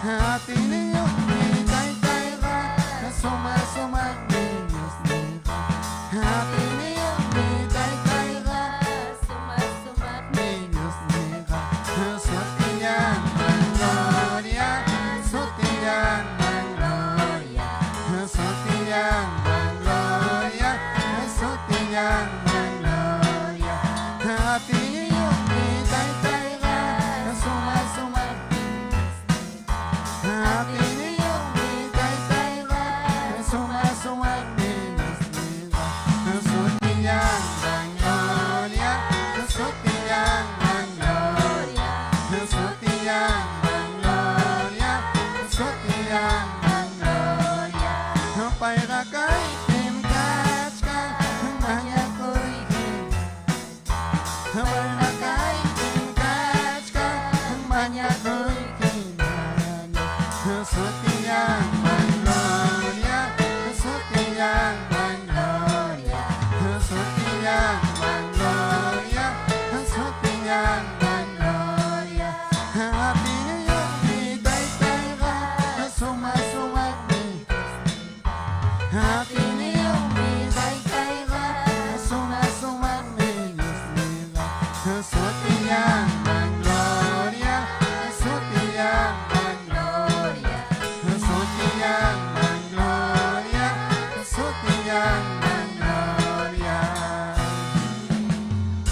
hati ninyo itay-tayra sumak-sumak ninyos niha hati ninyo itay-tayra sumak-sumak ninyos niha sutiyan ng gloria sutiyan ng gloria sutiyan ng gloria sutiyan ng gloria hati ninyo itay-tayra sumak-sumak hati ninyo itay-tayra sumak-sumak ninyos niha sutiyan ng gloria sutiyan ng gloria sutiyan ng gloria sutiyan ng gloria payra kay timkach ka banyak ko'y payra kay timkach ka banyak ko'y sutiyan ng gloria sutiyan ng gloria sutiyan ng gloria sutiyan ng gloria hati ninyo itay-tayra sumak-sumak hati ninyo itay-tayra sumak-sumak ninyos niha sutiyan ng gloria sutiyan ng gloria sutiyan ng gloria sutiyan ng gloria.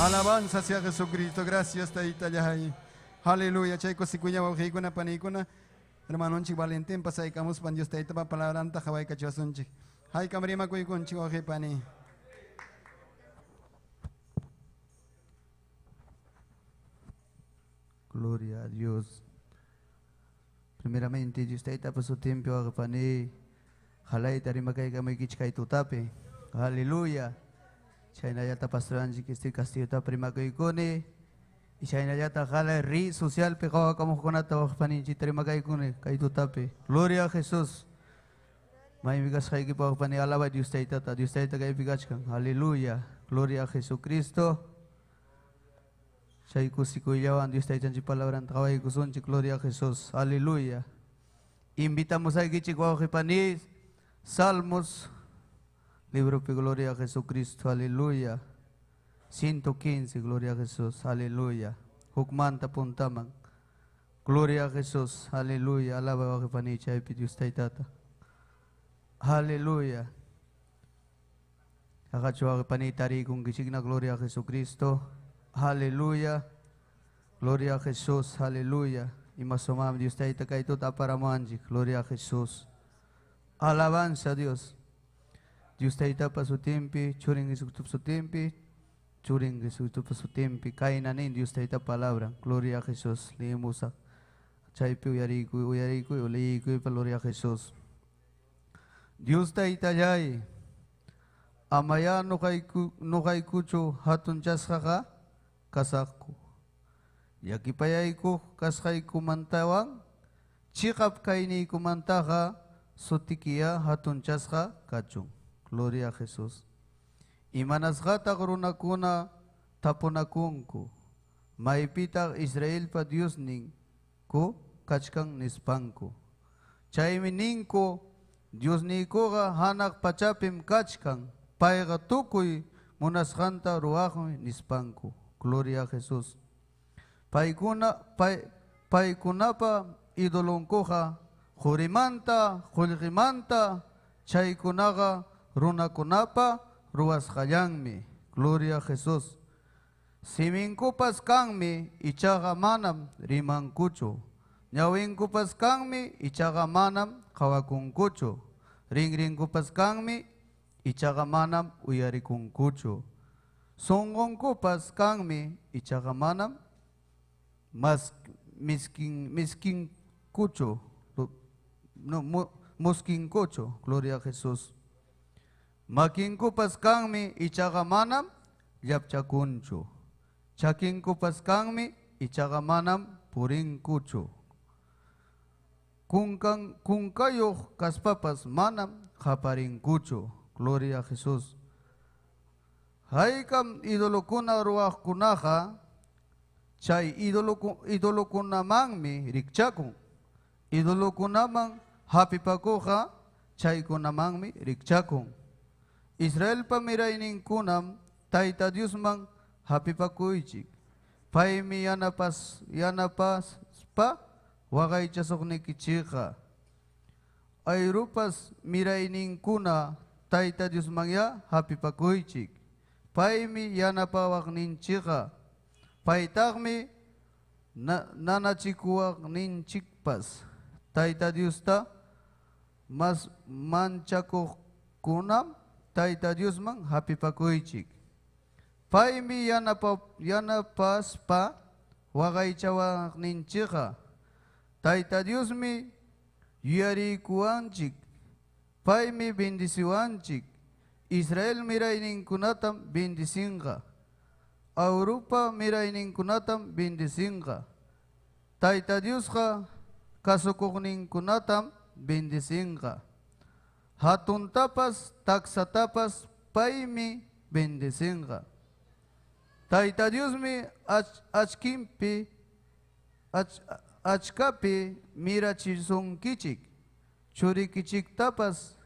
Alabanza sea Jesucristo, gracias Taita Yahay. Aleluya, chayko sikuya wawhikuna panikuna. Hermanonchik Valentín pasaykamos pan Dios Taita pa palabranta jaway kachasunchik. Hay kamarima kuykunchik wawhipani. Gloria a Dios. Primeramente, Dios Taita pa su tiempo agapani. Halay tarimakay kamay kichkay tutape. Aleluya. Chaynayata pastoranji que este castillo ta primakay kone. Y chaynayata halay ri social pekawa kamo konata agapani chitarimakay kone kay tutape. Gloria a Jesús. May bigas kay ki pa agapani alaba Dios Taita ta. Dios Taita kay bigas kang. Aleluya. Gloria a Jesucristo. Chay kusikuyawan Dios Taita chi palabran kaway kusunchi. Gloria a Jesús. Aleluya. Invitamos a Gichikwa Jipani, Salmos, libro de Gloria a Jesucristo, aleluya. 115, Gloria a Jesús, aleluya. Hukmanta puntaman, Gloria a Jesús, aleluya. Alaba a Jipani, Chaypi Dios Taitata, aleluya. Agacho a Jipani Tari con Gichigna, Gloria a Jesucristo, aleluya. Gloria a Jesús, aleluya. Y más o menos Dios Taita kaito taparamanji, gloria a Jesús. Alabanza a Dios. Dios Taita pa su tempi, churing isutup su tempi, churing isutup su tempi. Kainanin Dios Taita palabra, gloria a Jesús. Leemos a chaypi uyariku, uleiku, gloria a Jesús. Dios Taita yay. Amaya no kaykucho hatun chasjaja kasakku. Yakipayayku kashay kumantawang chikap kaini kumantaja sutikia hatun chasja kachung. Gloria a Jesús. Imanasgata grunakuna tapunakunku. Maipita Israel pa Dios ning ku kachkang nispanku. Chaymi ningku Dios nikuga hanak pachapim kachkang. Paiga tukuy munasganta ruajoy nispanku. Gloria a Jesús. Paikunapa idolonkoja jurimanta, julgimanta, chaykunaga runakunapa ruasjayangmi. Gloria a Jesús. Siminkupas kangmi ichaga manam rimankucho. Ñawinkupas kangmi ichaga manam kawakunkucho. Ringrinkupas kangmi ichaga manam uyarikunkucho. Songonkupas kangmi ichaga manam mas miskin cucho, no, muskin cucho, gloria a Jesús. Makinku paskangmi ichagamanam yapchakuncho. Chakinku paskangmi ichagamanam purinkucho. Kunkayo kaspapas manam japarinkucho, gloria a Jesús. Haikam idolokuna ruach kunaja. Chay idolo kunamangmi rikchakun. idolo kunamang hapipakuha, chay kunamangmi rikchakong. Israel pamirainin kunam, Tayta Diyos mang hapipakuychik. Paimi yanapas pa, wakay chasok ni kichika. Ayrupas mirainin kuna, Tayta Diyos mangya hapipakuychik. Paimi yanapawak nin chika. Paitakmi nanachikuak nin chikpas. Tayta Diyos ta, mas manchakok kunam, Tayta Diyos mang hapipakuychik. Paimi yanapas pa, wakay chawak nin chika. Tayta Diyos mi yari kuanchik. Paimi bendisiwanchik. Israel mirainin kunatam bendisinga. Europa mirainin kunatam bendisinga. Tayta Diyos ka kasukukning kunatam bendisinga. Hatun tapas, taksa tapas, paimi bendisinga. Tayta Diyos mi achkapi mirachisung kichik. Churi kichik tapas,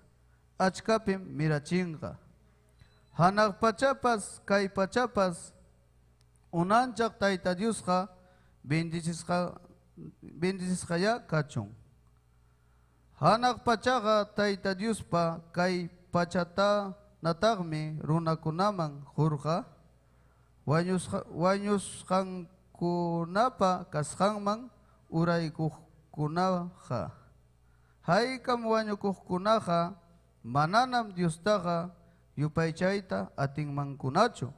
achkapi mirachinga. Hanak pachapas, kay pachapas, unanchak Tayta Diyos ka, bendisis kaya kachong. Hanak pachaka Tayta Diyos pa, kay pachata natagmi, runa kunamang hurka, wanyus kang kunapa, kaskang mang, uray kunaha. Hay kamwanyo kunaha, mananam Diyos taka, yupay chayta ating mangkunacho.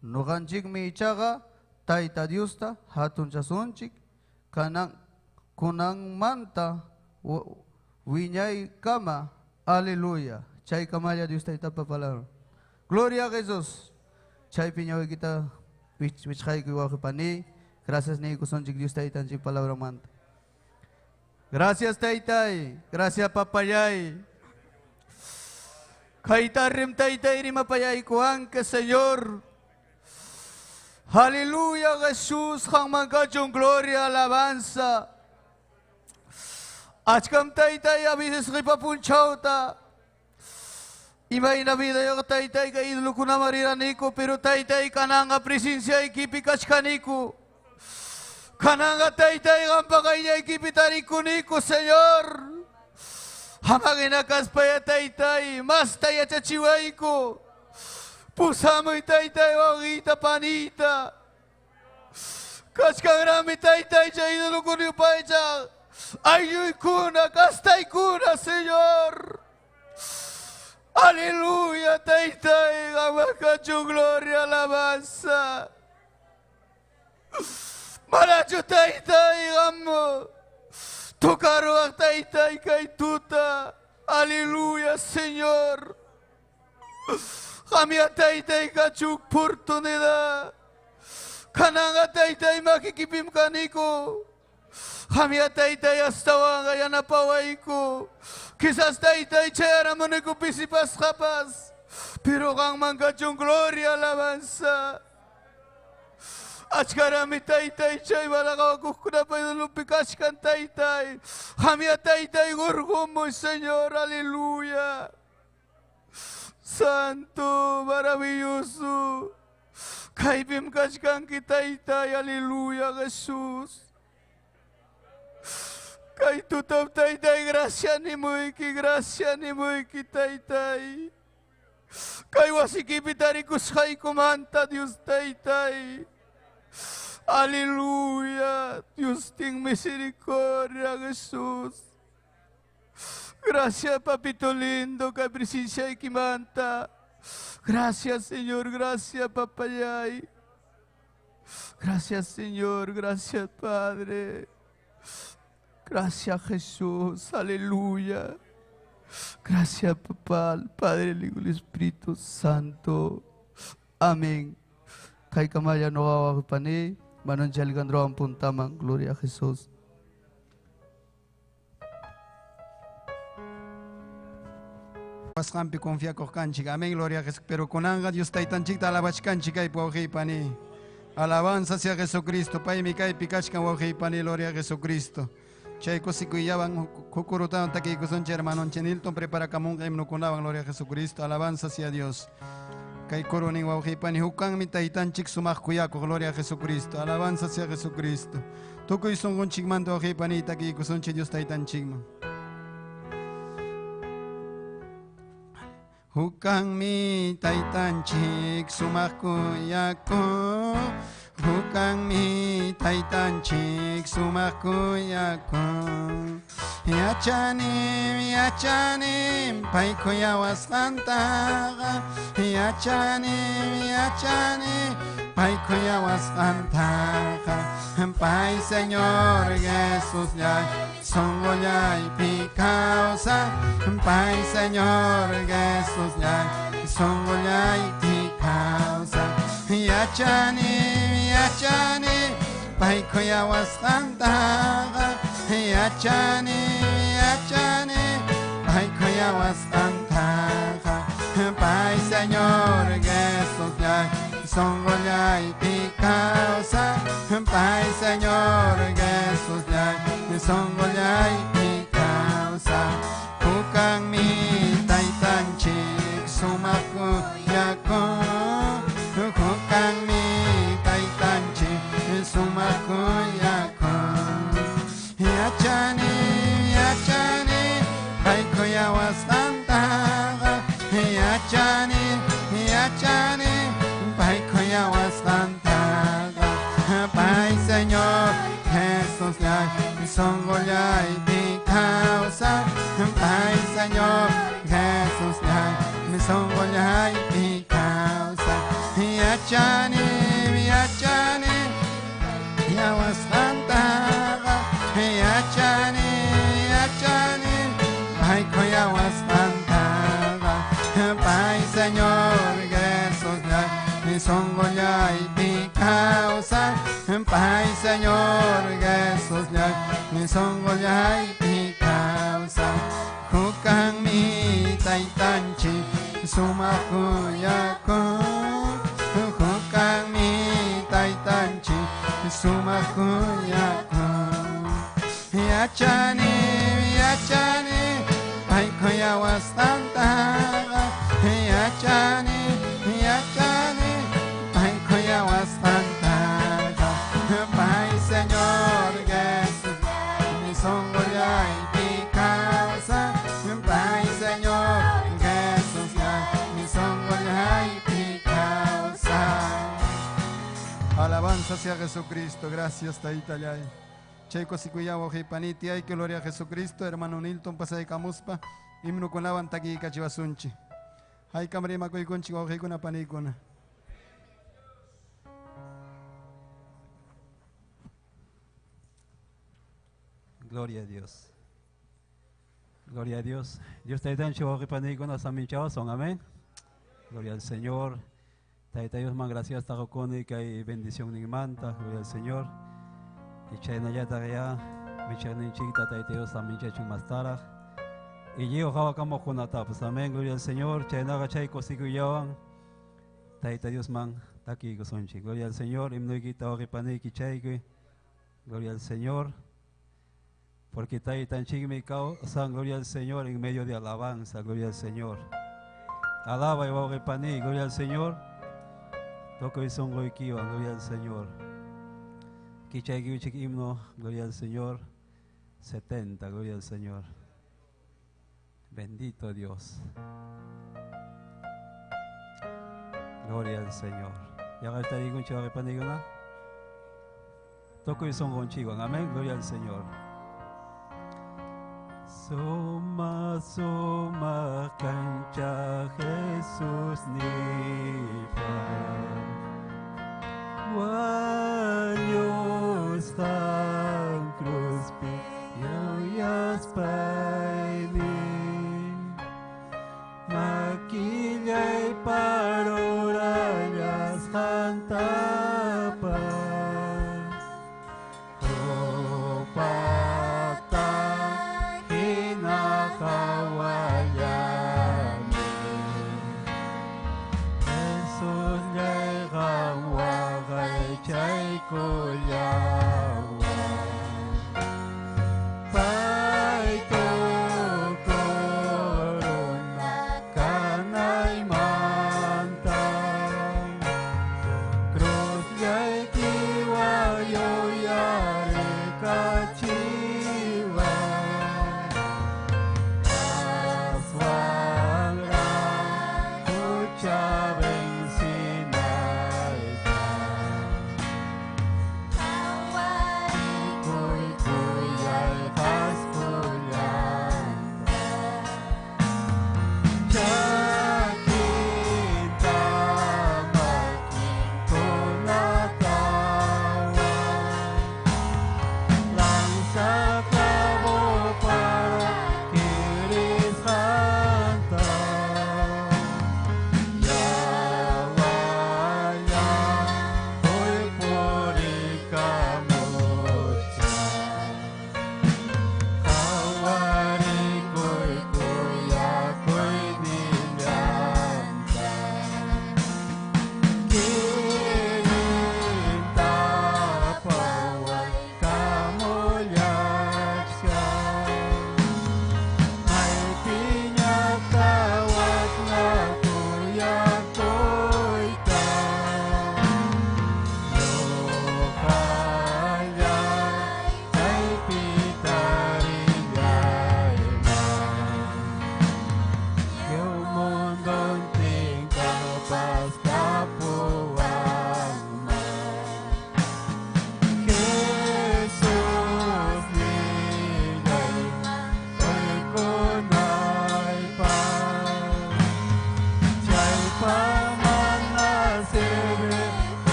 Nukanchik mi ichaga, Tayta Diyos ta, hatun chasunchik, kunang manta, winyay kama, aleluya. Chay kamaya Diyos tayo tapapalaro. Gloria a Jesus. Chay pinyawi kita, which kay kiwaki pani, gracias ni kusonchik Diyos tayo tanchik palabra manta. Gracias Taytay, gracias Papayay. Kaitarim Taytay rimapayay kuhan ka Señor. Aleluya Jesús, hang magkachong gloria, alabanza. Achkam Taytay, a veces ripapunchaw ta. Imay na vida yung Taytay, ka idolo ko na mariraniko, pero Taytay ka na nga presensya ikipikash kaniko. Kananga Taytay gampakay niya ikipitariko niko, Señor. Hamaginakas pa ya Taytay, mas taya chachiway ko. Pusamoy Taytay, wangita panita. Kashkang rami Taytay, siya idolo ko niyo pa siya. Ayoy kuna, kastay kuna, Señor. Aleluya, Taytay, gamakachong gloria, alabanza. Malacho Taytay, amo. Tokaro ang Taytay kay tuta. Aleluya, Señor. Kami ang Taytay kachuk oportunidad. Kananga Taytay makikipim kaniko. Kami ang Taytay astawa kaya napaway ko. Quizás Taytay chera mo ko pisipas kapas. Pero kang mangkachong gloria, alabanza. Achkarami Taytay chay balakawakuk na pa yung lupikas kan Taytay. Kami at Taytay gurgo mo, Señor. Aleluya. Santo, maravilloso. Kaibim kaskan ki Taytay. Aleluya, Jesus. Kay tutab Taytay, grasya ni mo iki Taytay. Kay wasikipitari kusay kumanta, Diyos Taytay. Aleluya, Dios ten misericordia, Jesús. Gracias, papito lindo, que presencia y que manta. Gracias, Señor, gracias, papayay. Gracias, Señor, gracias, Padre. Gracias, Jesús, aleluya. Gracias, Papá, Padre, el Hijo y el Espíritu Santo. Amén. Kay kamaya no awakipani, manon jalgandro ang puntamang, gloria a Jesús. Paskampi confía con canchica, amén, gloria a Jesús. Pero con anga Dios está tan chica, alabach canchica y pani. Alabanza sea Jesucristo, Pai mi kai pikachka pani, gloria a Jesucristo. Chayko sikuyaban kukurutan takiko son hermano Chenilton prepara kamun himno kunaban gloria a Jesucristo alabanza sea Dios. Kay koroning wawhipani hukang mitaitan chik sumak kuyako gloria a Jesucristo alabanza sea Jesucristo. Tukuy son con chigman wawhipani takiko son Dios taitan chigman. Hukang mi taitan chik sumak kuyako. Hukang mi taitan chik sumak kuyako. Yachanim pai kuyawas kantaga. Yachanim pai kuyawas kantaga. Pai Señor Jesús ya songo ya y picausa. Pai Señor Jesús ya songo ya y picausa. Yachanim pai kuyawas kantaga. Yachanim pai kuyawas kantaga. Pai Señor Jesús ya songo ya y picausa. Pai Señor Jesús ya songo ya y picausa. Hukang mi taitan chik sumaku yako. Hukang mi taitan chik sumaku yako. Yachanim pai kuyawas kantaga. Yachanim pai kuyawas kantaga. Pai Señor Jesús ya songo ya y picausa. Pai Señor Jesús ya songo ya y picausa. Yachanim yawas kantaga. Yachanim pai kuyawas kantaga. Pai Señor Jesús ya songo ya y picausa. Pai Señor Jesús ya songo ya y picausa. Hukang mi taitan chik sumaku yako. Hukang mi taitan chik sumaku yako. Yachanim pai kuyawas kantaga. Yachanim pai kuyawas kantaga. Pai Señor Jesús mi songo ya y picausa. Pai Señor Jesús ya mi songo ya y picausa. Alabanza sea Jesucristo, gracias taita yay. Checo sikuyawo hipaniti ay que gloria a Jesucristo, hermano Nilton pasay kamuspa, himno kunawan tagi kachiwasunchi. Hay camarima koy kunchi wajikuna panikuna. Gloria a Dios. Gloria a Dios. Dios te da en Chihuahua panikuna saminchao son amén. Gloria al Señor. Taita Dios man gracias ta rokoni kay bendición ni manta. Gloria al Señor. Y chayna ya tarea, mi chernin chiquita taita Dios samincha chumastara. Y yo hawa kamo kunata, pues amén, gloria al Señor. Chayna gachay kosikuyawan. Taita Dios man taki gosonchi. Gloria al Señor. Imnuikita oripaniki chayki. Gloria al Señor. Porque taita en chigmikao, san gloria al Señor en medio de alabanza, gloria al Señor. Alaba y oripaní, gloria al Señor. Toco y son goikiwa, gloria al Señor. Kichayki uchik himno, gloria al Señor. 70, gloria al Señor. Bendito Dios. Gloria al Señor. Ya está ahí con chiva panigona. Toco y son con chiva. Amén. Gloria al Señor. Soma, soma, cancha Jesús nifa. Guayos tan cruz piñas paini. Maquilla y parorayas cantapa. Ropata hinakawayami. Jesús llega wagay chay kuyawa.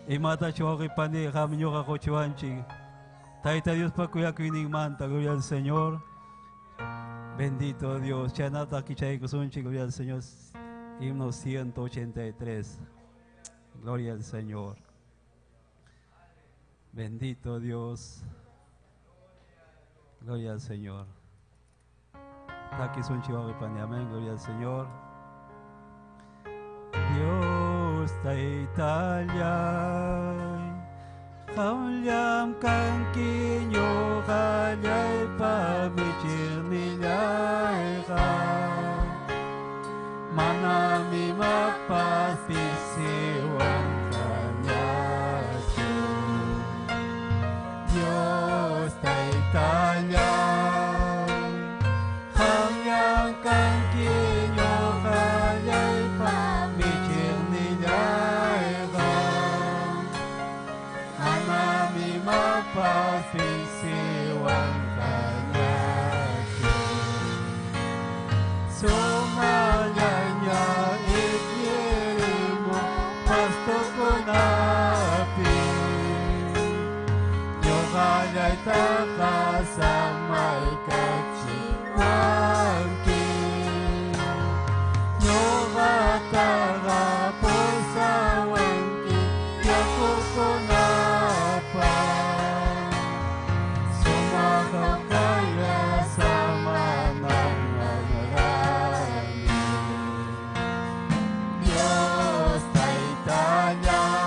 Imata chuaki pani jaminyo kako chuanchi. Taita Dios pa kuya kuining manta, gloria al Señor. Bendito Dios. Chanata kichay kusunchi, gloria al Señor. Himno 183. Gloria al Señor. Bendito Dios. Gloria al Señor. Taki sunchi waki pani, amén, gloria al Señor. Dios ta Italia. Hawlyam kang kinyo kanya'y pamichir nila'y ka. Manami mapasisiwang kanya'y Diyos ta'y talyang. Hawlyam kang kinyo kanya'y pamichir nila'y ka. Manami mapasisiwang kanya'y Sumanyanya ikirimo pasto ko napi Yokanya'y takasamay kachiwangki Yokatagapusawangki Yakukunapa Sumakaw kaya sama ng Diyos ta'y talyang.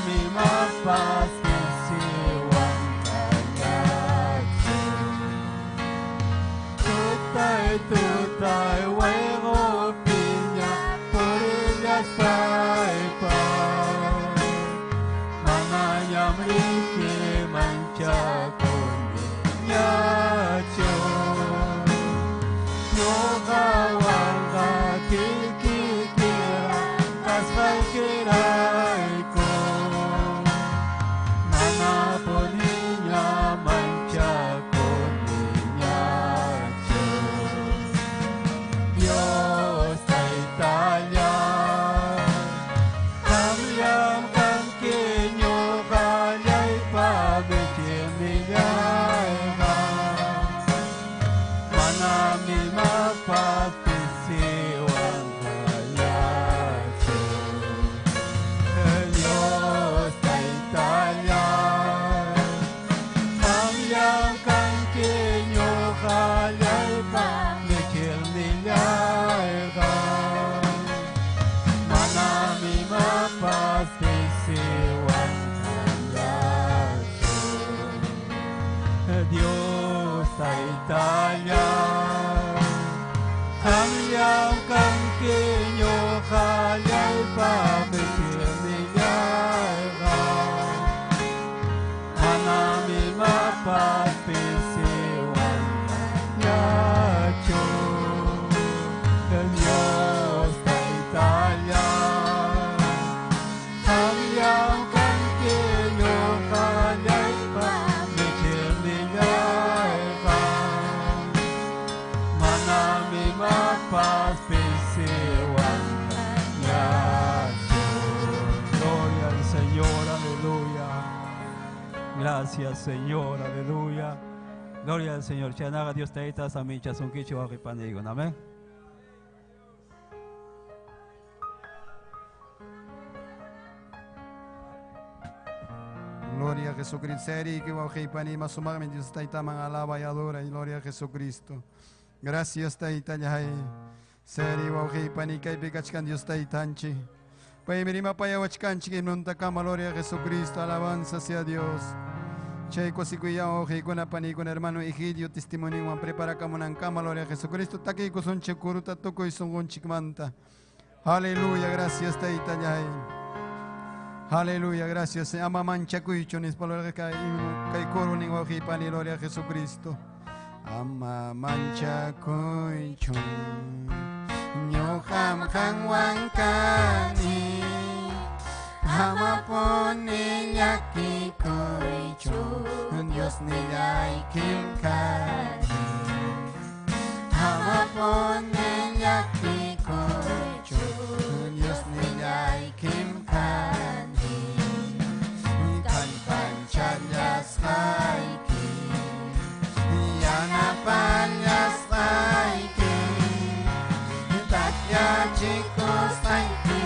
misma paz que siwa kanyatsu. Tutay, huevo, piña, por ellas paipa. Manayam riki mancha con niñacho. Yoga wanga kikikira, kasvalkiraiko. Mana por niña mancha con niñacho. Dios ta Italia, cambian canqueño, galla y pave que me llama. Manami mapaz pisiwan gayacho. Dios ta Italia, cambian canqueño, galla y pave que me llama. Manami mapaz pisiwan gayacho. Dios ta Italia, cambian canqueño, jaya y pape que me llaga. Manami mapaz pisiwan gayacho. Dios ta Italia, cambian canqueño, jaya y pape que me llaga. Manami mapaz pisiwan gayacho. Gloria al Señor, aleluya. Gracias, Señor, aleluya. Gloria al Señor. Chanaga Dios taita samicha sunkichi wakipanigon. Amén. Gloria a Jesucristo. Seri que wajipani masumagmin Dios taita mga alaba y adora y gloria a Jesucristo. Gracias taita yahay. Seri wajipani kay bigachkan Dios taitanchi. Paimirima payawachkanchi que nunta kama gloria a Jesucristo. Alabanza sea Dios. Chay kosikuya oji kuna pani kun hermano Egidio testimonio wan prepara kamunan kama gloria a Jesucristo. Taki kusun chikuruta toko isungun chikmanta. Aleluya, gracias taita yahay. Aleluya, gracias. Ama mancha cuichones, palabra que hay coro ni guajipani, gloria a Jesucristo. Ama mancha cuichon, nyoham hangwangkani, ama poni nyaki cuichon, Dios nilai kimkani, ama poni nyaki cuichon, Dios nilai kimkani. Panyas laiki, yana panyas laiki, takya chicos laiki,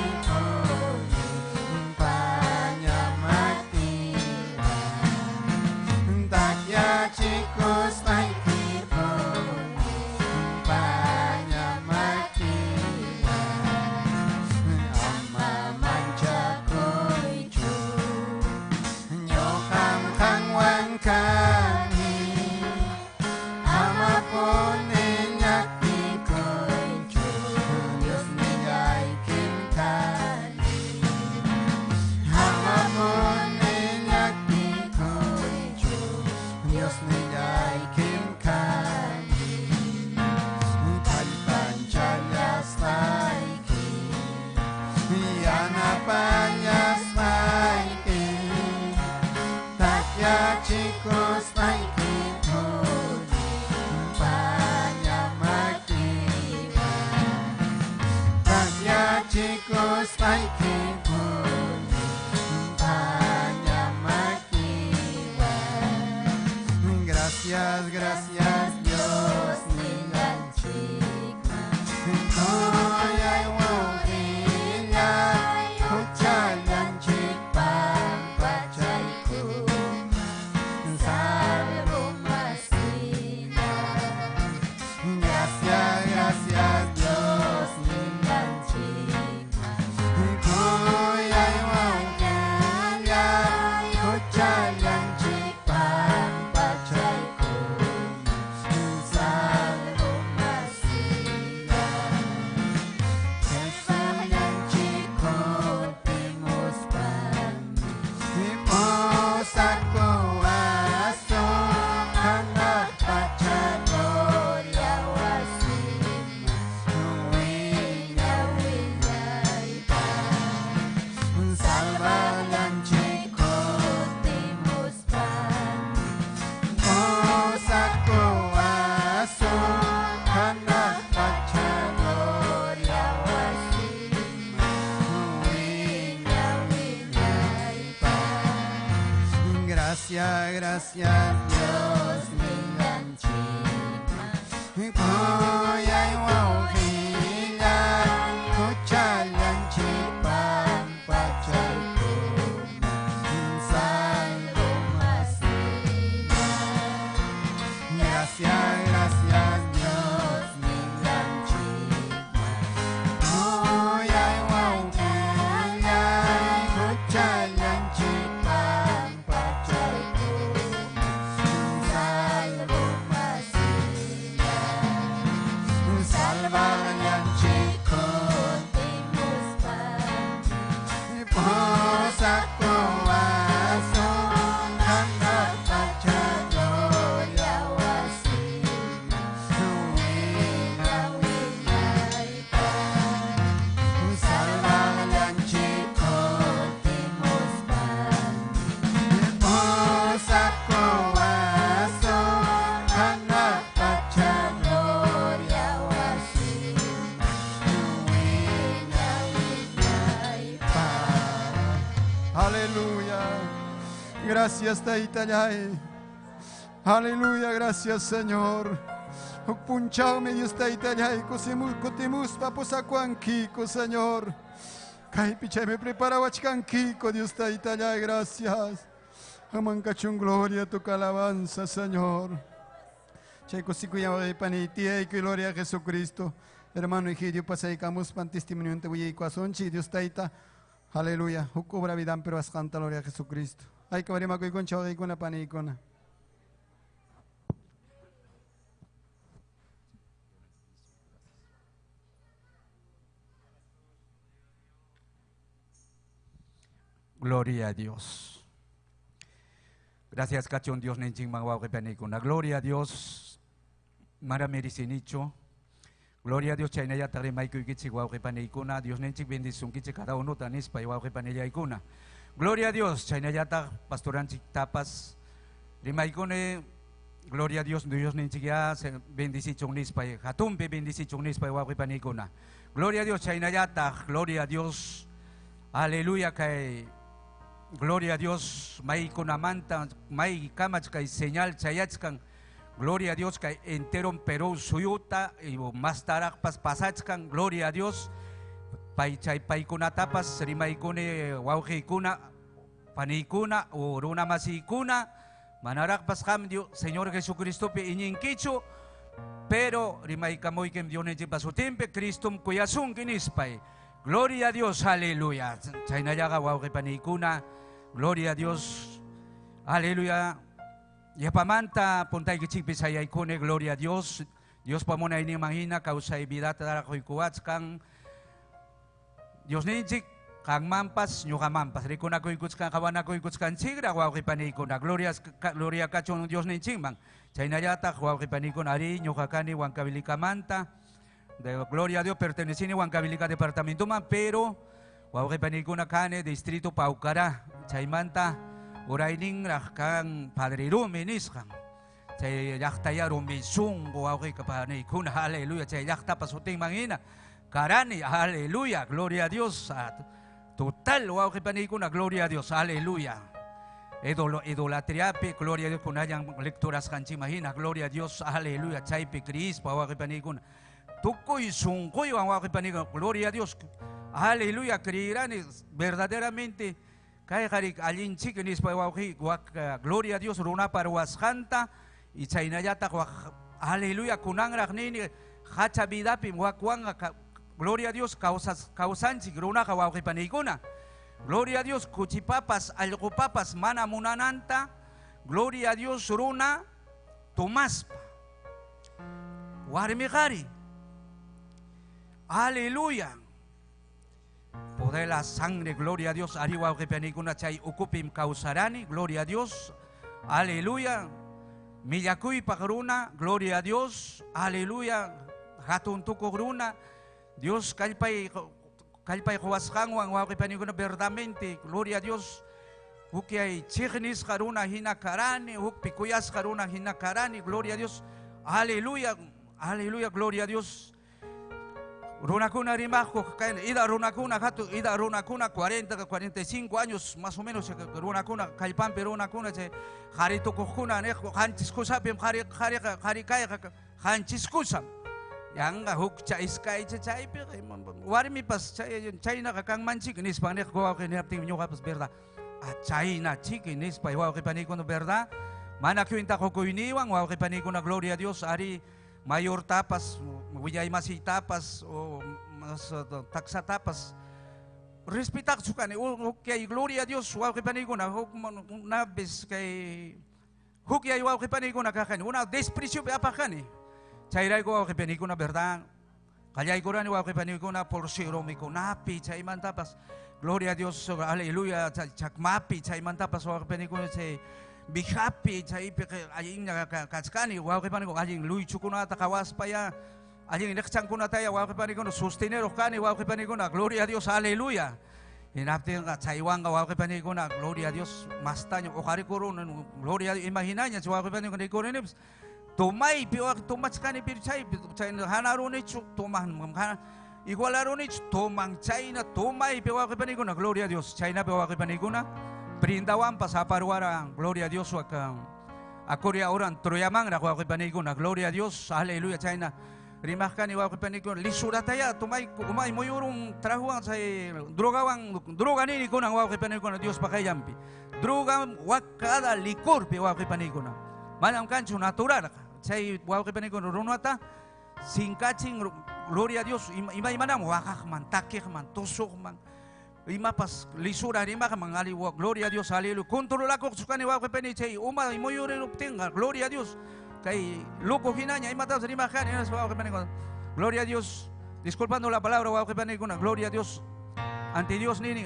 panya mati, takya chicos laiki, panya mati, ama mancha kuichu. Kami ama pone nyaki koncho Dios nilai kimkani ama pone nyaki koncho Dios nilai kimkani Palipanchayas laiki yana panyas laiki ya chicos laiki poni panya makiwa ya chicos laiki poni panya makiwa. Gracias, gracias Dios nilan chikma koyai wongkinya kuchalan chikpan pachai Gracias Dios, mi salva yang chico timus pan Osaku asu Anak pacha gloria wasima Winga winga Gracias, gracias Dios mengancima Koyay wauhila Kuchalan cipang pacay Salvo masina Gracias, gracias Dios mengancima Koyay wauhila Kuchalan cipang pacay Salvo masina Salva yang chico timus pan Posaku aso Anak pacha gloria wasima Winga winga Salva yang chico timus pan Posaku aso Anak pacha gloria wasima Winga winga Aleluya. Gracias Taitayay. Aleluya, gracias Señor. Punchao me Dios Taitayay. Cotimus paposacuanquico, Señor. Caipiche me prepara huachcanquico, Dios Taitayay, gracias. Amancachun gloria a tu alabanza, Señor. Checo sicuya panitia y gloria a Jesucristo. Hermano Egidio, pasaicamos pan testimonio ante buye y coazonchi, Dios Taita. Aleluya. Hukubra vidam pero ascanta gloria a Jesucristo. Ay que varima con chao de icona panicona. Gloria a Dios. Gracias, Cachón Dios Nenching Mangwao Penicuna. Gloria a Dios. Mara Merisinicho. Gloria a Dios, Chainaya Tarimaiku Gichiguao Penicuna. Dios Nenching bendición Gichi cada uno tanis Paiwao Peneya Icuna. Gloria a Dios, Chainayata Pastoranchik Tapas. Rimaicone. Gloria a Dios, Dios Nenchigia bendición Nispay. Hatumpe bendición Nispay Wao Penicuna. Gloria a Dios, Chainayata. Gloria a Dios. Aleluya, que gloria a Dios, may kunamanta, may kamach kay señal chayachkan. Gloria a Dios, que entero Perú suyuta y más tarak pasachkan. Gloria a Dios, pay chay pay kunatapas, rimay kune wauji kuna, panikuna, uruna masikuna, manarak paskam Dios, Señor Jesucristo pe iñinkichu, pero rimay kamoy kem Dios nechi pasutimpe, Cristum kuyasun kinispay. Gloria a Dios, aleluya. Chainayaga wauji panikuna. Gloria a Dios, aleluya. Yapamanta puntay kichik saya ikone, gloria a Dios. Dios pamona ini mahina causa vida tara kuikuats kang Dios ninchik kang mampas nyuka mampas. Rikuna kuikuts kang kawana kuikuts kang chigra wauji panikuna. Gloria kachon Dios ninchik mang. Chainayata wauji panikuna ari nyuka kani wankabilika manta. De gloria a Dios pertenecini Huancavelica departamento man, pero wauji panikuna kane distrito Paucará. Chaimanta uraining rakang Padre Ruminiskan. Chay yaktaya rumisung wauji panikuna, aleluya. Chay yakta pasuting mangina karani, aleluya. Gloria a Dios. Total wauji panikuna, gloria a Dios, aleluya. Idolatriape, gloria a Dios, con hayan lecturas canchimagina, gloria a Dios, aleluya. Chaype crispa wauji panikuna. Tukoy sungkoy wauji panikuna, gloria a Dios, aleluya. Creerán verdaderamente. Kay harik alin chikinis pa wauji gloria a Dios runa parwasjanta y chainayata aleluya kunang ragnini hacha vidapi wakwanga gloria a Dios causanchi runa wauji panikuna. Gloria a Dios kuchipapas algopapas mana munananta. Gloria a Dios runa tomaspa warmigari. Aleluya. Poder la sangre, gloria a Dios, ariwa penikuna chay ukupim causarani, gloria a Dios, aleluya. Millacuy pagruna, gloria a Dios, aleluya. Hatun tuko gruna, Dios kalpay kalpay kuwaskangwang waki paniguna verdademente, gloria a Dios. Huki ay chiknis karuna hinakarani, huk pikuyas karuna hinakarani, gloria a Dios. Aleluya, aleluya, gloria a Dios. Runakuna rimajo, ida runakuna gato, ida runakuna 40, 45 años más o menos, runakuna, kalpampe runakuna, harito kukuna, hanchiskusa, harikaya, hanchiskusa. Yang huk chaiskay chay, warmi pas chay na kakang manchik, nis panek ko ako kinapting nyo kapos berda. At chay na chiki, nis pa iwaw kipaniko na berda. Manakwinta ko kuiniwang, waw kipaniko na gloria a Dios, ari mayor tapas, wiyay masi tapas, o mas taksa tapas. Respetak sukan, kay gloria a Dios, waw kipaniko na, huk nabis kay, huk yay waw kipaniko na kakan, una desprecio apakan eh. Chayray ko waw kipaniko na berda. Kayay ko rin waw kipaniko na por siro mi ko napi, chay man tapas. Gloria a Dios, aleluya, chakmapi, chay man tapas, waw kipaniko na chay, be happy, chay aying nakakatskani, waw kipaniko, aying luichu ko na takawas pa ya, aying inakchang ko na tayo, waw kipaniko na sustenero kani, waw kipaniko na, gloria a Dios, aleluya. Hinapin ka, chaywang ka, waw kipaniko na, gloria a Dios, masta nyo, okari ko rin, gloria a Dios, imagina niya, waw kipaniko na, ikorinibs, tumay, piwak, tumatskani, chay, hanaro ni chuk, tumahan, igualaro ni chuk, tumang chay na, tumay, piwak kipaniko na, gloria a Dios, chay na, piwak kipaniko na, Brindawan pasaparwara, gloria a Dios, akoria oran, troyamang na waw kipaniko na, gloria a Dios, aleluya, chay na, rimakani waw kipaniko na, lisurataya, tumay, umay, moyorong trahuang sa droga nini ko na waw kipaniko na, Dios pakayampi, droga wakada likor, waw kipaniko na, manang kancho natural, chay waw kipaniko na, runata, singkaching, gloria a Dios, ima-ima wakak man, takik man, tusok man, imapas lisura rima ka mangali wa gloria a Dios haleluya kontrol ako sukani wa kepeni chay uma moyore uptinga gloria a Dios kay loko hinanya imata sa rima kan enas wa kepeni ko gloria a Dios disculpando la palabra wa kepeni ko na gloria a Dios ante Dios nini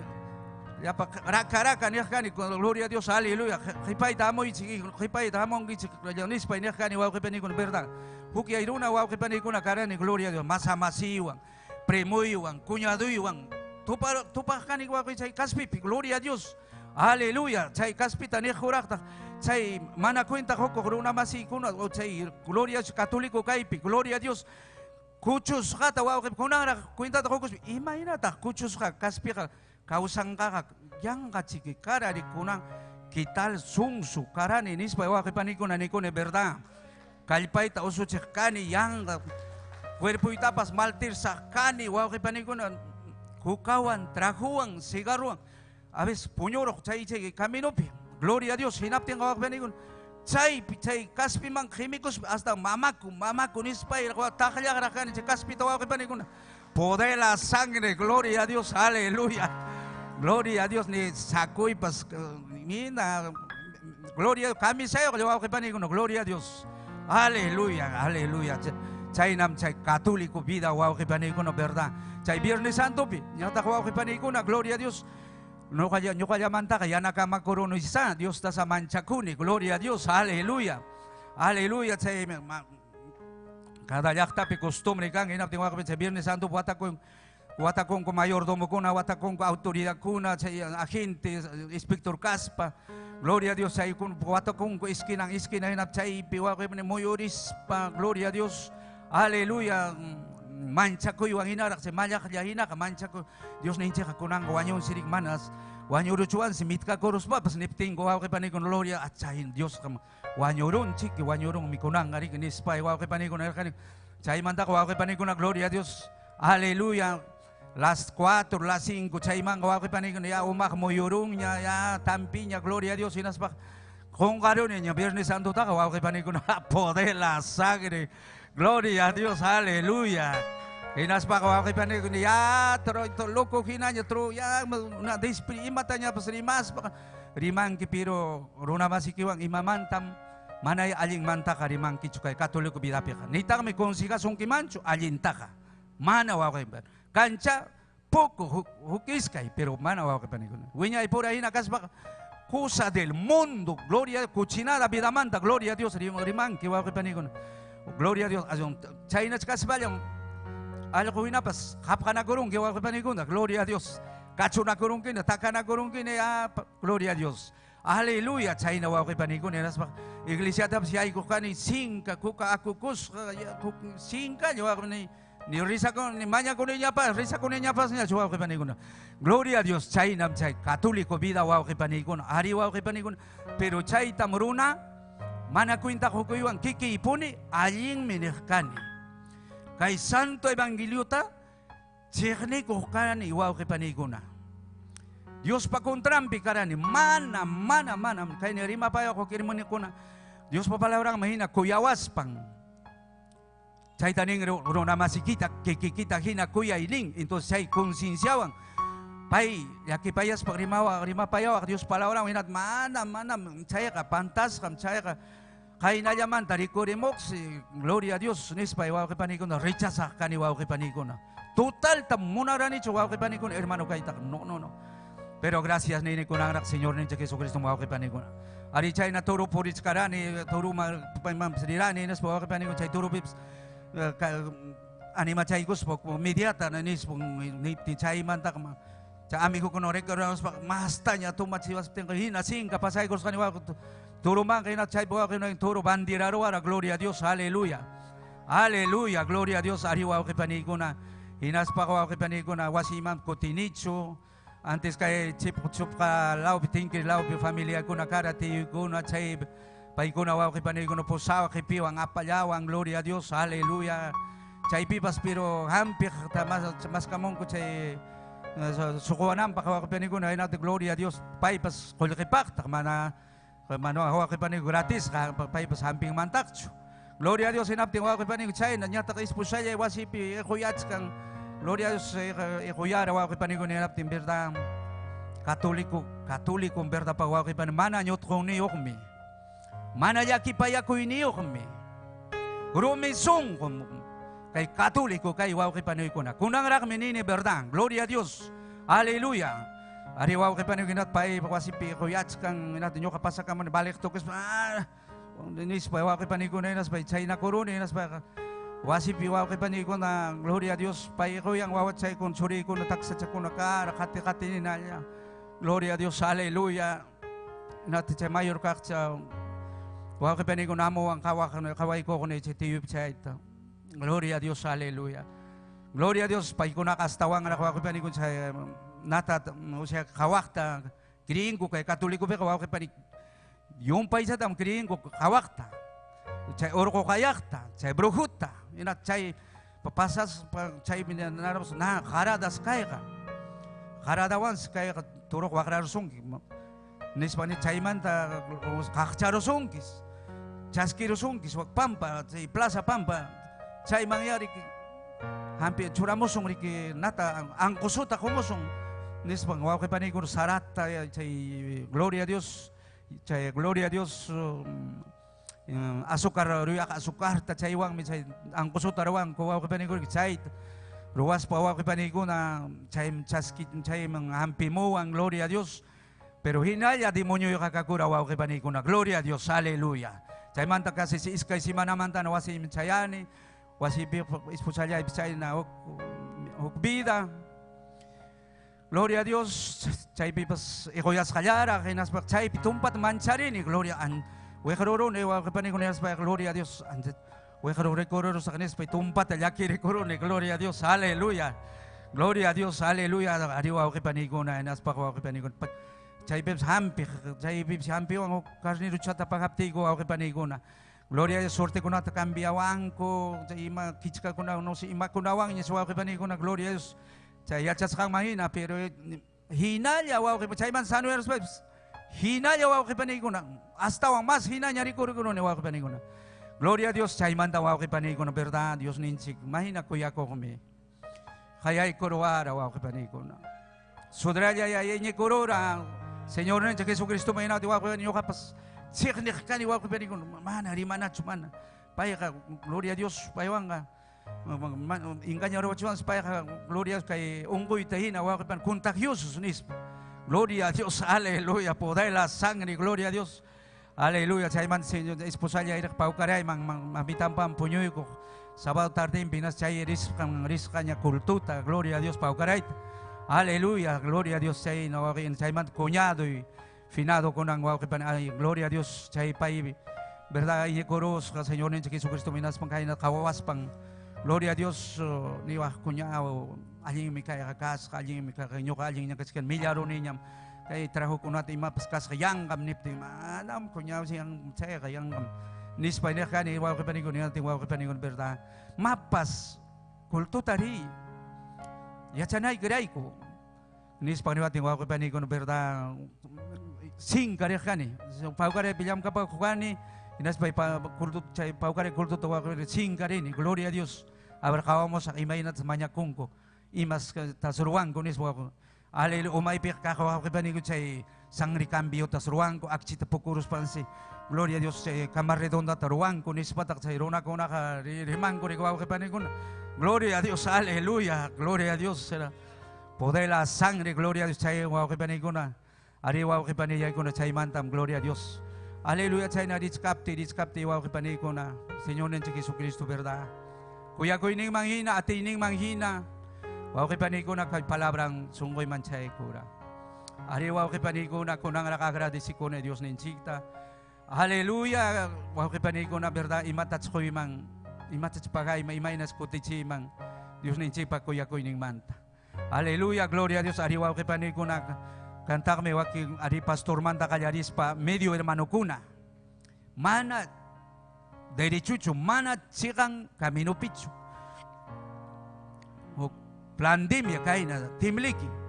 ya pa raka ni kan gloria a Dios haleluya hipay tamo ichi hipay tamo ngi nis pa ni kan wa kepeni ko verdad huki iruna wa kepeni ko na karani gloria a Dios masamasiwang premoyuang kunyaduyuang Tupakan igual que chay caspipi, gloria a Dios, aleluya, chay caspita ni jurakta, chay mana cuenta joko una masi kuna, o chay gloria católico kaipi, gloria a Dios, kuchus kata wow que kunara cuenta de jokos, imagínate kuchus caspika, kausan kaka, yang kachiki cara di kunang, kital sungsu, karani nispa wow que panikuna nikune verdad, kalpai ta usu cekani yang cuerpo itapas maltir sakani wow que panikuna Kukawan, trajuan, sigaruan, a veces puñoro, chay, caminopi, gloria a Dios, hinapten kawak benigun, chay, kaspi man, químicos, hasta mamaku, nispay, takaya garakan, kaspi tawak benigun, poder la sangre, gloria a Dios, aleluya, gloria a Dios, ni sacuy, pas, mina, gloria, camisayo, kawak benigun, gloria a Dios, aleluya, aleluya, chay nam, chay, católico, vida, kawak benigun, verdad. Chay Viernes Santo pi, nyata ko ako panikuna, gloria a Dios. No kaya manta kaya nakamakorono isa, Dios ta sa manchakuni, gloria a Dios, aleluya. Aleluya, chay kada yakta pi costumbre kang inap tingwa ko sa Viernes Santo watakong ko mayordomo kuna, watakong ko autoridad kuna, chay agente, inspector Kaspa. Gloria a Dios, chay kun watakong ko iskinang hinap chay piwa ko moyoris pa, gloria a Dios. Aleluya. Mancha ko yung hinarak si Maya Kalyahina ka mancha ko Dios na hincha ka kunang wanyon sirig manas wanyo ruchuan si mitka koros ba pas nipting ko waw kay panikon gloria at sahin Dios ka wanyo ron chiki wanyo ron mikunang ngari kinispay waw kay panikon ngari chay manta ko waw kay panikon na gloria a Dios aleluya las 4 las 5 chay man waw kay panikon ya umak moyorong niya ya tampi niya gloria a Dios sinaspak kung karon niya Viernes Santo ta ka waw kay panikon na poder la sangre gloria a Dios, aleluya. Inas pa kawa kay panay ko niya, tro ito loko hinanya tro ya na dispri imatanya pas rimas pa rimang kipiro runa masikiwang imamantam manay aling manta ka rimang kichukay katoliko bidapi ka. Nita kami konsiga song kimancho alinta ka. Mana wa kay ban. Kancha poco hukis kay pero mana wa kay panay ko. Winya ipura hinakas pa cosa del mundo, gloria cucinada bidamanta, gloria a Dios rimang kiwa kay panay ko. Gloria a Dios. China kasbalyang Alam ko pas hap ka na kurung gawa ko panikuna. Gloria a Dios. Kacho na kurung kina, taka na kurung kina, gloria a Dios. Haleluya, chay na wa ko panikuna. Iglesia tap si ay ko kani singka kuka akukus singka yo ni risa ko ni maña ko niya pa risa ko niya pa niya wa ko panikuna. Gloria a Dios, chay nam chay katoliko vida wa ko panikuna. Ari wa ko panikuna. Pero chay tamruna mana kuinta ko kuiwan kiki ipuni aling minihkani. Kay Santo Evangelio ta, chikni ko karani iwaw kay paniguna. Diyos pa kontrampi karani, mana, kay nirima pa ako kirimuni ko na, Diyos pa pala orang mahina, kuyawas pang. Chay taning ro na masikita, kikikita hina kuya iling, ito chay konsinsyawan. Pay, yaki payas pag rima payaw, Diyos pala orang hinat, mana, chay ka, pantas kam, chay ka, kay na yaman, tarikuri mo, gloria a Dios, nispa, iwaw kay panikuna, rechaza ka ni iwaw kay panikuna. Total, tamuna rin ito, iwaw kay panikuna, hermano kay tak, no. Pero gracias ni kunangrak, Señor, ni Jesucristo, iwaw kay panikuna. Ari chay na turo puris karani, turo magsirani, nispa, iwaw kay panikuna, chay turo pips, anima chay gusto, mediata, na nispa, ni chay mantak, chay amigo ko no, mahasta niya, tumatsiwas, hinasing, kapasay gusto ka ni iwaw Turo man kayo na chay po kayo na turo bandiraro ara gloria a Dios haleluya haleluya gloria a Dios ariwa kay panikuna hinas pa ko kay panikuna wasimam ko tinicho antes kay chip ka lao bitingki lao bi familia ko na karati ko na chay pay ko na wa kay panikuna po sawa kay piwang apalawang gloria a Dios haleluya chay pipas pero hampir mas kamong ko chay sukuanam pa kay panikuna ina gloria a Dios pay pas kol kay pakta mana Mano ako kay panig gratis pay pas hamping mantakcho. Gloria a Dios inapting ako kay panig chay na nyata kay spusaya wasipi ekuyats kang gloria a Dios ekuyara ako kay panig ni inapting berda katoliko berda pa ako kay panig mana nyot kong ni okmi. Mana yaki pa yako ni okmi. Grumisong kay katoliko kay ako kay panig ko na. Kunang rak menini berda. Gloria a Dios. Hallelujah. Ariwaw kay panuginat pay wasipi kuyats kang natin nyo kapasa ka man balik to kas nis pa waw kay panigo na inas pa chay na korone inas pa wasipi waw kay panigo na gloria a Dios pay kuyang wawat chay kon suri ko na taksa chay ko na kati na niya gloria a Dios haleluya natin chay mayor kak chay waw kay panigo na mo ang kaway ko kung chay tiyup chay ito gloria a Dios haleluya gloria a Dios pay ko nakastawang na waw kay panigo chay nata o sea kawakta gringo kay katoliko pe kawak panik yung paisa tam gringo kawakta chay orko kayakta chay brujuta ina chay papasas chay minanarabos na karadas kay ka karadawans kay ka turok wakrarusong nispani chay manta kakcharusongkis chaskirusongkis wag pampa chay plaza pampa chay mangyari hampir churamosong riki nata ang kusuta kumosong nispang waw kay panigur sarata chay gloria a Dios azúcar ruyak azúcar ta chay wang mi chay ang kusuta rawang ko waw kay panigur chay ruwas pa waw kay panigur na chay chaski chay mang hampi mo ang gloria a Dios pero hinaya demonyo yung kakakura waw kay panigur na gloria a Dios haleluya chay manta kasi si iskay si manamanta na wasi chayani wasi ispusalya ibisay na hukbida gloria a Dios chay pipas ikoyas kalyara kinas pak chay pitumpat manchari ni gloria an wekaroro ne wa kapani kunas pa gloria a Dios an wekaroro kororo sa kanis pitumpat yaki rekoro ni gloria a Dios haleluya gloria a Dios haleluya ariwa kapani kuna nas pa wa kapani kun chay pipas hampi ang karni ruchata paghapti ko wa kapani kuna gloria a Dios sorte kuna ta kambiawang ko ima kichka kuna no si ima kunawang ni wa kapani kuna gloria a Dios chay yachas kang mahina pero hinalya waw kay chay man sano eros hinalya waw kay paniguna hasta wang mas hinanya rikuro ni waw kay paniguna gloria a Dios chay man daw waw kay paniguna verdad Dios ninchik mahina kuya ko kami kaya ikurwara waw kay paniguna sudralya ya yenye kurora Señor ninchik Jesucristo mahina di waw kay paniguna kapas siknik kani waw kay paniguna mana rimana chumana paya ka gloria a Dios payawang ka ingkanya raw chuan supaya gloria kay unggoy tahin awak pan contagiosos nis gloria a Dios aleluya poder la sangre gloria a Dios aleluya chay man Señor esposa niya irak paukaray mang mamitan pam punyoy ko Sábado tarde en Pinas chay riscaña cultuta, gloria a Dios, paucarait. Aleluya, gloria a Dios, chay no chay man cuñado y finado con ay, gloria a Dios, chay pai, verdad, y coros, Señor en Jesucristo, minas pangkain kawawas pang, gloria a Dios, ni wa cuñado, allí mi kaya kakas, allí mi kaya allí niya kasi kan milyaro ninyam, kay traho ko natin mapaskas kayangam nipti, manam cuñado siyang chay kayangam. Nispa ini kan ini wawak panikun ini nanti wawak panikun berda mapas kultutari ya canai geraiku nispa ini nanti wawak panikun berda sing kare kan ini pau kare bilam kapal kukani inas pai kultut cai pau kare kultut wawak sing kare ini gloria a Dios abarkawamos sa imainat semuanya kungko imas tasuruan kunis wawak aleluya umay pika wawak panikun cai sangri cambio tasuruan ko akcita pukurus pansi. Gloria a Dios, kamar redonda taruan con ispatak sa irona con naka riman ko ikaw kepanikun. Gloria a Dios, aleluya, gloria a Dios. Poder la sangre, gloria a Dios, chay wow kepanikuna. Ari wow kepaniyay ko na chay mantam, gloria a Dios. Aleluya, chay na ditskapti wow kepanikuna. Señor en Jesucristo, verdad. Kuya ko ining manghina, ati ining manghina. Wow kepanikuna kay palabrang sunggoy man chay kura. Ari wow kepanikuna kunang nakagradisi ko na Dios ninchikta. Aleluya, wow kepaniko na verdad imatats ko imang imatats pagay maimaynas ko tichimang Dios ninchi pa kuya ko ining manta. Aleluya, gloria a Dios. Ari wow kepaniko na kantak me waking ari pastor manta kayaris pa medio hermano kuna. Mana derechucho, mana chikang camino pichu. Plandemia kaina timliki.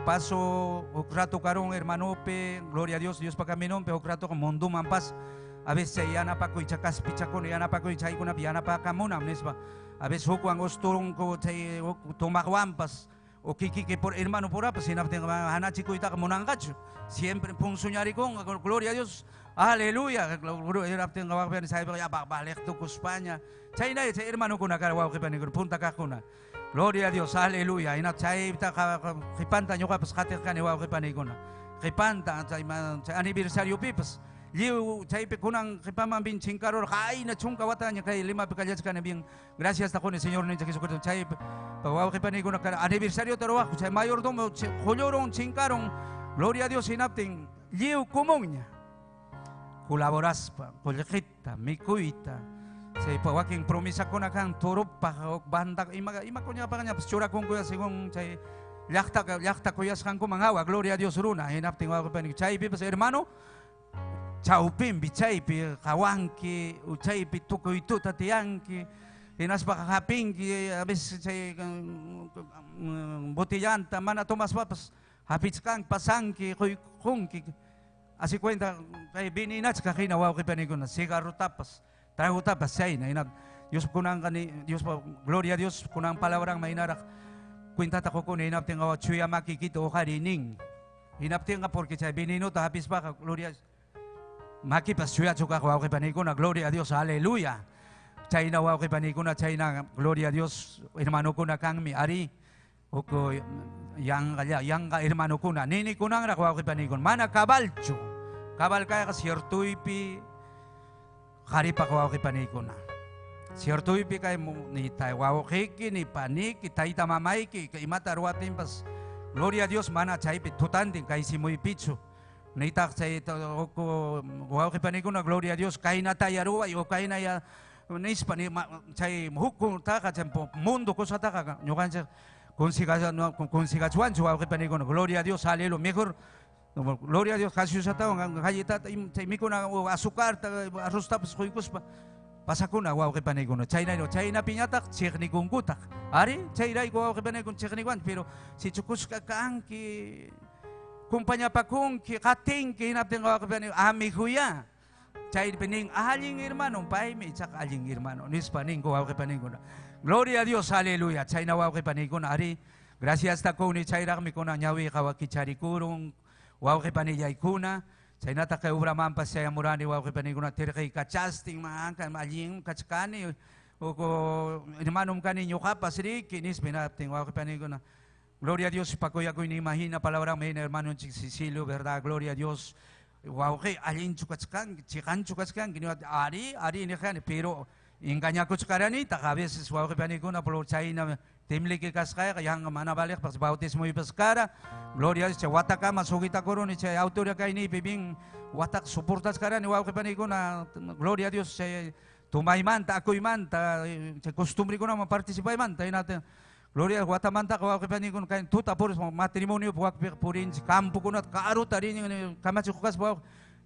Paso, rato karong hermano pe, gloria a Dios, Dios pa kaminon pe, rato kang mundo mampas. A veces yana pa ko ichakas pichakon, yana pa ko ichay ko na yana pa kamunam, nesba. A veces huko ang osturong ko chay tumakwampas o kikiki por hermano por apa, sinapten hanachi ko ita kamunang kacho. Siempre pung sunyari kong, gloria a Dios, aleluya. Sinapten kawakan sa iba ya balik to ko Spanya. Chay na chay hermano ko nakarawaw kipanikon punta ka kuna. Gloria a Dios, aleluya. Ina chay kipanta nyo ka pas katir ka ni wow kipanikon. Kipanta chay anibersaryo pipas. Liu chay pe kunang kipamambin chingkaror kay na chung kawata niya kay lima pikalyas ka na biyang gracias ta ko ni Señor ni Jesucristo chay wow kipanikon na anibersaryo taruwa chay mayordomo kulyorong chingkarong. Gloria a Dios inapting liu kumong niya. Kulaboras pa, kulikita, mikuita. Sa ipawaking promisa ko na kang turup pa banda ima ko niya pa kanya pastura kong kuya sigong chay yakta kuya sa kang kumangawa. Gloria a Dios runa hinapting wako pa ni chay pi pas hermano chaupin bichay pi kawanki uchay pi tukoy tu tatiyanki hinas pa kakapinki abis chay botellanta mana tomas papas hapits kang pasangki kuy kungki así cuenta kay bininats kakinawaw kay panigon na sigaro tapas trajo tapas say na inag Dios kunang kani Dios pa gloria a Dios kunang palawarang mainarak kwenta ta ko kun hinapting awa chuya makikito o karining hinapting ka porque chay binino ta hapis pa gloria makipas chuya chuka ko kay panigon na gloria a Dios aleluya chay na waw kay panigon na chay na gloria a Dios hermano ko na kang mi ari o ko yang ka hermano ko na nini kunang ra ko kay panigon mana kabalcho kabal kaya ka siertoy pi hari pa kawaw ki paniko na. Sierto ipi kay ni tawaw kiki ni panik itay tamamay ki imata ruatin pas. Gloria a Dios mana chay pi tutanding kay si muy pichu. Nitak chay ko kawaw ki paniko na gloria a Dios kay na tayaruwa o kay na ya nispa ni chay hukun taka chay mundo ko sa taka nyokan chay kung siga chuan kawaw ki paniko na gloria a Dios hallelujah mejor. Gloria a Dios, kasi sa tao, ang kayita, imi ko na asukar, arroz tapos kuykos pa. Pasako na, wow, kay panay ko na. Chay na pinyatak, tsik ni kong kutak. Ari, chay na ikaw, kay panay kong tsik ni kwan. Pero si chukos ka kaangki, kumpanya pa kong, kating, kinapin ko, kay panay, ami kuya. Chay pining, ahaling hermano, paime, tsak aling hermano. Nis paning ko, wow, kay panay ko na. Gloria a Dios, hallelujah. Chay na, wow, kay panay ko na. Ari, gracias ta ko ni chay rakmi ko na nyawi kawakichari kurong. Wow kay paniyay kuna, sa inata kay ubra mampas siya murani wow kay paniyay kuna, tira kay kachasting maangkan, maling kachkani, o ko inamanong kaninyo kapas, kinis pinapting wow kay paniyay kuna. Gloria a Dios, pakoy ako inimahina palawrang may na hermano Cecilio, verdad, gloria a Dios. Wow kay alin chukachkan, chikan chukachkan, giniwat ari ini kan, pero Ingkanya ko sekarang tak habis sesuatu kepanikuna pulau China timliki kaskaya yang mana balik pas bautismo ipaskara gloria Dios wataka masugita koron che autoria kay ni bibing watak suporta sekarang ni wau kepanikuna gloria Dios che tumay manta ako imanta che costumbre ko na ma-participate manta natin gloria guatamanta ko ako panikon kain tuta por matrimonio buak purin kampo ko na kaaro tarin kamachi ko kas buak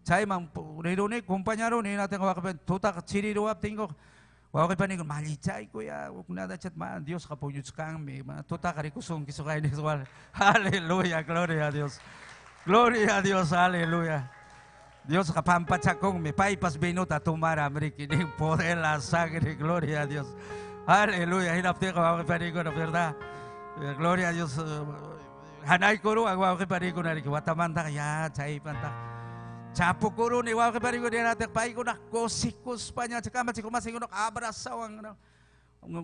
chay mang rerone compañero ni natin ko ako tuta chiriro ap tingo wako panikon malichay ko ya nada chat ma Dios kapunyus kang mi tuta karikusong kisukay ni swal haleluya gloria a Dios gloria a Dios haleluya Dios kapampachakong mi paipas binuta tumara merikining poder la sangre gloria a Dios aleluya hinapte ko wako panikon na verdad gloria a Dios hanay ko ro wako panikon na rikiwatamanta ya chay panta Chapo kuro ni wako pari ko din natin pai ko na kosikos pa niya tsaka matsiko masiko na abrasawang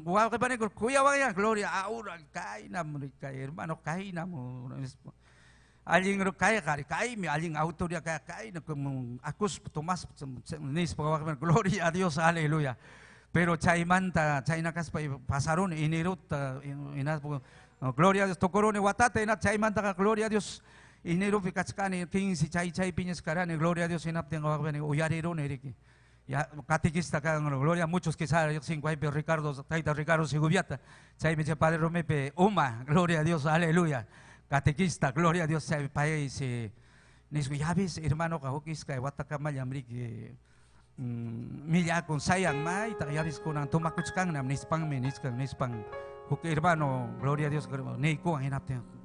wako pari ko kuya wang yan gloria aura kay na mo kay hermano kay na mo aling ro kay kay mi aling autoria kay na akus Tomas nis pa wako gloria a Dios haleluya pero chay manta chay nakas pa pasaron inirut inas gloria a Dios tokoro ni watate na chay manta ka gloria a Dios Inero pikatskani king si chay piñas karani gloria a Dios inapten awakben uyariro neriki ya catequista kan gloria muchos que saben 5 pero Ricardo taita Ricardo Sigubiata chay mi padre Romepe Uma gloria a Dios aleluya catequista gloria a Dios chay país nisgo yabis hermano kahokis kay watakamal yamriki milya con sayang mai tagayabis ko nang tumakutskan nam nispang huk hermano gloria a Dios neiko ang inapten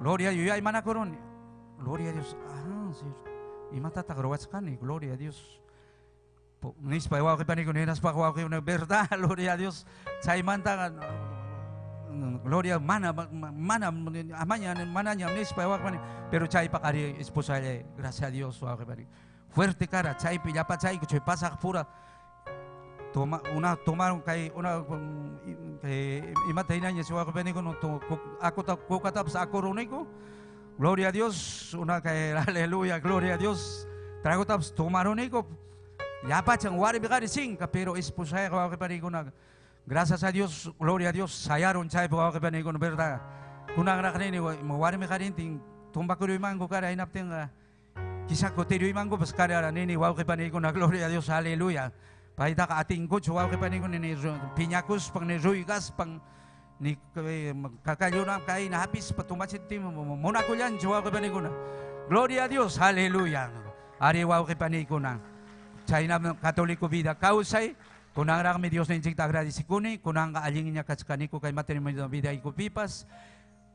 Gloria a Dios, ay mana koron. Gloria a Dios. Ah, sir. Imata tagarwats kan ni gloria a Dios. Nis pa wa kipani ko ninas pa wa ko na verdad, gloria a Dios. Sa imanta gloria mana amanya mananya nis pa wa kipani. Pero chay pa kari esposa le, gracias a Dios wa kipani. Fuerte cara, chay pilla pa chay ko chay pasa pura. Tomaron kay imatay na niya si wako peni ko ako katap sa ako runay ko gloria a Dios una kay aleluya gloria a Dios trago taps tomaron ko yapa chang wari bigari singka pero esposa ko wako peni ko na gracias a Dios gloria a Dios sayaron chay po wako peni ko na verdad kunang rakani ni wari bigari ting tumba ko mango kara inapting kisa ko tiro mango pas kara nini wako peni ko na gloria a Dios aleluya Paita ka ating coach, wow kay panikon ni Piñacos, pang ni Ruigas, pang ni kakayo na kay na hapis patumasit tim muna ko yan, wow kay panikon na. Gloria a Dios, hallelujah. Ari wow kay panikon na. China Katoliko vida kausay, kunang kami Dios na inchik tagradisi kuni, kunang kaaling niya katskaniko kay materinimo vida ikupipas.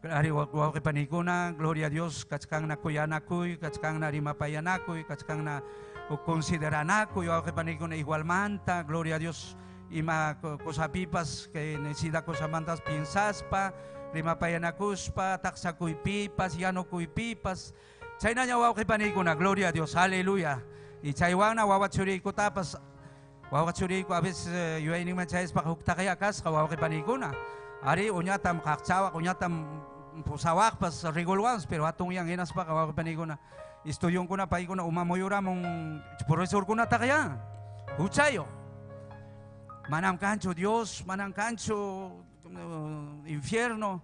Ari wow kay panikon na, gloria a Dios, katskang na kuyanakoy, katskang na rimapayanakoy, katskang na consideran ako, yo ako panikon na igual manta, gloria a Dios, ima kosapipas, kay nesida kosamantas pinsas pa, lima payanakus pa, taksa ko'y pipas, yano ko'y pipas, chay na niya wow kay panikon na, gloria a Dios, hallelujah, ichaywang na wawat suri ko tapas, wawat suri ko abis, yuay ni manchayas pa kahukta kaya kas, kawaw kay panikon na, ari, unyatam kaktsawak, unyatam pusawak pas rigolwans, pero atong yang hinas pa kawaw kay panikon na, Estudion ko na pa ko na umamoyora mong profesor ko na takaya. Huchayo. Manang kancho Dios, manang kancho infierno.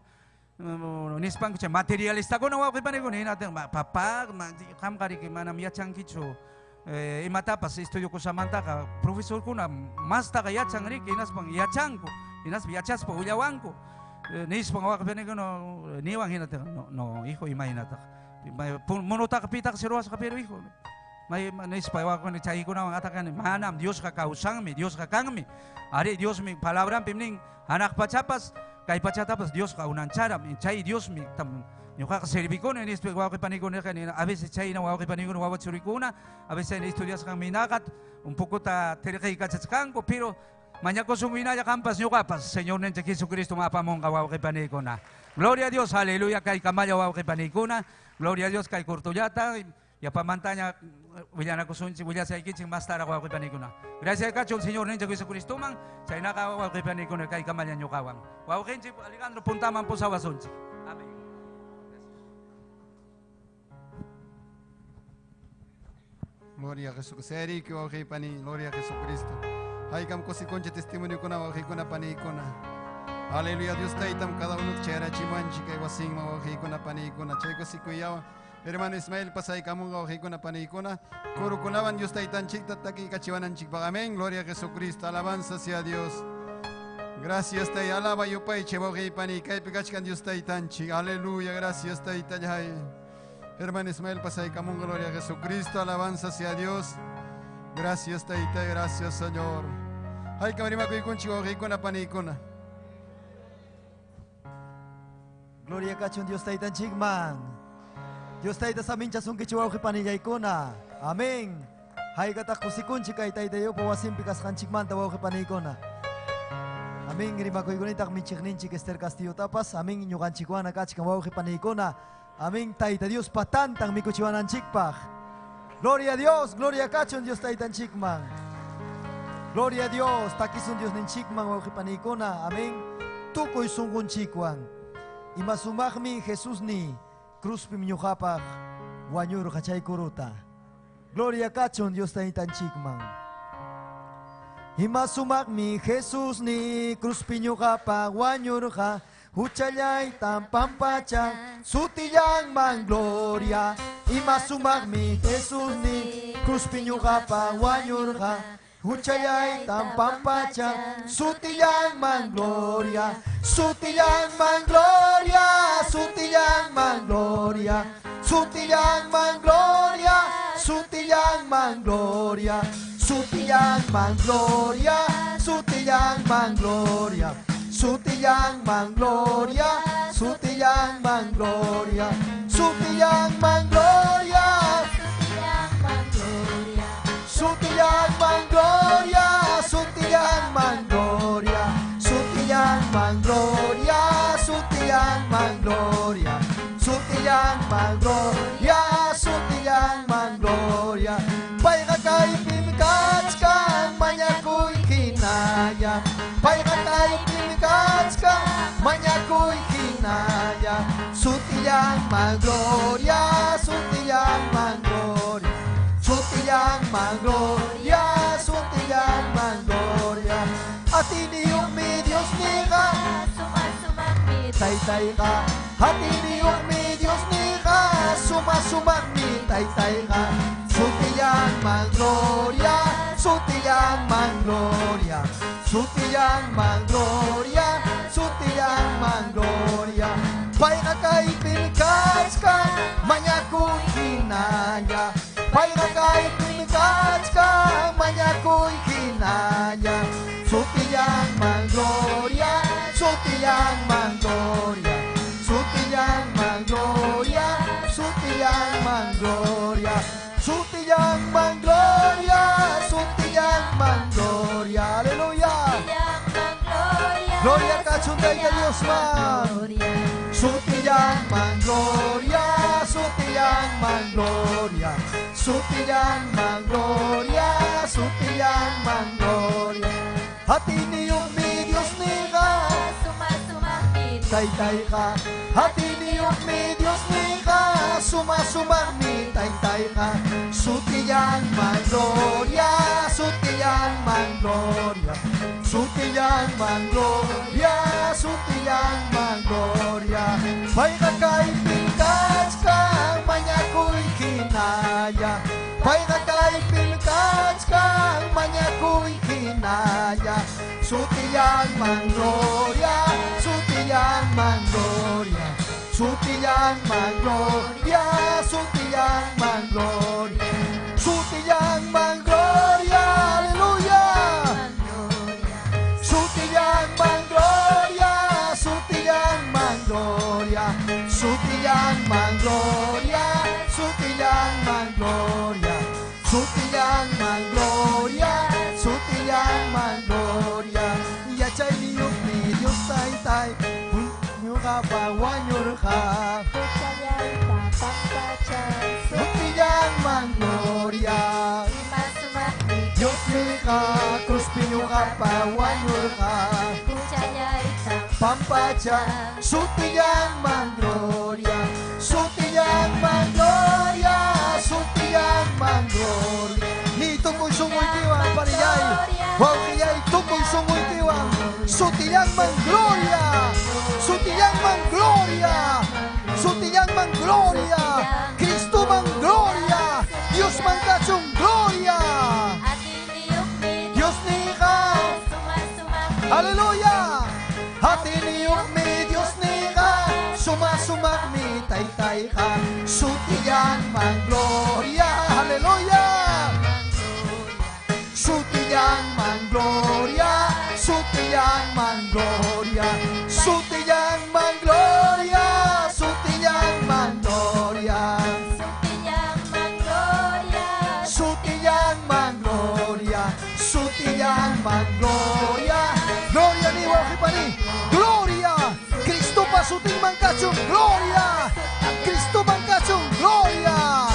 Nispang ko siya, materialista ko na wako pa ni natin. Papa, kam kari ki manam yachang kicho. Imatapas, estudio ko sa mantaka. Profesor ko na, mas takayachang rin, inaspang yachang ko. Inaspang yachas pa, ulyawang ko. Nispang wako pa ni ko, niwang hinatang. No, hijo, imay hinatang. Munuta kapita si Roas kapiro hijo. May naispawa ko ni chay ko na ang atakan. Manam Dios ka kausang mi, Dios ka kang mi. Ari Dios mi palabra pimning anak pachapas kay pachatapas Dios ka unan charam. Chay Dios mi tam yung kakaserbi ko na inispawa ko panikon na kanina. Abis chay na waw ko panikon wawat suri ko na. Abis sa istudyas kang minakat. Umpuko ta terikay katsatskang ko pero manya ko sumina ya kampas nyo kapas. Senyor ng Jesucristo mapamong kawaw kay panikon na. Gloria a Dios, haleluya kay kamaya waw kay panikon na. Gloria a Dios kay Kurtuyata, ya pamantanya, wilya na kusunci, wilya sa ikiching mastar ako kay panikuna. Gracias ka, Chol Señor, ninyo Kristo Kristo mang, sa inaka ako kay panikuna, kay kamalyan nyo kawang. Wow, kenchi, Alejandro, puntaman po sa wasunci. Amen. Gloria a Jesús. Seri, que okay pani, gloria a Jesucristo. Haikam kosikonche testimonio kuna wajikuna panikuna. Aleluya, Dios taitam cada uno chera chimanchi que wasing ma wajikuna panikuna. Chayko sikuyawa. Hermano Ismael pasay kamunga wajikuna panikuna. Kurukunaban Dios taitan chikta taki kachiwanan chikpa. Amén. Gloria a Jesucristo. Alabanza sea Dios. Gracias tay alaba yo pay chewaji panikay pikachkan Dios taitan chik. Aleluya, gracias tay tayay. Hermano Ismael pasay kamunga, gloria a Jesucristo. Alabanza sea Dios. Gracias taita, gracias Señor. Ay kamarima kuikunchi wajikuna panikuna. Gloria kachon Dios taitan chikman. Dios taita sa mincha sung kichiwaw kipanigay ko na. Amen. Hay kata kusikunchi kay taita yo pawasim pikas kan chikman tawaw kipanigay ko na. Amen. Rima ko igunitak minchikninchi Esther Castillo tapas. Amen. Inyo kan chikwan na kachik waw kipanigay ko na. Amen. Taita Dios patantang mikuchiwanan chikpak. Gloria a Dios, gloria a kachon Dios taitan chikman. Gloria a Dios, takisun Dios nin chikman waw kipanikona. Amen. Tukoy sungun chikwan. Imasumagmi Jesus ni cruz pimnyukapak wanyur kachay kuruta. Gloria a kachon Dios taitan chikman. Imasumagmi Jesus ni cruz pimnyukapak wanyur ka. Huchayay tampampacha, sutiyang mang gloria. Imasumagmi Jesus ni cruz pinyukapa wanyur ka. Huchayay tampampacha, sutiyang mang gloria. Sutiyang mang gloria, sutiyang mang gloria. Sutiyang mang gloria, sutiyang mang gloria. Sutiyang mang gloria, sutiyang mang gloria. Sutiyang mang gloria, sutiyang mang gloria, sutiyang mang gloria, sutiyang mang gloria, sutiyang mang gloria, sutiyang mang gloria, sutiyang mang gloria, sutiyang mang gloria, sutiyang mang gloria. Pay kakay pimikachkan manyakoy kinaya. Pay kakay pimikachkan manyakoy kinaya. Sutiyang mang gloria, sutiyang mang gloria, sutiyang mang gloria, sutiyang mang gloria. Atiniyong mi Diyos ni ka, tay-tay ka. Atiniyong mi Diyos ni ka, sumasumag mi tay-tay ka. Sutiyang mang gloria, sutiyang mang gloria, sutiyang mang gloria, sutiyang mang gloria. Pay kakay pimikachkan manyakoy kinaya. Pay kakay pimikachkan manyakoy kinaya. Sutiyang mang gloria, sutiyang mang gloria, sutiyang mang gloria, sutiyang mang gloria. Sutiyang mang gloria, sutiyang mang gloria. Aleluya. Gloria kachunday ka Dios man. Sutiyang mang gloria, sutiyang mang gloria, sutiyang mang gloria, sutiyang mang gloria. Hati niyong mi Diyos ni ka, tay-tay ka. Hati niyong mi Diyos ni ka, sumasumag mi tay-tay ka. Sutiyang mang gloria, sutiyang mang gloria, sutiyang mang gloria, sutiyang mang gloria. Pay kakay pimikachkan manyakoy kinaya. Pay kakay pimikachkan manyakoy kinaya. Sutiyang mang gloria, sutiyang mang gloria, sutiyang mang gloria, sutiyang mang gloria, sutiyang mang gloria. Aleluya. Sutiyang mang gloria, sutiyang mang gloria, sutiyang mang gloria, sutiyang mang gloria, sutiyang mang gloria, sutiyang mang gloria. Yachay niyong ni Diyos tay-tay, nyo ka pa, wanyor ka. Sutiyang mang gloria, Diyos ni ka, cruz pinyo ka pa, wanyor ka. Pampacha, sutiyang mang gloria, sutiyang mang gloria, sutiyang mang gloria. Nito ko sungol diwa, pariyay. Wauhiyay tukoy sungoy tiwang. Sutiyang mang gloria. Sutiyang mang gloria. Sutiyang mang gloria. Kristo mang gloria. Diyos mang kachong gloria. Diyos ni ka. Hallelujah. Hati niyok mi Diyos ni ka. Sumasumak mi tay-tay ka. Sutiyang mang gloria. Hallelujah. Sutiyang mang gloria. Sutiyang mang gloria. Sutiyang mang gloria. Sutiyang mang gloria. Sutiyang mang gloria. Sutiyang mang gloria. Gloria ni Wakipani. Gloria. Kristo pa suting mang kachong gloria. Kristo mang kachong gloria.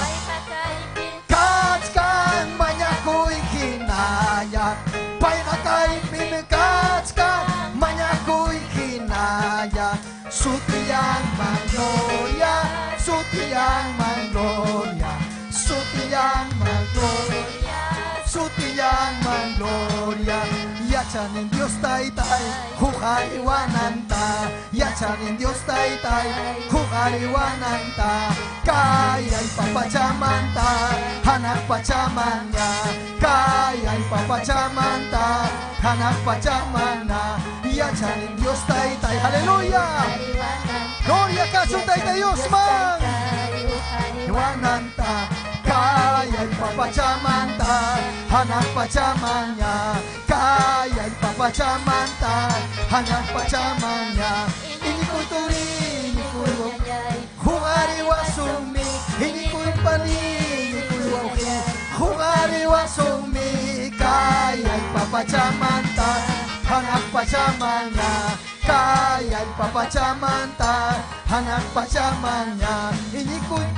Kachkan manyakoy kinaya. Pay kakay mimikachkan manyakoy kinaya. Sutiyang mang gloria. Sutiyang mang gloria. Sutiyang mang gloria. Sutiyang mang gloria. Yachanin Dios tay-tay, hukariwanan ta. Yachanin Dios tay-tay, hukariwanan ta. Kaya'y papachaman ta, hanak pachaman niya. Kaya'y papachaman ta, hanak pachaman na. Yachanin Dios tay-tay, hallelujah. Gloria kachong tay-tay Dios man. Iwanan ta. Kaya'y papachaman ta, hanak pachaman niya. Kaya'y papachaman ta, hanak pachaman niya. Iniko'y turi, iniko'y wawki, hungariwa sumi. Iniko'y pani, iniko'y wawki, hungariwa sumi. Kaya'y papachaman ta, hanak pachaman niya. Kaya'y papachaman ta, hanak pachaman niya. Iniko'y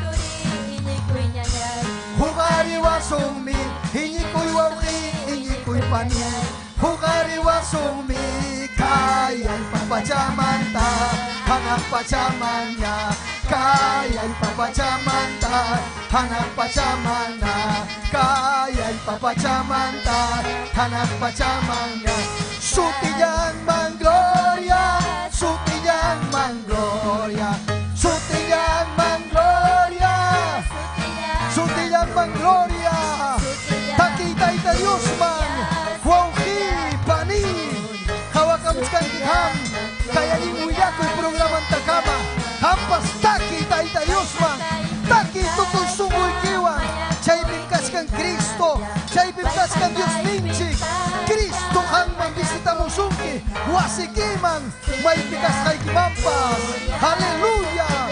hukariwa sumi, inyiko'y wawki, inyiko'y pani. Hukariwa sumi, kaya'y papachaman ta, hanak pachaman niya. Kaya'y papachaman ta, hanak pachaman na. Kaya'y papachaman ta, hanak pachaman niya. Sutiyang mang gloria, sutiyang mang gloria. Sutiyang mang gloria. Sutiyang mang gloria. Takitay ta Diyos man. Wauki pani. Hawakamiskan kiham. Kaya imuya ko'y programang takama. Hampas takitay ta Diyos man. Takito ko'y sungoy kiwan. Chay bingkas kang Kristo. Chay bingkas kang Diyos ninchik. Kristo kang mambisita mong sungki. Wasikimang may bigas kay kimampas. Hallelujah.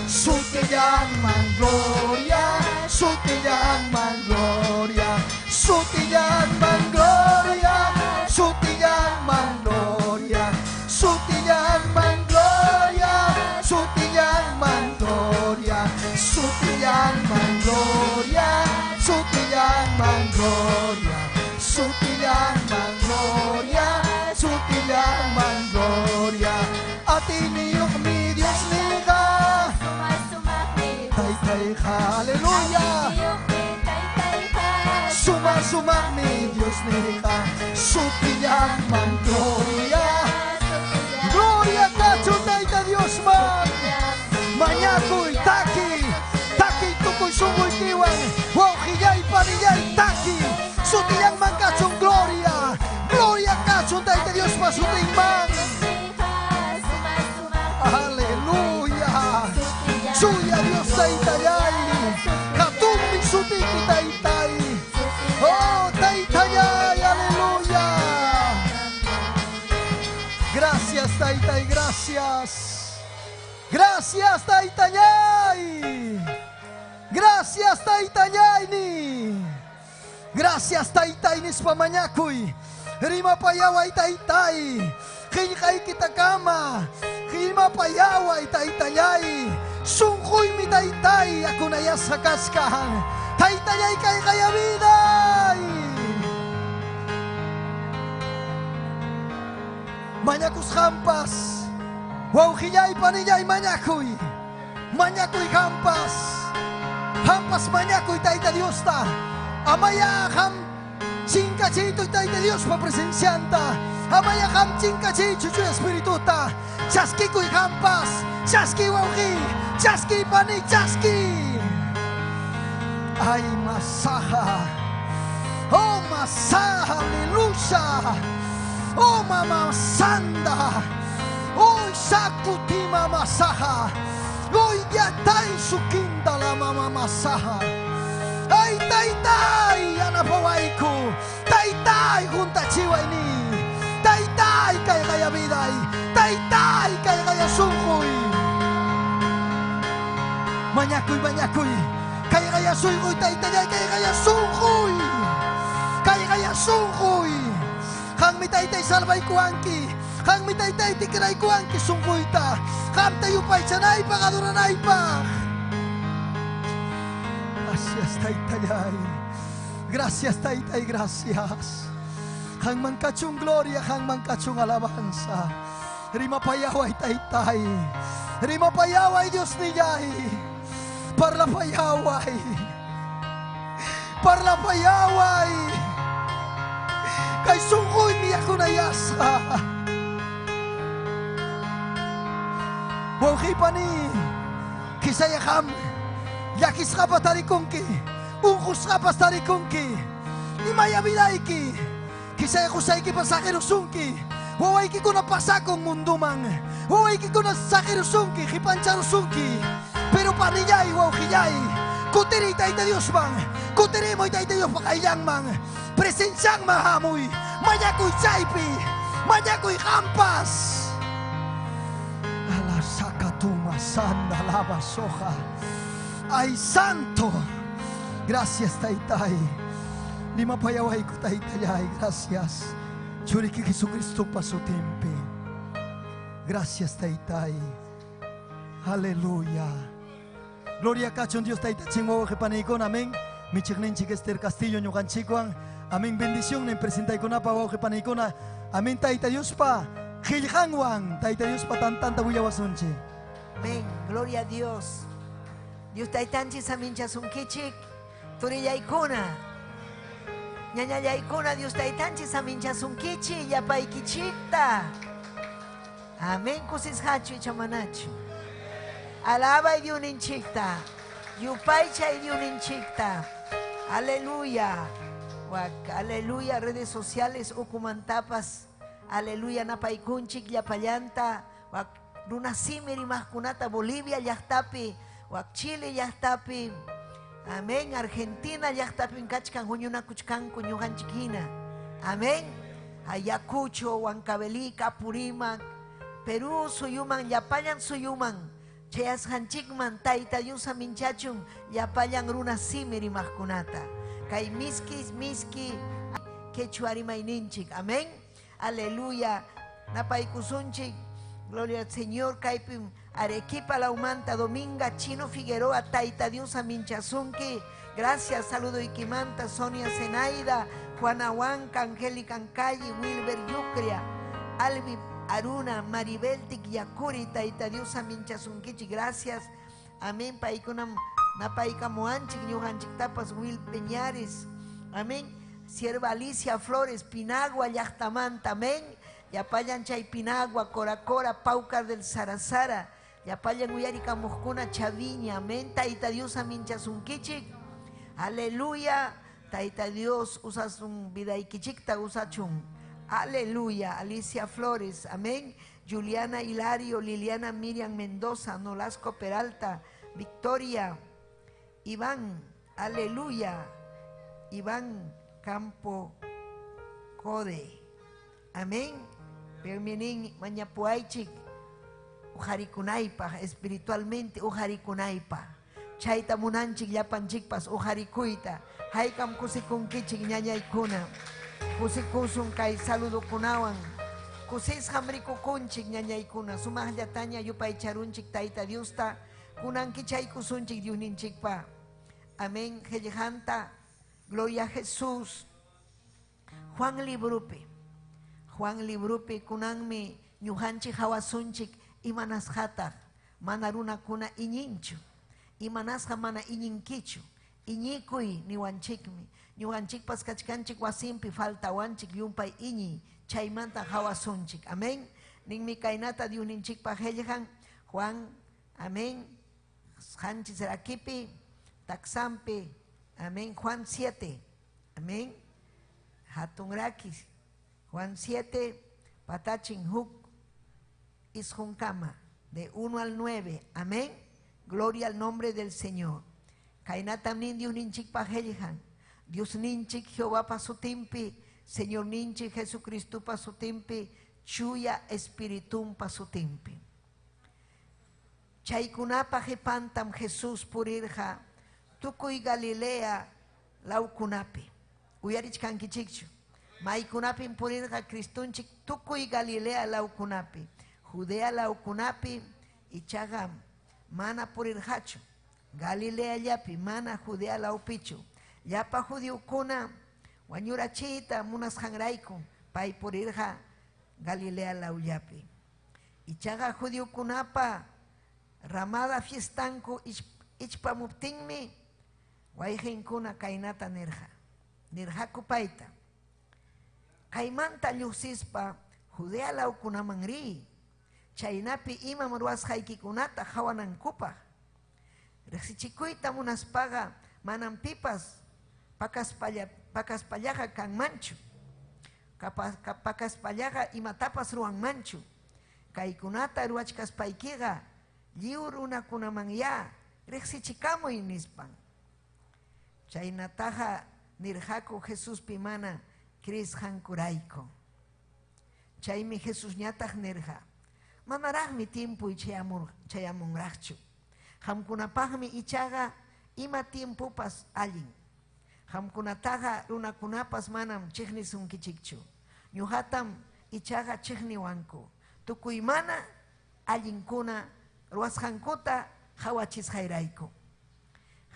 Sutiyang mang gloria, sutiyang mang gloria, sutiyang mang gloria, sutiyang mang gloria, sutiyang mang gloria, sutiyang mang gloria, sutiyang mang gloria, sutiyang mang gloria, sutiyang mang gloria, sutiyang mang gloria. Atiniyok mi Diyos ni ka. Tay-tay ka, hallelujah. Sumasumak ni Diyos ni ka. Sutiyang mang gloria. Gloria ka, chunay ka Diyos man. Manyakoy, taki. Taki tukoy sungoy kiwan. Wauhiyay, paniyay, taki. Sutiyang mang kachong gloria. Gloria ka, chunay ka Diyos man. Suting man. Hallelujah. Suya Dios tay-tayay. Katuming suti kitay-tay. Oh, tay-tayay. Hallelujah. Gracias, tay-tay. Gracias. Gracias, tay-tayay. Gracias, tay-tayay ni. Gracias, tay-tay nis pamanyakoy. Rima payaway, tay-tay. Kay kita kama. Kima payaway, tay-tayay. Sungkoy mi tay-tay, ako na yasakas kahan. Tay-tayay kay kayaminay. Manyakus hampas. Wauhiyay paniyay manyakoy. Manyakoy hampas. Hampas manyakoy tay-ta Diyos ta. Amaya ham Chincachito y taita Dios pa presencianta. Amaya ham chincachito chuchu espirituta. Chaski kuy hampas. Chaski wauki. Chaski panik chaski. Ay masaha. Oh masaha. Aleluya. Oh mama sanda. Oh sakutima masaha. Hoy ya tai sukinda la mama masaha. Ay tai tai anapawaiku. Tai tai junta chiwaini. Tai tai kay kaya biday. Tai tai kay kaya sungkoy. Manyakoy. Kay kaya sungkoy tai tai kay kaya sungkoy. Kay kaya sungkoy. Hang mitay tay salbay kuangki. Hang mitay tay tikray kuangki sungkoy ta. Ham tayo pa'y sanay pa, kaduranay pa. Gracias, Taytay. Gracias, Taytay, gracias. Hang mangkachung gloria, hang mangkachung alabanza. Rima payaway, Taytay. Rima payaway, Diyos niyay. Parla payaway. Parla payaway. Kay sungkoy niya ko na yasa. Wauki pani, kisaya kam, yakis ka pa tarikungki, ungkus ka pa tarikungki, imaya bidaiki, kisaya kusay ki pa sakirusungki, wawaiki ko na pasakong mundumang, wawaiki ko na sakirusungki, kipancharusungki, pero paniyay, waukiyay, kutiri tayo Diyos bang, kutiri mo tayo Diyos pakayang mang, presensyang mahamoy, mayakoy chaypi, mayakoy kampas. Sakatuma sanda lava soja. Ay santo. Gracias Taytay. Lima payaway ko Taytay. Gracias. Churi ki Jesucristo pa su tempe. Gracias Taytay. Aleluya. Gloria kachon Dios Taytay chingwa que panikon. Amén. Mi chiknen chikester Castillo nyukan chikwan. Amén. Bendición en presentai con apa que panikona. Amén Taytay Dios pa. Gilhangwang, Tayta Dios patantanta buyawasunche. Amén, gloria a Dios. Dios taitanchi samincha sunkichik, turilla ikuna. Ñaña ikuna Dios taitanchi samincha sunkichi, yapaikichikta. Amén, kusis hachu y chamanachu. Alaba y diuninchikta. Yupaicha y diuninchikta. Aleluya. Aleluya, redes sociales, ukumantapas. Aleluya, napaikunchik yapallanta, wak runa simiri maskunata Bolivia yahtapi, wak Chile yahtapi, amén, Argentina yahtapi kachkan huñuna kuchkan kuñuhan chiquina, amén, Ayacucho, Huancavelica, Purímac, Perú suyuman, yapallan suyuman, chayas hanchikman, Tayta Dios minchachun, yapallan runa simiri maskunata, kay miski, quechuarimaininchik, amén. Aleluya, napaykusunchik, gloria al Señor, Kaipim, Arequipa, La Humanta, Dominga, Chino Figueroa, Tayta Dios Minchazunki, gracias, saludo Ikimanta, Sonia Zenaida, Juana Huanca, Angélica Ancalle, Wilber Yucria, Albi Aruna, Maribel Tikyakuri, Tayta Dios Minchazunki, gracias, amén, Paikunam, Napaika Moanchik, Ñuhanchik Tapas, Will Peñares, amén. Sierva Alicia Flores, Pinagua, Yachtamanta, amén. Yapayan Chay Pinagua, Coracora, Paucar del Sarasara. Yapayan Uyarica Moscuna, Chaviña, amén. Taita Dios Aminchasunkichik. Aleluya. Taita Dios usas un vidaikichikta usachun. Aleluya. Alicia Flores, amén. Juliana Hilario, Liliana Miriam Mendoza, Nolasco Peralta, Victoria, Iván, aleluya. Iván Campo Code, amén. Perminin mañapuaychik, ujarikunaipa, espiritualmente ujarikunaipa. Chaita munanchik yapanchikpas ujarikuita. Haikam kusikunkichik ñañaykuna. Kusikusun kay saludo kunawan. Kusis hamrikukunchik ñañaykuna. Sumajllataña yupaycharunchik Tayta Diosta. Kunanki chaykusunchik Diosninchikpa. Amén. Hellejanta. Gloria a Jesús. Juan Librupe kunanmi ñuhanchik hawasunchik imanasjata manaruna kuna iñinchu imanasja mana iñinkichu iñikuy niwanchikmi. Ñuqanchikpas kachkanchik wasimpi faltawanchik llumpay iñi chaymanta hawasunchik. Amén. Ninmi kaynata Diosninchikpa qillqan Juan, amén. Hanchis rakipi, taksampi, amén. Juan 7, amén. Hatunrakis, Juan 7, patachin huk isjunkama, de 1 al 9, amén. Gloria al nombre del Señor. Kainatam nin Dios ninchik pajelijan, Dios ninchik Jehová pasutimpi, Señor ninchik Jesucristo pasutimpi, chuya espiritum pasutimpi. Chaykunapa jepantam Jesús purirja, tukuy Galilea laukunapi. Uyarichkankichikchu. Maikunapin purirja Cristunchik tukuy Galilea laukunapi. Judea laukunapi ichaga mana purirjachu. Galilea llapi mana Judea laupichu. Llapa judiukuna wañurachita munas hangraiku pay purirja Galilea laullapi. Ichaga judiukunapa ramada fiestanku ichpamuptinmi wayjinkuna kaynata nirjaku payta. Kaymanta llusispa Judea laukunaman ri. Chaynapi imam ruwasqaykikunata hawanankupaq. Riqsichikuyta munaspaqa manam pipas pakaspallaqa kanmanchu. Pakaspallaqa imatapas ruwanmanchu. Kaykunata ruwachkaspaykiqa lliw runakunaman ya riqsichikamuy nispan. Chaynataqa nirjaku Jesús pimana Crisqankurayku. Chaymi Jesús ñataq nirja. Manaraqmi tiempo chayamunraqchu. Hamkunapaqmi ichaga ima tiempopas allin. Hamkunataqa runakunapas manam chiqnisunkichikchu. Ñuqatam ichaga chiqniwanku. Tukuy mana allinkuna ruwasqankuta hawachisqayrayku.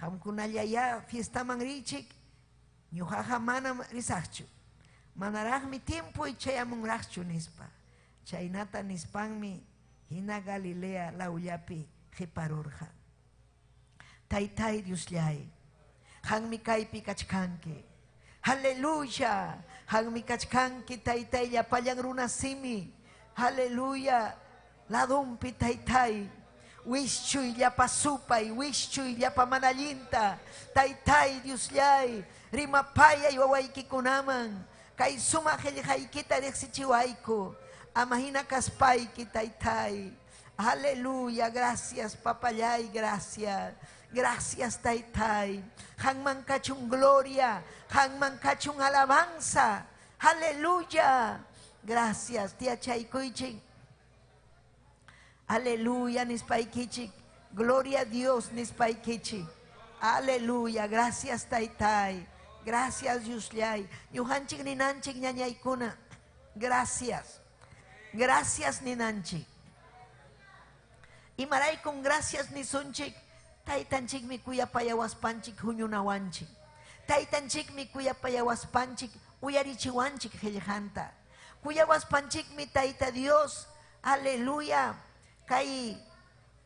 Hamkunallaya fiestaman richik ñuqaqa manam risaqchu. Manaraqmi tiempo chayamunraqchu nispa. Chaynata nispanmi hina Galilea laullapi qhiparurqa. Taytay Diosllay, hanmi kaypi kachkanki. Aleluya, hanmi kachkanki taytay llapallan runasimi. Aleluya, ladumpi taytay. Wishchuy llapa supay, wishchuy llapa manallinta. Taytay Diosllay, rimapayay wawaykikunaman. Kay suma qillqaykita riqsichiwayku. Amahina kaspayki taytay. Aleluya, gracias papayay, gracias. Gracias taytay. Hanman kachun gloria, hanman kachun alabanza. Aleluya. Gracias, tía chaykuychik. Aleluya, nispaykichik. Gloria a Dios, nispaykichik. Aleluya, gracias taytay. Gracias Diosllay. Ñuqanchik ninanchik ñañaykuna. Gracias. Gracias ninanchik. Imaraykun gracias nisunchik. Taytanchikmi kuyapayawaspanchik huñunawanchik. Taytanchikmi kuyapayawaspanchik uyarichiwanchik qillqanta. Kuyawaspanchikmi tayta Dios. Aleluya. Kay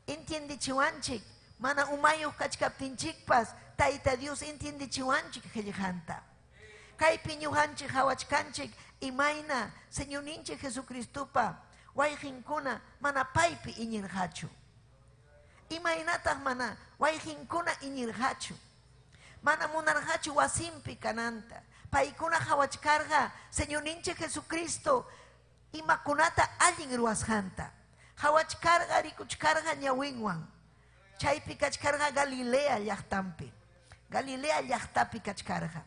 entiendichiwanchik. Mana umayuq kachkaptinchikpas tayta Dios entiendichiwanchik qillqanta. Kaypi ñuqanchik hawachkanchik imayna Señor ninchik Jesucristupa wayqinkuna mana paypi iñirqachu. Imaynataq mana wayqinkuna iñirqachu. Mana munarqachu wasimpi kananta. Paykuna hawachkarqa Señor ninchik Jesucristo imakunata allin ruwasqanta. Hawachkarqa rikuchkarqa ñawinwan. Chaypi kachkarqa Galilea llaqtampi. Galilea llaqtapi kachkarqa.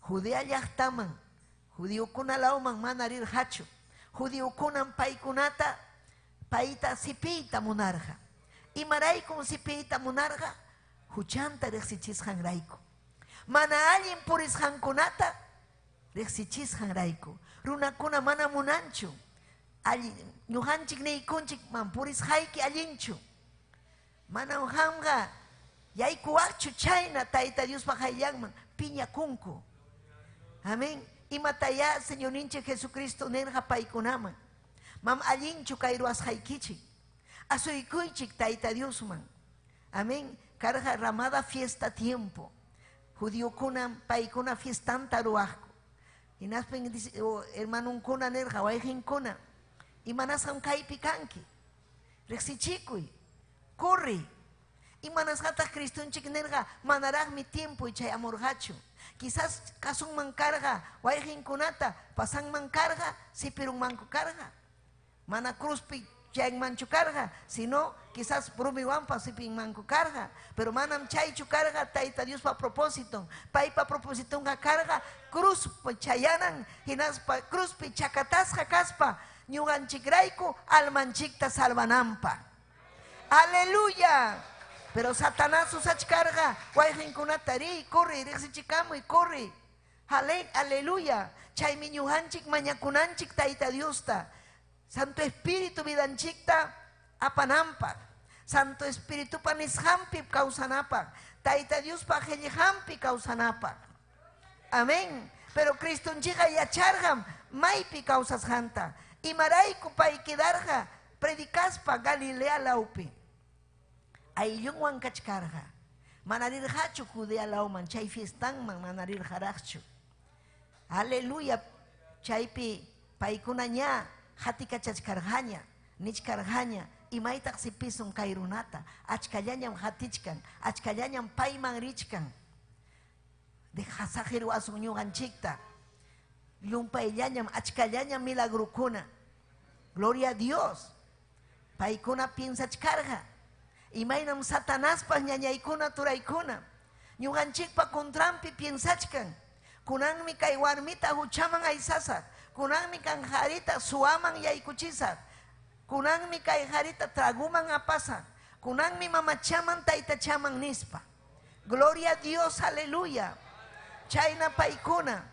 Judea llaqtaman. Judiukuna lauman mana rirqachu. Judiukunan paykunata payta sipiyta munarqa. Imaraykun sipiyta munarqa huchanta riqsichisqanrayku. Mana allin purisqankunata riqsichisqanrayku. Runakuna mana munanchu. Ñuqanchik niykunchik man purisqayki allinchu. Mana hamqa yaykuwaqchu chayna tayta Diospa qayllanman piñakunku. Amén. Imataya Señor ninchik Jesucristo nirqa paykunaman. Mam allinchu kay ruwasqaykichik. Asuykuychik tayta Diosman. Amén. Karqa ramada fiesta tiempo. judío kuna paikuna fiestanta ruajko. Y naspen hermano kuna nerja waihin kuna. Y manasam kaipi kanki. Rexichikui. Corre. Y manasgata Cristunchik nerga manarag mi tiempo y chay amorgacho. Quizás kasung mancarga, waihin kunata, pasang mancarga, si pirung manco carga. Mana cruzpi chay manchu carga, si no, quizás brumi wampa si ping manco carga. Pero manam chay chu carga, taita Dios pa propósito. Pa propósito nga carga, cruz chayanan, hinas pa cruzpi chakatasja caspa, ñuganchikraiko, almanchikta salvanampa. Aleluya. Pero Satanás usach carga, guayrin kunatari, corre, rexichicamo y corre. Aleluya. Chay miñuhanchik, mañakunanchik, taita Diosta. Santo Espíritu vidanchikta, apanampa. Santo Espíritu panishampi causanapa. Taita Dios pa hampi causanapa. Amén. Pero Cristo unchiga yachargam, maipi causas janta. Y maraiku pa ikidarja, predicaspa Galilea laupi. Ayllung wan kachkarga. Manarir hachu Judea lauman. Chay fiestan man manarir harachu. Aleluya. Chaypi paikunanya hati kachachkargaña. Nichkargaña. Y maitak si pisun kairunata. Achkallañam hatichkan. Achkallañam paiman richkan. De hasajiru asuñuganchikta. Lumpaillañam achkallañam milagrukuna. Gloria a Dios. Paikuna piensa chkarga. Imaynam Satanás pa ñañaykuna turaykuna. Ñuganchikpa contrampi piensachkan. Kunanmi kay warmita huchaman aysasa. Kunanmi kan jarita suaman yaykuchisa. Kunanmi kay jarita traguman apasa. Kunanmi mamachaman taitachaman nispa. Gloria a Dios, aleluya. Chayna paykuna.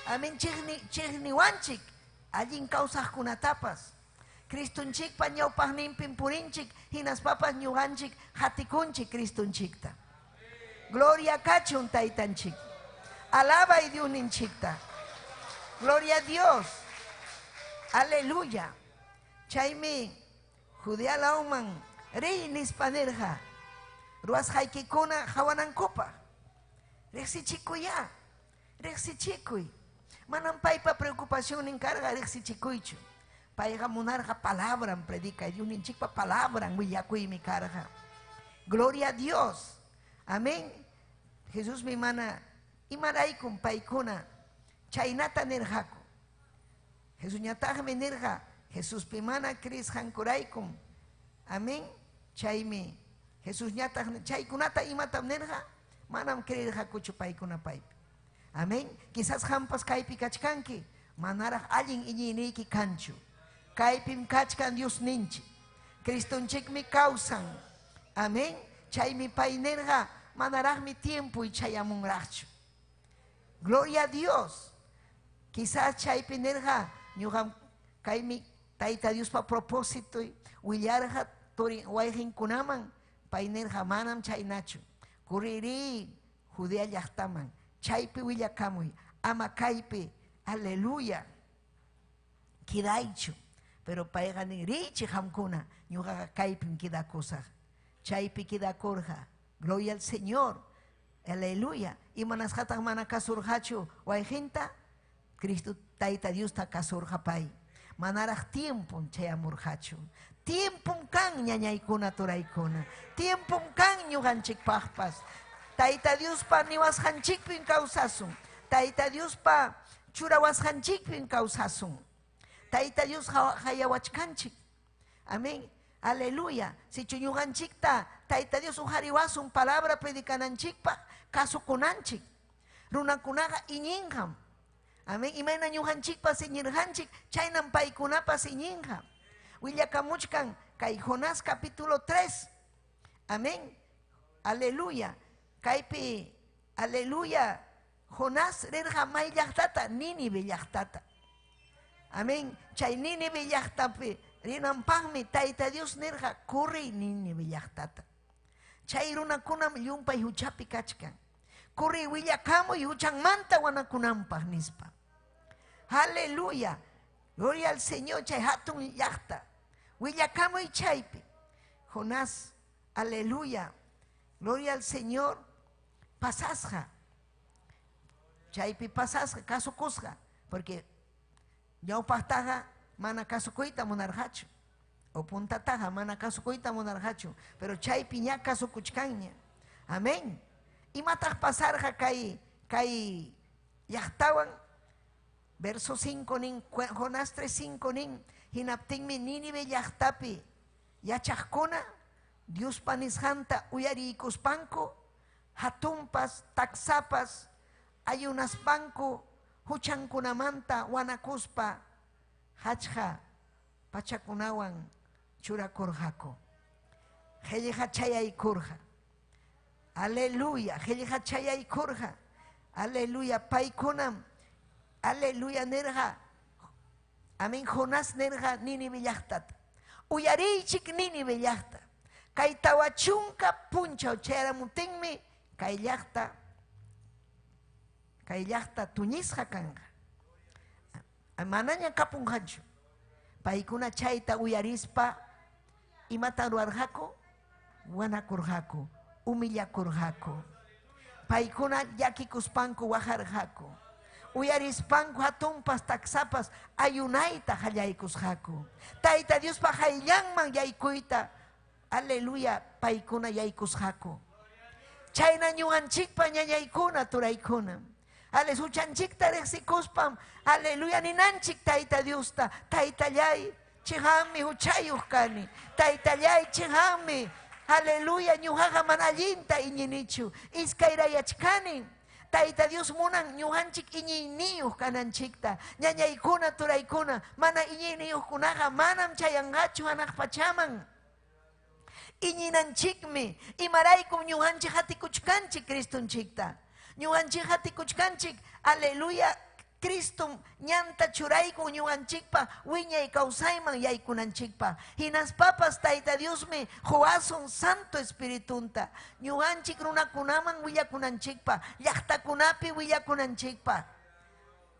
Amin chigniwanchik. Allin causajkunatapas. Cristunchik pañaupaj nimpin purinchik, hinas papas ñuganchik, hatikunchik Cristunchikta. Gloria kachun taitanchik. Alaba y Dios ninchikta. Gloria a Dios. Aleluya. Chaymi, Judea lauman, rey nispanerja. Ruas haikikuna hawanankopa. Rexichikuya. Rexichikuy. Manampaipa preocupación encarga rexichikuychu. Paiga monarca palabra predica y un chica palabra en mi carga. Gloria a Dios. Amén. Jesús mi mana y maraikum paikuna chainata nerjaco. Jesús ñataja nerja. Jesús pimana Cris hankuraikum. Amén. Chaimi. Jesús ñataja chaikunata y mata nerja. Manam creer jacucho paikuna paip. Amén. Quizás hampas kaipi kachkanki. Manara alguien iñiniki kanchu. Kaipim kachkan Dios ninchi. Cristonchik mi causan. Amén. Chay mi painerga. Manaraj mi tiempo y chayamunracho. Gloria a Dios. Quizás chay pinerga. Ñugam kaimi taita Dios pa propósito. Willarja tori waihin kunaman. Painerga manam chay nacho. Kuriri Judea yachtaman. Chaypi willakamuy. Ama kaipi. Aleluya. Kidaicho. Pero paegani richi hamkuna, ñuga kaipim kida cosa. Chaipi kida korja. Gloria al Señor. Aleluya. Y manasjata mana kasurhachu, waijinta, Cristo taita Dios ta kasurja pai. Manaraj tiempum chayamurhachu. Tiempum kan ñañaykuna turaykuna. Tiempum kan ñuganchik pajpas. Taita Dios pa niwas hanchikpin kausasun. Taita Dios pa churawas hanchikpin kausasun. Taita Dios hayawachkanchik. Amén. Aleluya. Si chuñuganchikta, taita Dios ujariwasun palabra predicananchikpa, kasukunanchik. Runakunaga iñinjam. Amén. Imayna ñujanchikpa siñirjanchik, chaynan paikunapa siñinjam. Willakamuchkan, kay Jonás capítulo 3. Amén. Aleluya. Kaypi, aleluya. Jonás rerja may llaktata, Nínive llaktata. Amén. Chay Nínive llaktapi rinampaqmi taita Dios nerja corre Nínive llaktata. Chay runakunam llumpay huchapi kachkan. Corre willakamuy huchanmanta wanakunampaq nispa. Aleluya. Gloria al Señor. Chay hatun llakta. Willakamuy chaypi. Jonás. Aleluya. Gloria al Señor. Pasasja. chaypi pasasqa kasukusqa porque ñawpaqtaqa mana kasukuyta munarqachu o puntataqa mana kasukuyta munarqachu pero chaypi ña kasukuchkanña amén imataq pasarqa kay llaqtawan verso 5 nin Jonás 3:5 nin hinaptinmi Nínive llaqtapi yachaqkuna Diospa nisqanta uyariykuspanku hatunpas taksapas ayunaspanku huchankunamanta wanakuspa hachqa pachakunawan churakurqaku qhilliqa chayaykurqa aleluya qhilliqa chayaykurqa aleluya paykunam aleluya nirqa amén Jonás nirqa Nínive llaqtata uyariychik Nínive llaqta kay tawa chunka punchaw chayaramutinmi kay llaqta tuñisqa kanqa manaña kapunqachu paykuna chayta uyarispa imata ruwarqaku wanakurqaku humillakurqaku paykuna llakikuspanku wajarqaku uyarispanku hatunpas taksapas ayunayta qallaykusqaku tayta Diospa qayllanman yaykuyta aleluya paykuna yaykusqaku chayna ñuqanchikpa ñañaykuna turaykuna ale huchanchikta riqsikuspam aleluya ninanchik tayta Diosta taytallay chiqanmi huchayuq kani taytallay chiqanmi aleluya ñuqaqa mana allinta iñinichu iskayrayachkani tayta Dios munan ñuqanchik iñiyniyuq kananchikta ñañaykuna turaykuna mana iñiyniyuqkunaqa manam chayanqachu hanaq pachaman iñinanchikmi imaraykum ñuqanchik hatikuchkanchik Cristonchikta ñuqanchik hatikuchkanchik aleluya Cristo ñanta churayku ñuqanchikpa wiñay kawsayman yaykunanchikpa hinaspapas tayta Diosmi huwasun Santo Espiritunta ñuqanchik runakunaman willakunanchikpa llaqtakunapi willakunanchikpa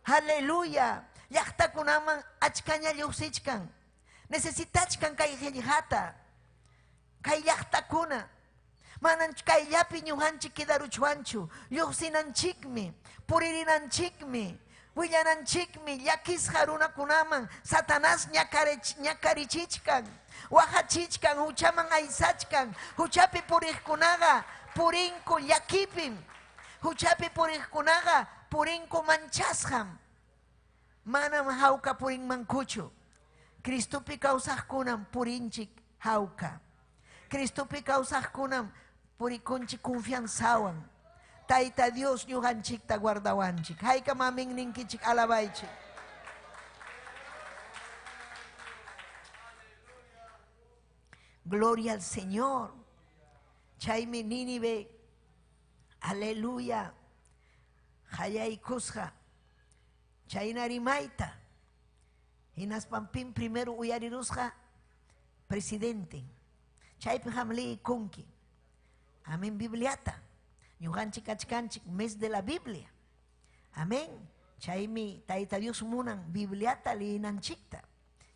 aleluya llaqtakunaman achkaña lluqsichkan necesitachkan kay qillqata kay llaqtakuna manan kayllapi ñuqanchik kidaruchwanchu lluqsinanchikmi puririnanchikmi willananchikmi llakisqa runakunaman Satanás ñakarichichkan wajachichkan huchaman aysachkan huchapi puriqkunaqa purinku llakipim huchapi puriqkunaqa purinku manchasqam manam hawka purinmankuchu Cristopi kawsaqkunam purinchik hawka Cristopi kawsaqkunam purikunchik confianzawan tayta Dios ñuqanchikta guardawanchik haykam amén ninkichik alabaychik gloria al Señor chaymi Nínive aleluya hayaykusqa chayna rimayta hinaspampin primero uyarirusqa presidente chaypi hamli kunki amén Bibliata ñuqanchik achkanchik mes de la Biblia amén chaymi tayta Dios munan Bibliata leyinanchikta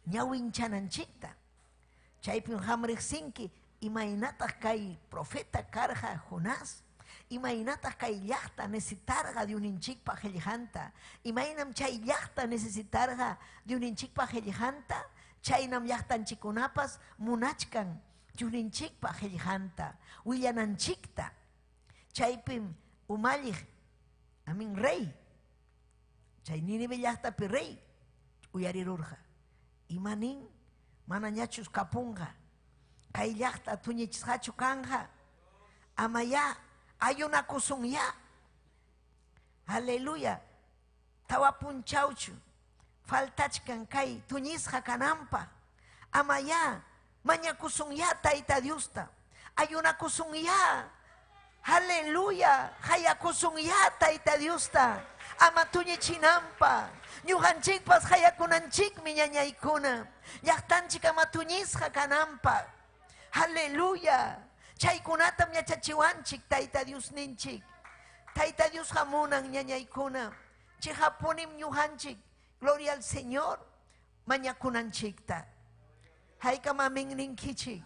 ñawinchananchikta chaypi hamriqsinki imaynataq kay profeta karqa Jonás imaynataq kay llaqta necesitarqa de uninchikpa qillqanta imaynam chay llaqta necesitarqa de uninchikpa qillqanta chaynam llaqtanchikunapas munachkan churinchikpa qillqanta willananchikta chaypim umalliq amin rey chay Nínive llaqtapi rey uyarirurqa imanin mana ñachus kapunqa kay llaqta tuñichisqachu kanqa amaya ayunakusunya aleluya tawa punchawchu faltachkan kay tuñisqa kananpaq amaya mañakusunya tayta Diosta ayunakusunya aleluya hayakusunya tayta Diosta ama tuñichinanpaq ñuqanchikpas hayakunanchikmi ñañaykuna llaqtanchik ama tuñisqa kananpaq aleluya chaykunatam yachachiwanchik tayta Dios ninchik tayta Dios hamunan ñañaykuna chihapunim ñuqanchik gloria al Señor mañakunanchikta haykam amén ninkichik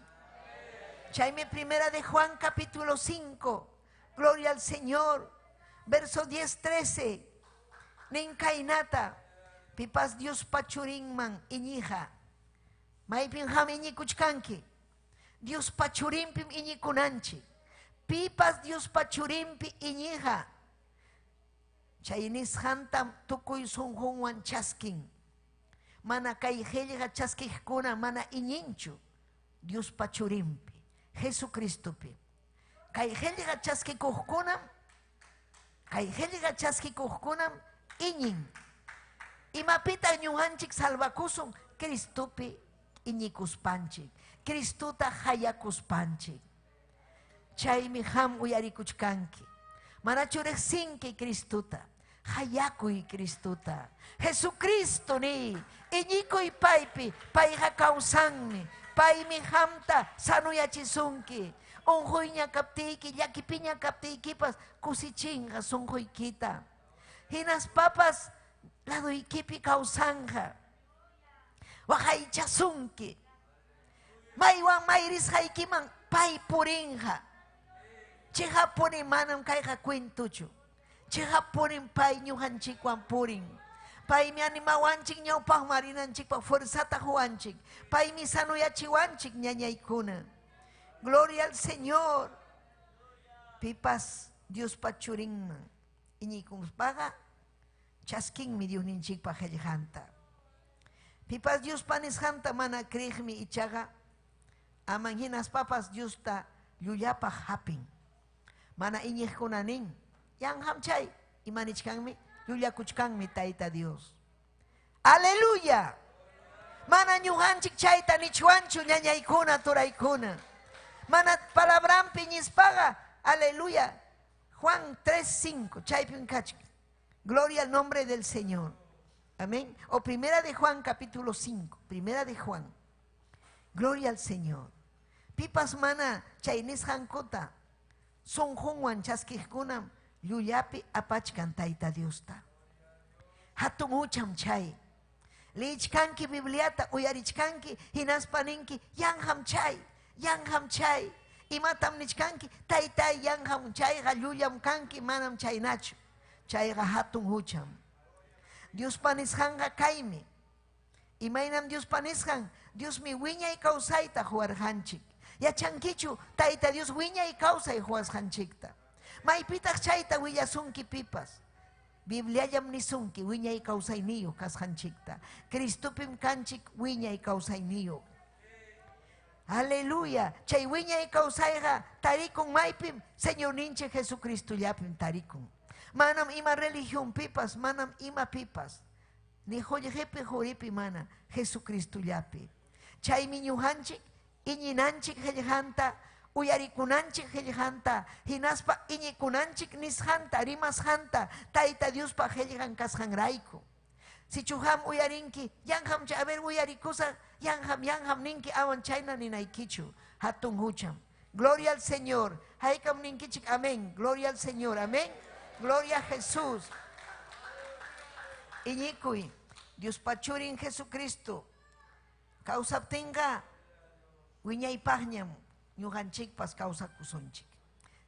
chaymi primera de Juan capítulo 5 gloria al Señor verso 10-13 nin kainata pipas Dios pachurinman iñija maypin ham iñikuchkanki Dios pachurimpim iñikunanchi pipas Dios pachurimpi iñija chaynis hantam tukuy sunjunwan chaskin mana kay qillqa chaskijkuna mana iñinchu Dios pachurimpi Jesucristopi kay qillqa chaskikuqkunam iñin imapita ñuqanchik salvakusun Cristopi iñikuspanchik Cristuta hayakuspanchik chaymi ham uyarikuchkanki manachu riqsinki Cristuta hayakuy Cristuta Jesucristo ni iñikuy paypi payqa kawsanmi paymi hamta sanuyachisunki unquyña kaptiyki llakipiña kaptiykipas kusichinqa sunquykita hinas papas laduykipi kawsanqa waqaychasunki maywan mayrisqaykiman pay purinqa chihapuni manam kayqa cuentuchu chihapunin pay ñuqanchikwan purin paymi animawanchik ñawpaq marinanchikpaq fuerzata huwanchik paymi sanuyachiwanchik ñañaykuna gloria al Señor pipas Dios pachurinman iñikuspaqa chaskinmi Dios ninchikpaq qillqanta pipas Dios panisqanta mana kriqmi ichaqa aman hinas papas Diosta llullapaq hapin mana iñiqkuna nin yanham chay imanichkanmi llullakuchkanmi tayta Dios aleluya mana ñuqanchik chayta nichwanchu ñañaykuna turaykuna mana palabrampi nispaqa aleluya Juan 3:5 chaypin kachk gloria al nombre del Señor amén o primera de Juan capítulo 5 primera de Juan gloria al Señor pipas mana chay nisqankota sunqunwan chaskijkunam llullapi apachkan tayta Diosta hatun ucham chay lichkanki Bibliata uyarichkanki hinaspa ninki yanham chay imatam nichkanki taytay yanham chayqa llullam kanki manam chaynachu chayqa hatun ucham Dios panisqanqa kaymi imaynam Dios panisqan Diosmi wiñay kawsayta huwarqanchik yachankichu tayta Dios wiñay kawsay huwasqanchikta maypitaq chayta willasunki pipas Bibliallam nisunki wiñay kawsayniyuq kasqanchikta Cristopim kanchik wiñay kawsayniyuq aleluya chay wiñay kawsayqa tarikun maypim Señor ninchik Jesucristollapim tarikun manam ima religión pipas manam ima pipas ni jolljepi joripi mana Jesucristollapi chaymi ñuqanchik iñinanchik qillqanta uyarikunanchik qillqanta hinaspa iñikunanchik nisqanta rimasqanta tayta Diospa qillqan kasqanrayku sichuham uyarinki yanham a ver uyarikusa yanham ninki awan chayna ninaykichu hatun hucham gloria al Señor haykam ninkichik amén gloria al Señor amén gloria a Jesús iñikuy Dios pachurin Jesucristo kawsaptinqa wiñaypaqñam ñuqanchikpas kawsakusunchik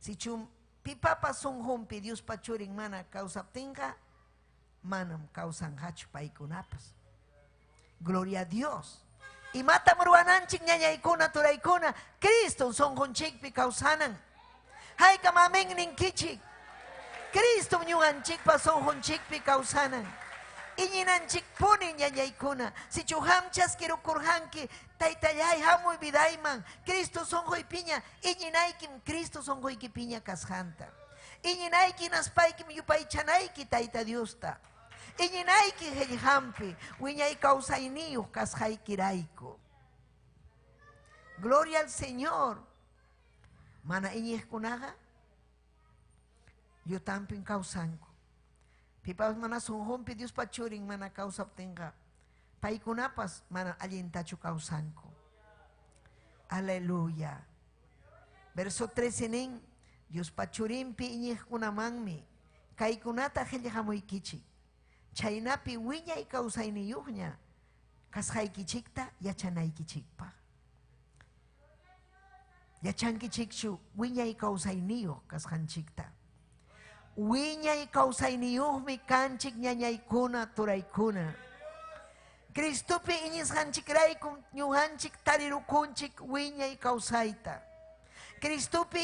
sichum pipapas sunqunpi Dios pachurin mana kawsaptinqa manam kawsanqachu paykunapas gloria a Dios imatam ruwananchik ñañaykuna turaykuna Cristo sunqunchikpi kawsanan haykam amén ninkichik Cristo ñuqanchikpas sunqunchikpi kawsanan iñinanchik puni ñañaykuna sichuham chaskirukurqanki taytallay hamuy vidayman Cristo sunquypiña iñinaykim Cristo sunquykipiña kasqanta iñinayki naspaykim yupaychanayki tayta Diosta iñinayki qillqanpi wiñay kawsayniyuq kasqaykirayku gloria al Señor mana iñiqkunaqa llutampin kawsanku pipas mana sunqunpi Dios pachurin mana kawsaptinqa paykunapas mana allintachu kawsanku aleluya verso 13 nin Dios pachurinpi iñiqkunamanmi kaykunata qillqamuykichik chaynapi wiñay kawsayniyuqña kasqaykichikta yachanaykichikpaq yachankichikchu wiñay kawsayniyuq kasqanchikta Wiñay kawsayniyuqmi kanchik ñañaykuna turaykuna. Cristopi iñisqanchikraykum ñuqanchik tarirukunchik wiñay kawsayta. Cristopi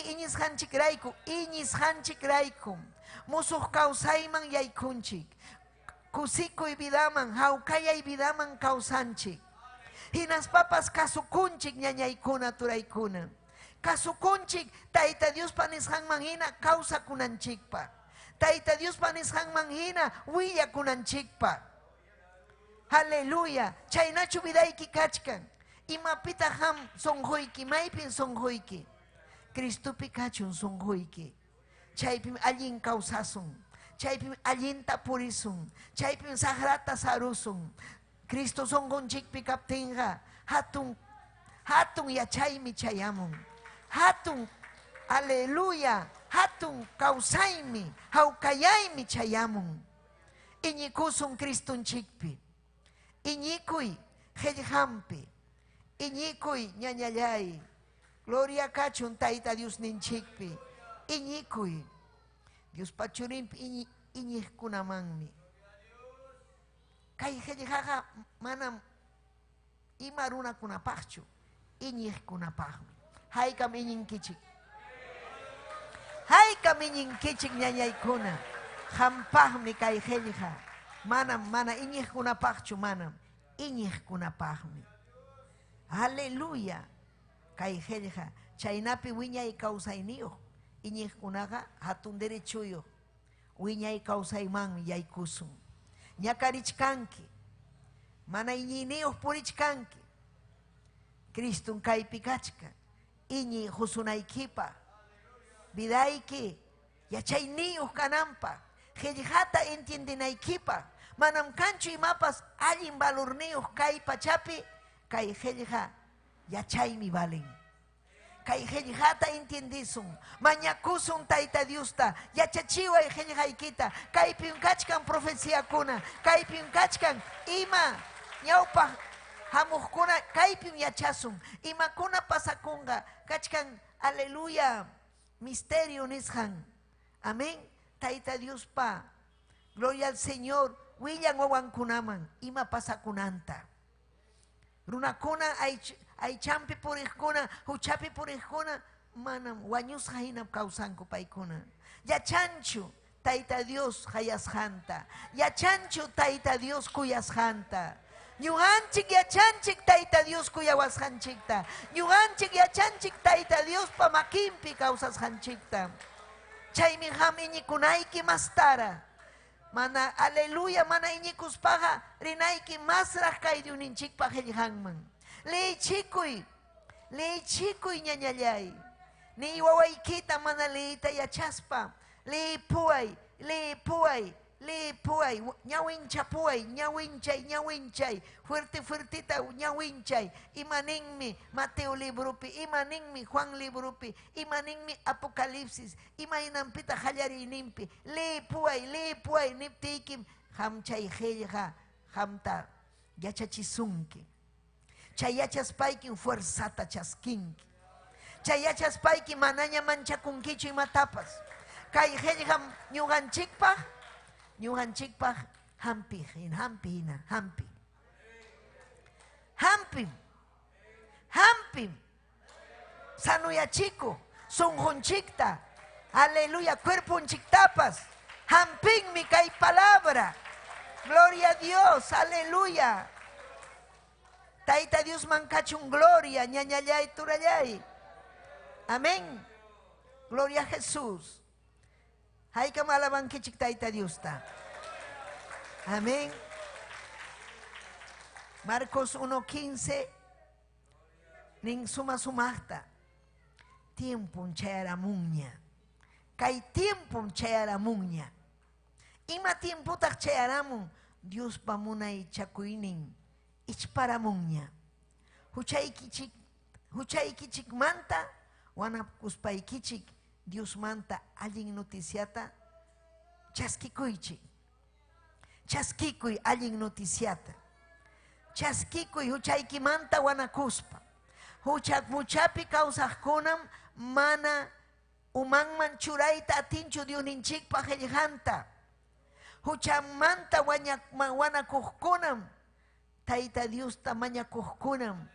iñisqanchikraykum musuq kawsayman yaykunchik. Kusikuy vidaman, hawkayay vidaman kawsanchik. Hinaspapas kasukunchik ñañaykuna turaykuna. Kasukunchik Tayta Dios panisqanman hina kawsakunanchikpa. Tayta Dios panisqanman hina willakunanchikpa. Aleluya. Chaynachu vidayki kachkan. Imapita ham sonjuyki, maypin sonjuyki. Cristopi kachun sonjuyki. Chaypim allin kawsasun. Chaypim allinta purisun. Chaypim sagrata sarusun. Cristo songonchikpi kaptinga hatun yachaymi chayamun. Hatun, aleluya, hatun kawsaymi, hawkayaymi chayamun. Iñikusun Cristonchikpi. Iñikuy qillqanpi. Iñikuy ñañallay. Gloria kachun Tayta Dios ninchikpi. Iñikuy. Dios pachurinpi iñiqkunamanmi. Kay qillqaqa manam ima runakunapaqchu. Iñiqkunapaqmi. Haykam iñinkichik. Haykam iñinkichik ñañaykuna. Qampaqmi kay qillqa. Mana iñiqkunapaqchu manam. Iñiqkunapaqmi. Aleluya. Kay qillqa. Chaynapi wiñay kawsayniyuq. Iñiqkunaqa hatun derechuyuq. Wiñay kawsaymanmi yaykusun. Ñakarichkanki. Mana iñiniyuq purichkanki. Cristun kaypi kachka. Iñi husunaykipa. Vidayki. Yachayniyuq kananpa. Qillqata entiendinaykipa. Manam kanchu imapas allin valorniyuq kay pachapi. Kay qillqa yachaymi valen. Kay qillqata entiendisun. Mañakusun Tayta Diosta. Yachachiway qillqaykita. Kaypim kachkan profeciakuna. Kaypim kachkan ima ñawpaq hamuqkuna kaypim yachasun. Imakuna pasakunga. Kachkan, aleluya, misterio nisqan. Amén. Tayta Dios pa. Gloria al Señor. Willan wawankunaman. Ima pasakunanta. Runakuna aychampi puriqkuna, huchapi puriqkuna, manam wañusqa hinam kawsanku paykuna. Yachanchu Tayta Dios hayasqanta. Yachanchu Tayta Dios kuyasqanta. Ñuqanchik yachanchik Tayta Dios kuyawasqanchikta. Ñuqanchik yachanchik Tayta Dios pamakinpi kawsasqanchikta. Chaymi ham iñikunayki mastara. Mana, aleluya, mana iñikuspaqa rinayki masraq kay Dioninchikpa qillqanman. Leychikuy ñañallay. Ni wawaykita mana leyta yachaspa. Lepuay, ñawinchay, fuertita ñawinchay. Imaninmi Mateo librupi, imaninmi Juan librupi, imaninmi Apocalipsis, imaynampita qallariyninpi. Lepuay, niptiykim hamchay qillqa, hamta yachachisunki. Chay yachaspaykim fuerzata chaskinki. Chay yachaspaykim manaña manchakunkichu imatapas. Kay qillqam ñuqanchikpaq hampi hina. Hampim. Sanuyachiku. Sunqunchikta. Aleluya. Cuerpunchiktapas. Hampinmi kay palabra. Gloria a Dios. Aleluya. Tayta Dios mankachun gloria. Ñañallay turallay. Amén. Gloria a Jesús. Haykam alabankichik Tayta Diosta. Amén. Marcos 1:15. Nin sumaqta. Tiempum chayaramunña. Kay tiempum chayaramunña. Ima tiemputaq chayaramun. Dios pamunay chakuynin. Ichparamunña. Huchaykichik manta. Wanapkuspaykichik. Dios manta allin noticiata. Chaskikuychik. Chaskikuy allin noticiata. Chaskikuy huchaykimanta wanakuspa. Huchapi kawsaqkunam mana Umangman churaita atinchu Diosninchikpa qillqanta. Huchamanta wanakuqkunam Tayta Diosta mañakuqkunam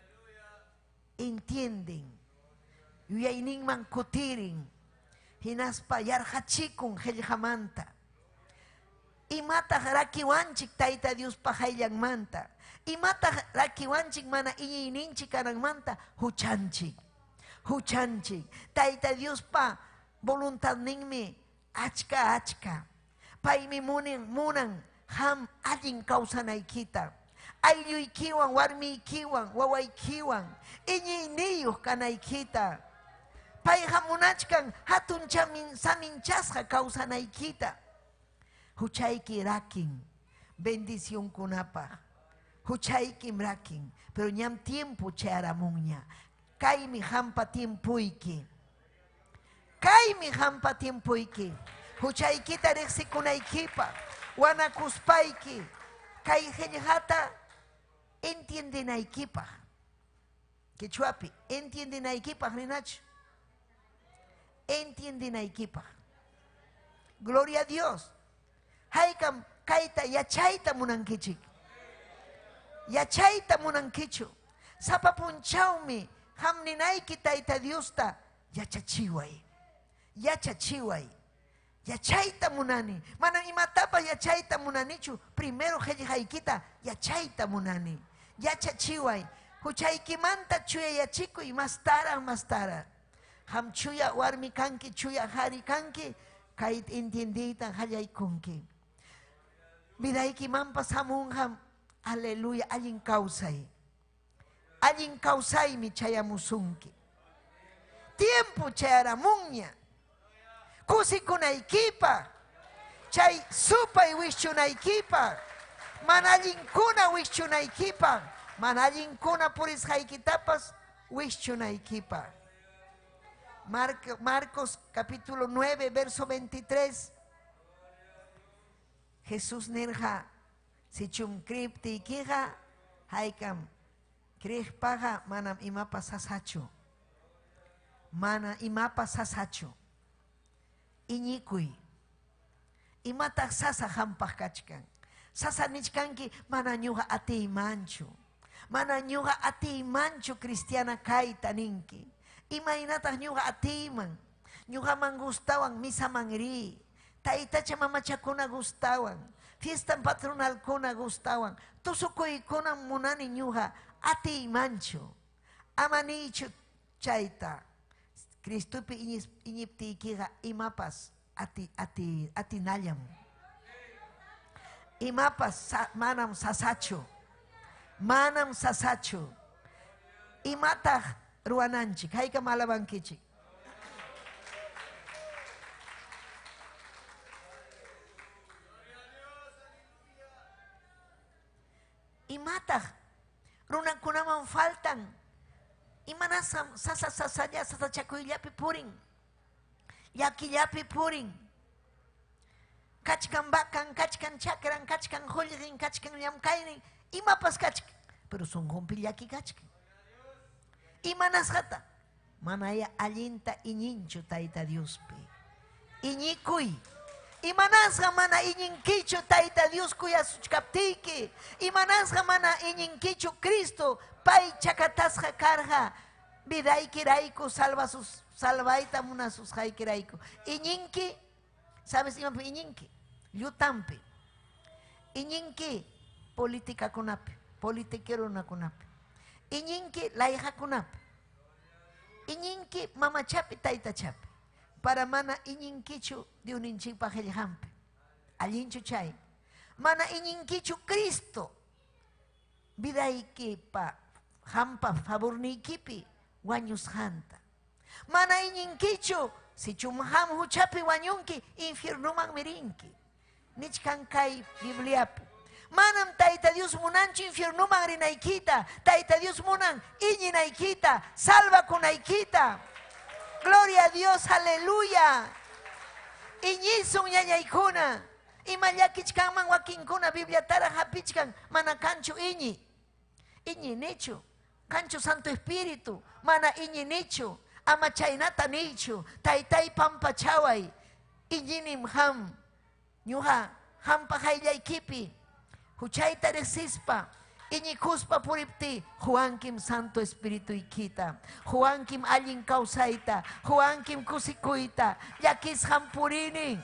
entienden. Yuyayninman kutirin. Hinaspa yarhachikun qillqamanta. Imataq rakiwanchik Tayta Diospa qayllanmanta. Imataq rakiwanchik mana iñiyninchik kananmanta huchanchik. Huchanchik. Tayta Diospa voluntadninmi achka. Paymi munan ham allin kawsanaykita. Aylluykiwan, warmiykiwan, wawaykiwan, iñiyniyuq kanaykita. Payqa munachkan hatun saminchasqa kawsanaykita. Huchayki rakin, bendicionkunapaq. Huchaykim rakin, pero ñam tiempo chayaramunña. Kaymi hampa tiempuyki. Kaymi hampa tiempuyki. Huchaykita riqsikunaykipaq, wanakuspayki, kay qillqata entiendenaykipaq. Quechuapi, entiendenaykipaq rinachu. Entiendenaykipaq. Gloria a Dios. Haykam kayta yachayta munankichik. Yachayta munankichu. Sapapunchawmi hamninayki Tayta Diosta yachachiway. Yachachiway. Yachayta munani. Mana imatapas yachayta munanichu. Primero qillqaykita yachayta munani. Yachachiway. Huchaykimanta chuyayachikuy mastara. Ham chuya warmi kanki, chuya hari kanki. Kay entiendiyta qallaykunki. Vidaykimanpas hamunham. Aleluya. Allin kawsay. Allin kawsaymi chayamusunki. Tiempo chayaramunña. Kusikunaykipa, chay supay wishchunaykipa, manallinkuna wishchunaykipa, manallinkuna purisqaykitapas wishchunaykipa. Marcos capítulo 9, verso 23. Jesús nirja, si chumkriptiykiqa, haykam kriqpaqa manam imapas sasachu. Mana imapas sasachu. Iñikuy. Imataq sasa hampaq kachkan. Sasa nichkanki mana ñuqa atiymanchu. Mana ñuqa atiymanchu cristiana kayta ninki. Imaynataq ñuqa atiyman. Ñuqaman gustawan misaman ri. Taytacha mamachakuna gustawan. Fiestan patronalkuna gustawan. Tusukuykunan munani ñuqa atiymanchu. Amanichu chayta. Cristupi iñiptiykiqa imapas atinallam. Imapas manam sasachu. Manam sasachu. Imataq ruwananchik. Haykam alabankichik. Imataq runakunaman faltan. Imanasam sasasasalla sasachakuyllapi purin. Llakillapi purin. Kachkan bakan, kachkan chakran, kachkan hullqin, kachkan llamkaynin. Imapas kachkan. Pero sunqunpi llaki kachkan. Imanasqata. Manaya allinta iñinchu Tayta Diospi. Iñikuy. Imanasqa mana iñinkichu Tayta Dios kuyasuchkaptiyki. Imanasqa mana iñinkichu Cristo pay chakatasqa karqa vidaykirayku salvayta munasusqaykirayku. Iñinki, ¿sabes imapi iñinki? Llutampi. Iñinki politikakunapi, politiquerunakunapi. Iñinki layqakunapi. Iñinki mamachapi taytachapi. Para mana iñinkichu Diosninchikpa qillqanpi. Allinchu chay. Mana iñinkichu Cristo vidaykipa hampa favorniykipi wañusqanta. Mana iñinkichu si chumham huchapi wañunki infiernuman mirinki. Nichkan kay Bibliapi. Manam Tayta Dios munanchu infiernuman rinaykita. Tayta Dios munan iñinaykita, salvakunaykita. Gloria a Dios, aleluya. Iñisun ñañaykuna. Ima llakichkanman wakinkuna Biblia tara hapichkan mana kanchu iñi. Iñi nichu. Kanchu Santo Espíritu. Mana iñi nichu. ama chaynata nichu, taytay pampachaway, iñinim ham, ñuha hampa hayllaykipi, huchayta resispa, iñikuspa puripti, Juankim Santo Espíritu ikita, Juankim allin kawsayta, Juankim kusikuyta, yakis hampurini,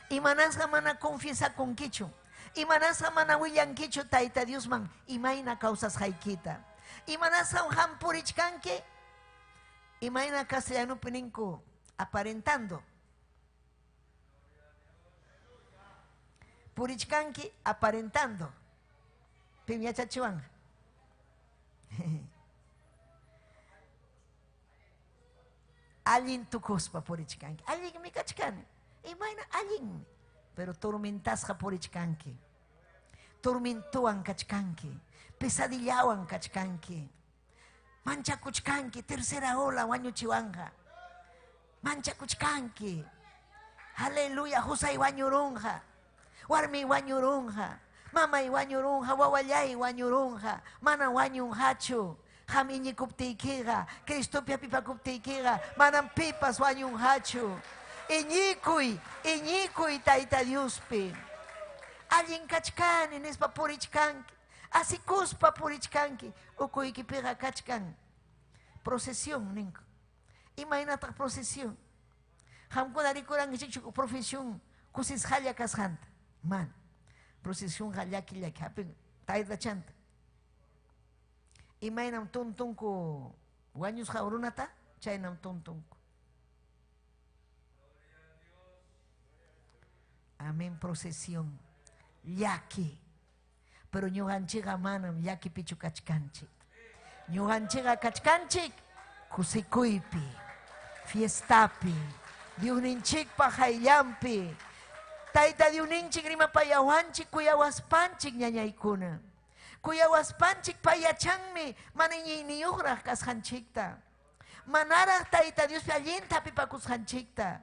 imanasqa mana confiesa kunkichu, imanasqa mana willankichu tayta Diosman, imayna kawsas haykita, imanasqa hampurichkanki, imayna castellano pininku aparentando. Purichkanki aparentando. Pimiachachuan. Allin tukuspa purichkanki. Allin mi kachkani. Imayna allin. Pero tormentasqa purichkanki. Tormentuan kachkanki. Pesadillawan kachkanki. Manchakuchkanki. Tercera ola wañuchiwanja. Manchakuchkanki. Aleluya. Josay wañurunja. Warmi wañurunja. Mamay wañurunja. Wawallay wañurunja. Mana wañunjachu. Ham iñikuptiykiqa. Cristopia pipakuptiykiqa. Manam pipas wañunjachu. Iñikuy tayta Diospi. Allin kachkani nispa purichkanki. Asikuspa purichkanki. Ukuykipiqa kachkan. Procesión ninku. Imaynataq procesión. Hamkuna rikurankichik profesión kusis halla kasqanta. Man. Procesión hallaki hapin tayta chanta. Imaynam tuntunku wañus jaurunata chaynam tuntunku. Amén, procesión. Yaki. Pero ñuqanchikqa manam yaki pichu kachkanchik. Ñuqanchikqa kachkanchik kusikuypi, fiestapi, Diosninchikpa hayllampi. Tayta Diosninchik rimapayawanchik kuyawaspanchik ñañaykuna. Kuyawaspanchik payachanmi mana iñiyniyuqraq kasqanchikta. Manaraq Tayta Diospi allinta apipakusqanchikta.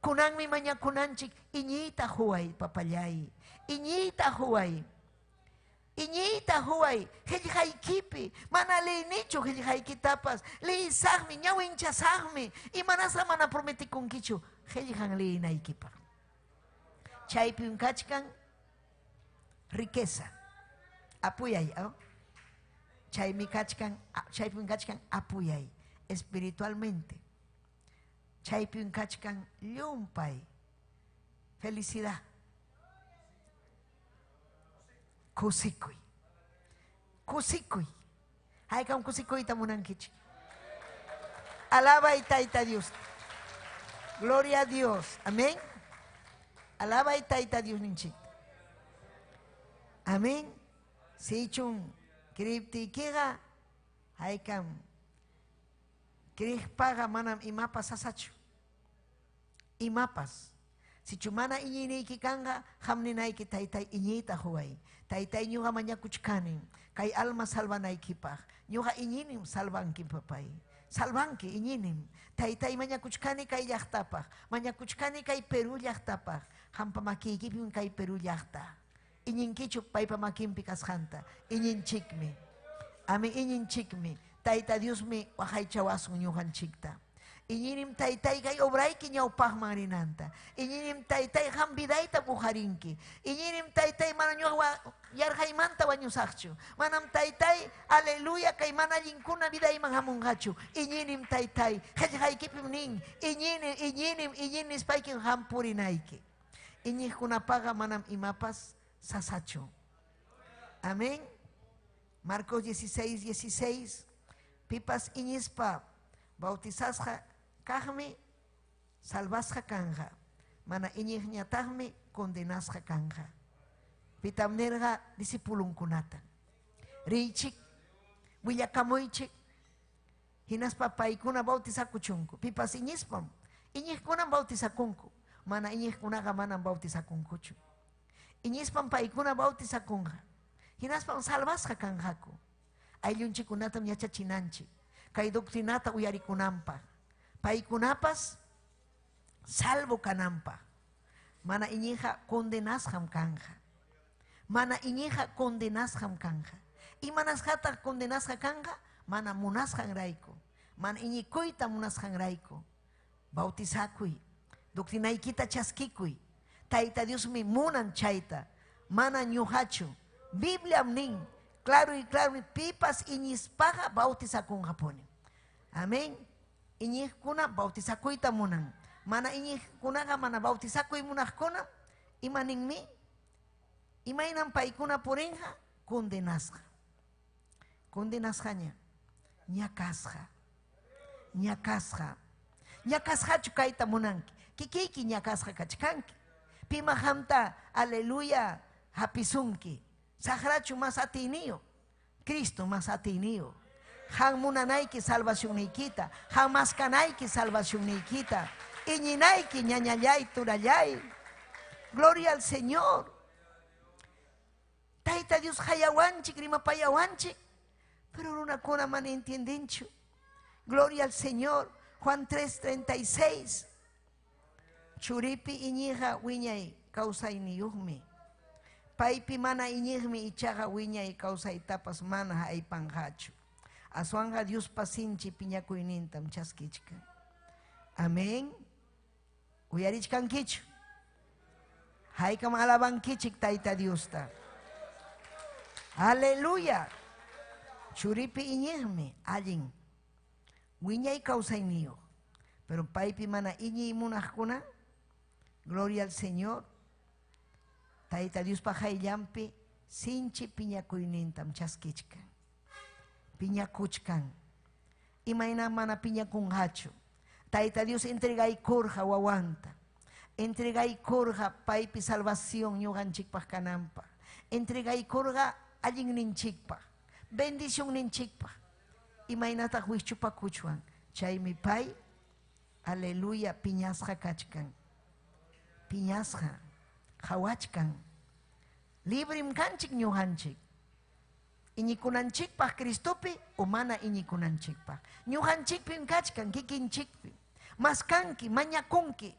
Kunanmi mañakunanchik iñiyta huway papallay. Iñiyta huway. Iñiyta huway. Qillqaykipi. Mana liynichu qillqaykitapas. Liyisaqmi, ñawinchasaqmi. Imanasqa mana prometikunkichu. Qillqan liyinaykipaq. Chaypim kachkan riqueza. Apuyay. Chaypim kachkan apuyay. Espiritualmente. Chaypim kachkan llumpay. Felicidad. Kusikuy. Kusikuy. Haykan kusikuyta munankichik. Alaba y tayta Dios. Gloria a Dios. Amén. Alaba y tayta Dios ninchik. Amén. Sichun kriptikiga haykan krikpaga manam imapas asachu. Imapas. Si chumana iñiniki kanga, hamninaiki taytay iñita huway. Taytay ñuqa mañakuchkani. Kay alma salvanaykipaq. Ñuqa iñinim salvanki papay. Salvanki iñinim. Taytay mañakuchkani kay llaqtapaq. Mañakuchkani kay Perú llaqtapaq. Hampa makiykipim kay Perú llaqta. Iñinkichu paypa makimpi kasqanta. Iñinchikmi. Ami iñinchikmi. Tayta Diosmi waqaychawasun ñuqanchikta. Iñinim taytay kay obrayki ñawpaqman rinanta. Iñinim taytay hambidayta pujarinki. Iñinim taytay mana ñuqa yarhaymanta wañusaqchu. Manam taytay aleluya kay mana allinkuna vidayman hamunqachu. Iñinim taytay qillqaykipim nin. Iñinim nispaykin hampurinayki. Iñiqkunapaqa manam imapas sasachu. Amén. Marcos 16:16. Pipas iñispa bautizasqa kaqmi salvasqa kanja. Mana iñiqñataqmi condenasqa kanja. Pitam nirqa disipulunkunata. Riychik, willakamuychik, hinaspa paykuna bautizakuchunku. Pipas iñispam, iñiqkunan bautizakunku. Mana iñiqkunaqa manam bautizakunkuchu. Iñispam paykuna bautizakunqa. Hinaspam salvasqa kanjaku. Ayllunchikunatam yachachinanchik. Kay doctrinata uyarikunanpaq. Paykunapas salvo kananpaq. Mana iñiqa condenasqam kanja. Mana iñiqa condenasqam kanja. Imanasqataq condenasqa kanja, mana munasqan rayku. Man iñikuyta munasqanrayku. Bautizakuy. Doctrinaykita chaskikuy. Tayta Dios mi munan chayta. Mana ñuhachu. Biblia nin. Claro y claro, pipas iñispaja bautizakunjapuni. Amén. Iñikuna bautizakuyta munan. Mana iñikunaga mana bautizakuy munajkuna. Imaninmi. Imainan paikuna purinja. Condenasja. Condenasjaña. Ñakasja. Ñakasja. Ñakasjachu kayta munanki. Kikiki ñakasja kachkanki. Pima hamta, aleluya, hapisunki. Sahrachu más atiniyo. Cristo más atiniyo. Han munanaiki salvación nikita. Han maskanaiki salvación nikita. Iñinaiki ñañayay turayay. Gloria al Señor. Taita Dios hayawanchik, rimapayawanchik. Pero una cona man entiendencho. Gloria al Señor. Juan 3:36. Churipi iñija wiñay kausay niyuhmi. Paipi mana iñijmi ichaja wiñay kausay tapas mana hay panjacho. Asuanja Dios pasinchi piñakuynintam chaskichka. Amén. Uyarichkan kichu. Haykam alabankichik taita Diosta. Aleluya. Churipi iñijmi allin. Wiñay kausay niyo. Pero paipi mana iñi munajkuna. Gloria al Señor. Taita Dios pajayampi sinchi piñakuynintam chaskichkan. Piñakuchkan. Imaina mana piñakunhachu. Taita Dios entrega y corja wawanta. Entrega y corja paipi salvación ñuganchikpaj kanampa. Entrega y corja allin ninchikpaj. Bendición ninchikpaj. Imainata huichupakuchuan. Chay mi pai. Aleluya piñasja kachkan. Piñasja, hawachkan, librim kanchik ñuhanchik. Iñikunanchikpaj Cristopi, humana iñikunanchikpaj. Ñuhanchikpin kachkan, kikinchikpi. Maskanki, mañakunki,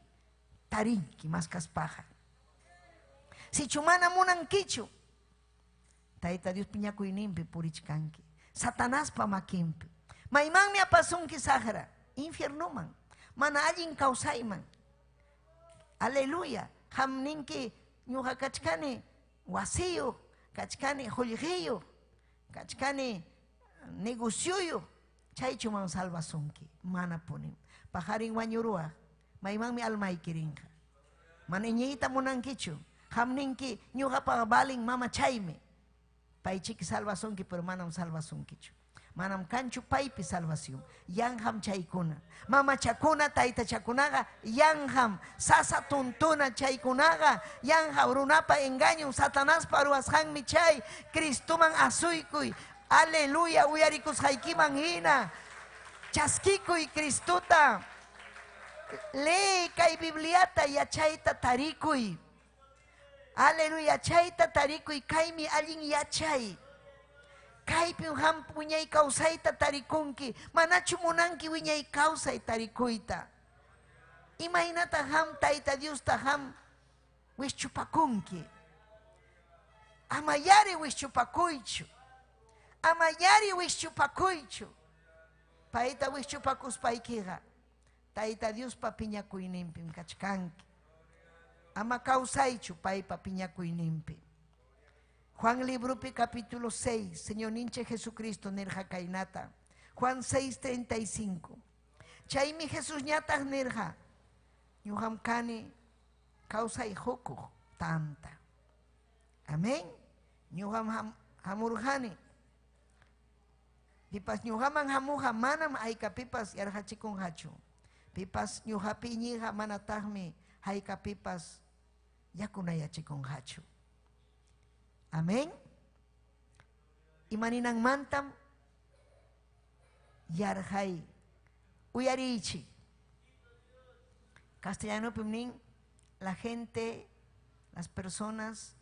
tarinki, maskaspaja. Si chumana munankichu, Taita Dios piñakuyninpi purichkanki. Satanás pa makimpi. Maimanmi apasunki sahra, infiernuman. Mana allin kausayman. Aleluya. Hamninki ñuqa kachkani wasiyo, kachkani jollillo, kachkani negocioyo. Chaychuman salvasunki. Mana punim. Pajarin wañurua. Maimanmi almaykirinja. Mana iñita munankichu. Hamninki ñuqa pagabalin mama chayme. Paichiki salvasunki pero manam salvasunkichu. Manam kanchu paipi salvación. Yanham chaykuna. Mama chakuna, taita chakunaga, yanham. Sasa tuntuna chaykunaga, yanham runapa engaño, Satanás paruashanmi chay. Cristuman asuykuy. Aleluya, uyarikus haikiman hina. Chaskikuy Cristuta. Lee kay Bibliata yachayta tarikuy. Aleluya, yachayta tarikuy kaymi allin yachay. Kaypi ham wiñay kausayta tarikunki. Manachu munanki wiñay kausay tarikuyta. Imaynata ham Taita Diosta ham wischupakunki. Amayari wischupakuychu. Amayari wischupakuychu. Paita wischupakuspaykiqa. Taita Dios pa piñakuyninpim kachkanki. Ama kausaychu paypa piñakuyninpi. Juan librupi capítulo 6, Señor ninche Jesucristo nerja kainata. Juan 6:35. Chaymi Jesús ñataq nirja. Ñuqam kani kausay hukuq tanta. Amén. Ñuqam hamurjani. Pipas ñuqaman hamuja manam ayka pipas yarjachikunjachu. Pipas ñuqapi iñiqa manataqmi hayka pipas yakunayachikunjachu. Amén. Imaninang mantam yarjay uyarichi. Castellano pimnin, la gente, las personas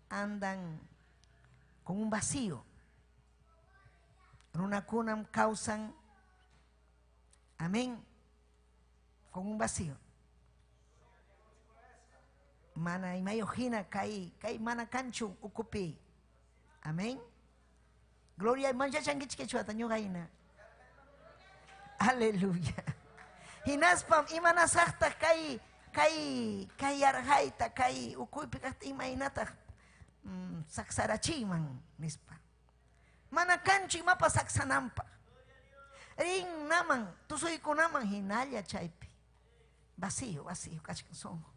andan con un vacío. Runakunam causan, amén, con un vacío. Mana imayojina kai mana kanchu ukupi. Amén. Gloria a mancha changichquechuata ñugaina. Aleluya. Hinaspam imanasaqta kay arjayta kay ukuypi kaqta imaynata saksarachiman nispa. Mana kanchu imapa saksanampa. Rin naman tusuykunaman hinalla chaypi. Vacío kachkan sonjo.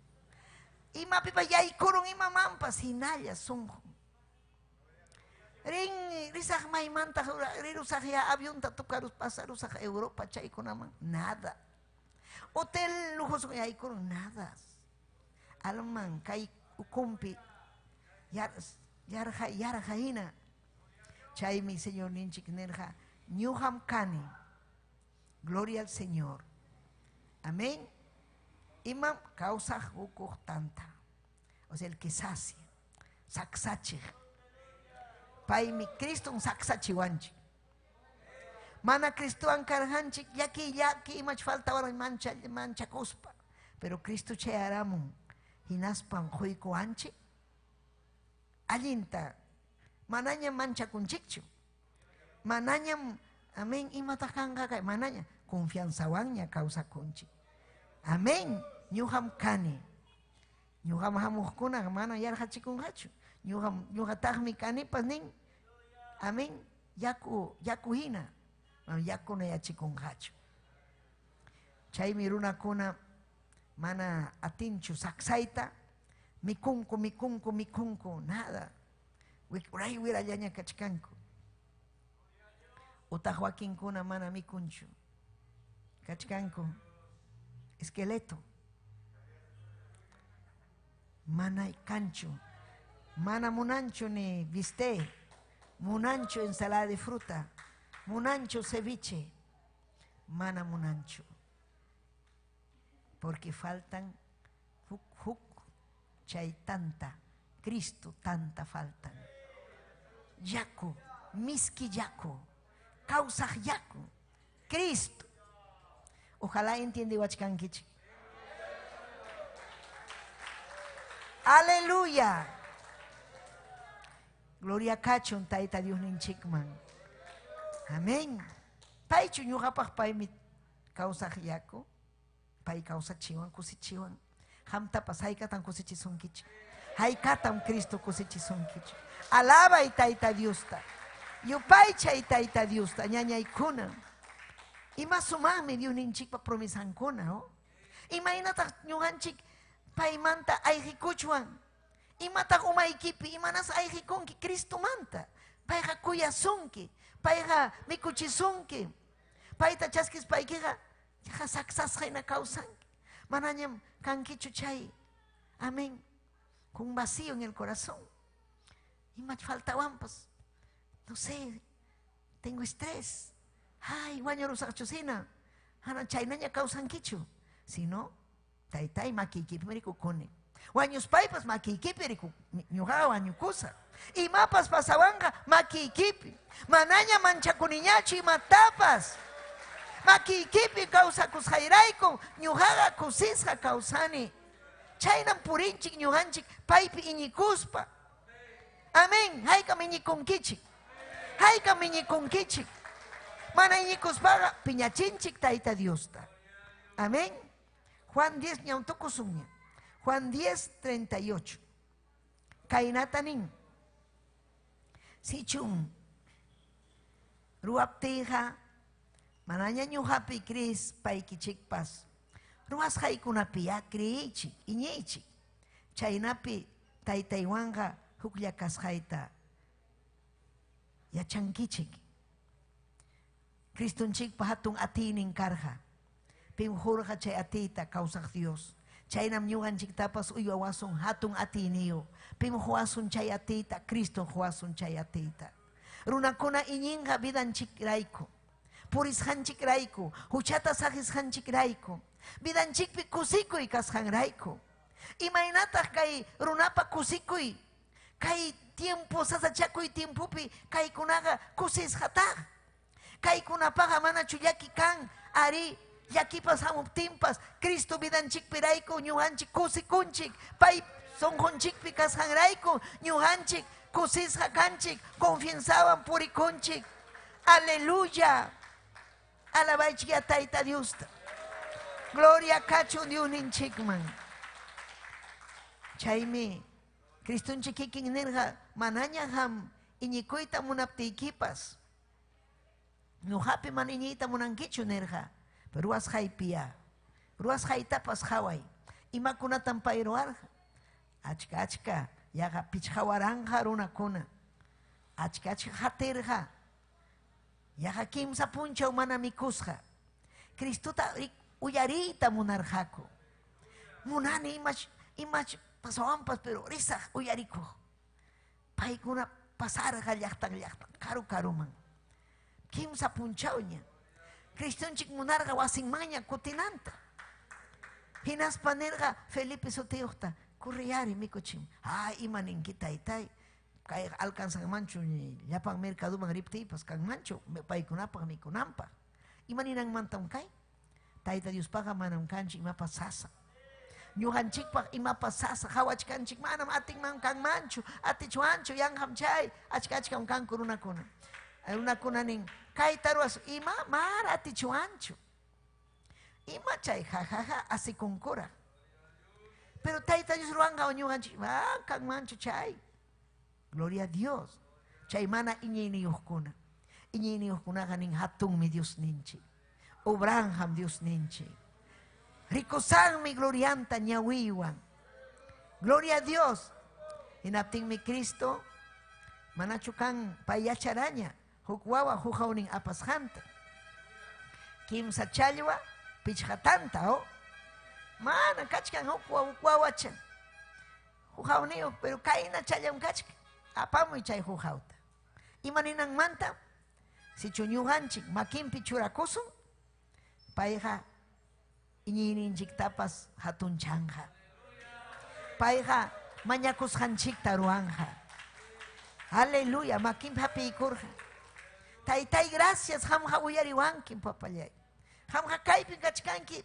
Imapipa yaykurun imamampas hinalla sonjo. Rin risaq maymanta rirusaq ya avionta tukarus pasarusaq Europa chaykunaman nada. Hotel lujoso yaykurun nada. Alman kay ukumpi yarjayina. Chaymi Señor ninchik nerja ñuham kani. Gloria al Señor. Amén. Imam causa hukuj tanta. O sea, el que sacia. Saksachi. Pai mi Cristo un saksachiwanchi. Mana Cristo ankarhanchik. Yaki imach falta ahora mancha cospa. Pero Cristo che aramun. Hinaspan juiko anchi. Allinta. Mananya mancha kunchikchu. Mananya. Amén. Imatakanga kay mananya. Confianza wanya causa kunchi. Amén. Ñuham kani. Ñuham hamuhkuna mana yarhachikun hachu. Ñuhatahmi kani pasnin. Amén. Yakuhina. Yakuna yachikun hachu. Chay miruna kuna mana atinchu saksaita. Mikunku. Nada. Wikuray wirayaña kachikanku. Utahuakin kuna mana mikunchu. Kachikanku. Esqueleto. Mana cancho. Mana munancho ni bistec. Munancho ensalada de fruta. Munancho ceviche. Mana munancho. Porque faltan huk. Chay tanta. Cristo tanta faltan. Yaku. Miski yaku. Causa yaku. Cristo. Ojalá entiende Huachcanquichi. Aleluya. Gloria cachon taita Dios ninchikman. Amén. Pai chuñuhapaj pai mi causa yako. Pai causa chiwan kusichiwan. Hamta pasai katan kusichisunkichi. Haikatam Cristo kusichisunkichi. Alaba y taita Diosta. Yo pai chay taita Diosta. Ñaña ikuna. Ima sumami Dios ninchik pa promisankuna, ¿no? Imagínate ñuhanchik paimanta ayhikuchuan. Imata umaikipi imanas ayhikunki Cristo manta. Paiha kuyasunki, paiha mikuchisunki. Paita chaskis paikiha saksasjaina kausanki. Manañam kankichu chay. Amén. Con un vacío en el corazón. Imach faltaban pues. No sé, tengo estrés. Ay, guaño rusak chusina. Hana chainaña causan kichu. Si no, taitai makiki periku kone. Guaños paipas makiki periku ñuga guañukusa. Y mapas pasawanga makiki. Manaña manchakuniñachi matapas. Makiki causa kusjairaiko. Ñugaga kusisja causani. Chainan purinchik ñuganchik paipi iñikuspa. Amén. Haika miñikunkichik. Haika miñikunkichik. Mana iñikuspaga piñachinchik taita Diosta. Amén. Juan 10 ñautokusumña. Juan 10:38. Kainatanin. Sichum. Ruaptija. Manaña ñuhapi Cris paikichik pas. Ruas haikunapi akriichik, iñichik. Chaynapi taitaiwanga hukllakasjaita. Yachankichik. Cristonchik pahatun atinin karja. Pimjurja chay atita causaj Dios. Chaynam ñuganchik tapas uyuawasun hatun atinio. Pimjuasun chay atita, Cristo juasun chay atita. Runakuna iñinja vidanchik raiko. Purisjanchik raiko. Huchata sajisjanchik raiko. Vidanchikpi kusikuy kasjan raiko. Imaynataq kay runapa kusikuy. Kay tiempo sasachakuy tiempopi kaykunaqa kusisjataq. Kaykunapaqa mana chuyaki kan ari yakipas hamuptinpas Cristo vidanchikpi raiko ñuhanchik kusikunchik. Pay sonjonchikpi kasjan raiko ñuhanchik kusisja kanchik confianzaban purikunchik. Aleluya. alabaichik a Taita Diosta. Gloria kachun Dios ninchikman. Chaymi, Cristunchik kikin nirga, manaña ham, iñikuita munaptikipas. Nuhapi man iñita munankichu nirga, pero ruas haipia. Ruas haitapas hawai. Imakunatan pairoarja. Achka achka, yaga pichhawaranja runakuna. Achka achka hatirja. Yaga kimsa puncha umana mikusja. Cristuta uyarita munarjako. Munani imach pasawanpas pero risa uyariko. Paikuna pasarja llaqtan karuman. Kimsa punchawña. Cristunchik munarga wasinmaña kutinanta. Hinas panerga Felipe Soteuta. Kurriyari mikuchim. Imanin kita itay. Kay alcanzan mancho ni llapan mercaduman riptipas kan mancho paykunapaq mikunanpaq. Imaninang mantam kay. Tayta Dios paga manam kanchik imapas sasa. Ñuqanchikpaq imapas sasa hawachkanchik manam atinman kan mancho atichuancho yanham chay achkachkam kanku runakuna. Runakuna nin kay taruas ima mar atichuancho. Ima chay jajaja asikunkura. Pero Taita Dios ruanga oñuganchik kan mancho chay. Gloria a Dios. Chay mana iñiniyuqkuna. Iñiniyuqkunaqa nin hatunmi Dios ninchi. Obranham Dios ninchi. Ricosanmi glorianta ñawiwan. Gloria a Dios. Hinaptinmi Cristo manachu kan payacharaña. Huk wawa hujawnin apashanta. Kimsa challwa pichhatanta o. Mana kachkan huk wawacha. Hujawniyo pero kaina challam kachka. Apamuy chay hujawta. Imaninang manta si chuñuhanchik makimpi churakusun payqa iñininchik tapas hatun chanja. Payqa mañakusqanchikta ruanja. Aleluya, makimpi hapiykurqa. Taytay gracias hamqa uyariwankim papallay. Hamqa kaypi kachkanki.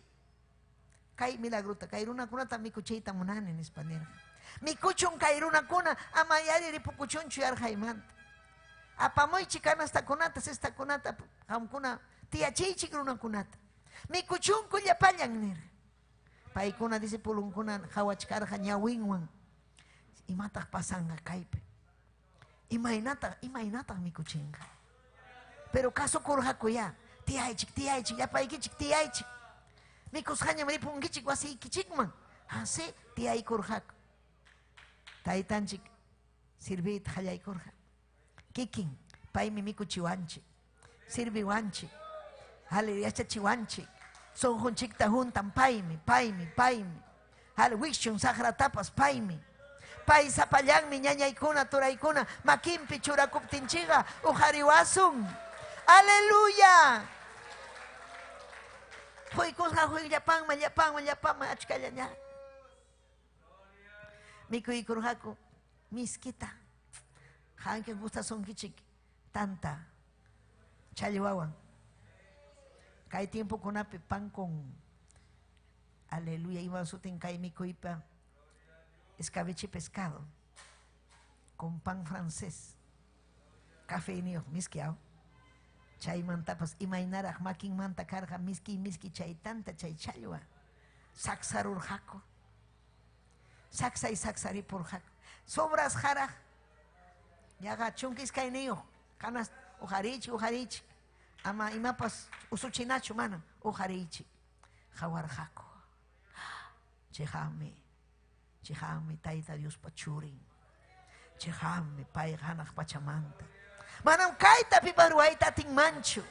Kay milagruta, kay runakunata mikuchayta munani nispanirqa. Mikuchun kay runakuna amayari ripukuchunchu yarhaymanta. Apamuychik kanastakunata, sestakunata, hamkuna tiyachaychik runakunata. Mikuchunku llapallan nir. Paykuna disipulunkuna hawachkarqa ñawinwan. Imataq pasanqa kaypi. Imaynataq mikuchinqa. Pero kasukurqakuya. Tiyaychik, llapaykichik tiyaychik. Mikusqañam ripunkichik wasiykichikman. Así tiyaykurqaku. Taytanchik sirvita hallaykurqa. Kikin paymi mikuchiwanchik. Sirviwanchik. Hale yachachiwanchik. Sonjunchikta juntan paymi. Hale wikshun sagratapas paymi. Pay sapallanmi ñañaykuna turaykuna makimpi churakuptinchiqa ujariwasun. Aleluya. Huykusqa llapanman achkallaña. Mikuykurqaku miskita. Hanki gustasonkichik tanta challwawan. Kay tiempokunapi pan con aleluya iban sutin kay mikuypa escabeche pescado con pan francés. Café niyo miskiaw. Chay mantapas imaynaraq makin manta karqa miski chay tanta chay challwa. Saksarurqaku. Saksaripurqaku. Sobras jaraq. Yaga chunkis kayniyo. Kanas ujarichi. Ama imapas usuchinachu mana ujarichi. Jawarqaku. Chejame Taita Dios pachurin. Chejame pay hanaq pachamanta. Manam kayta piparuayta atinmanchu.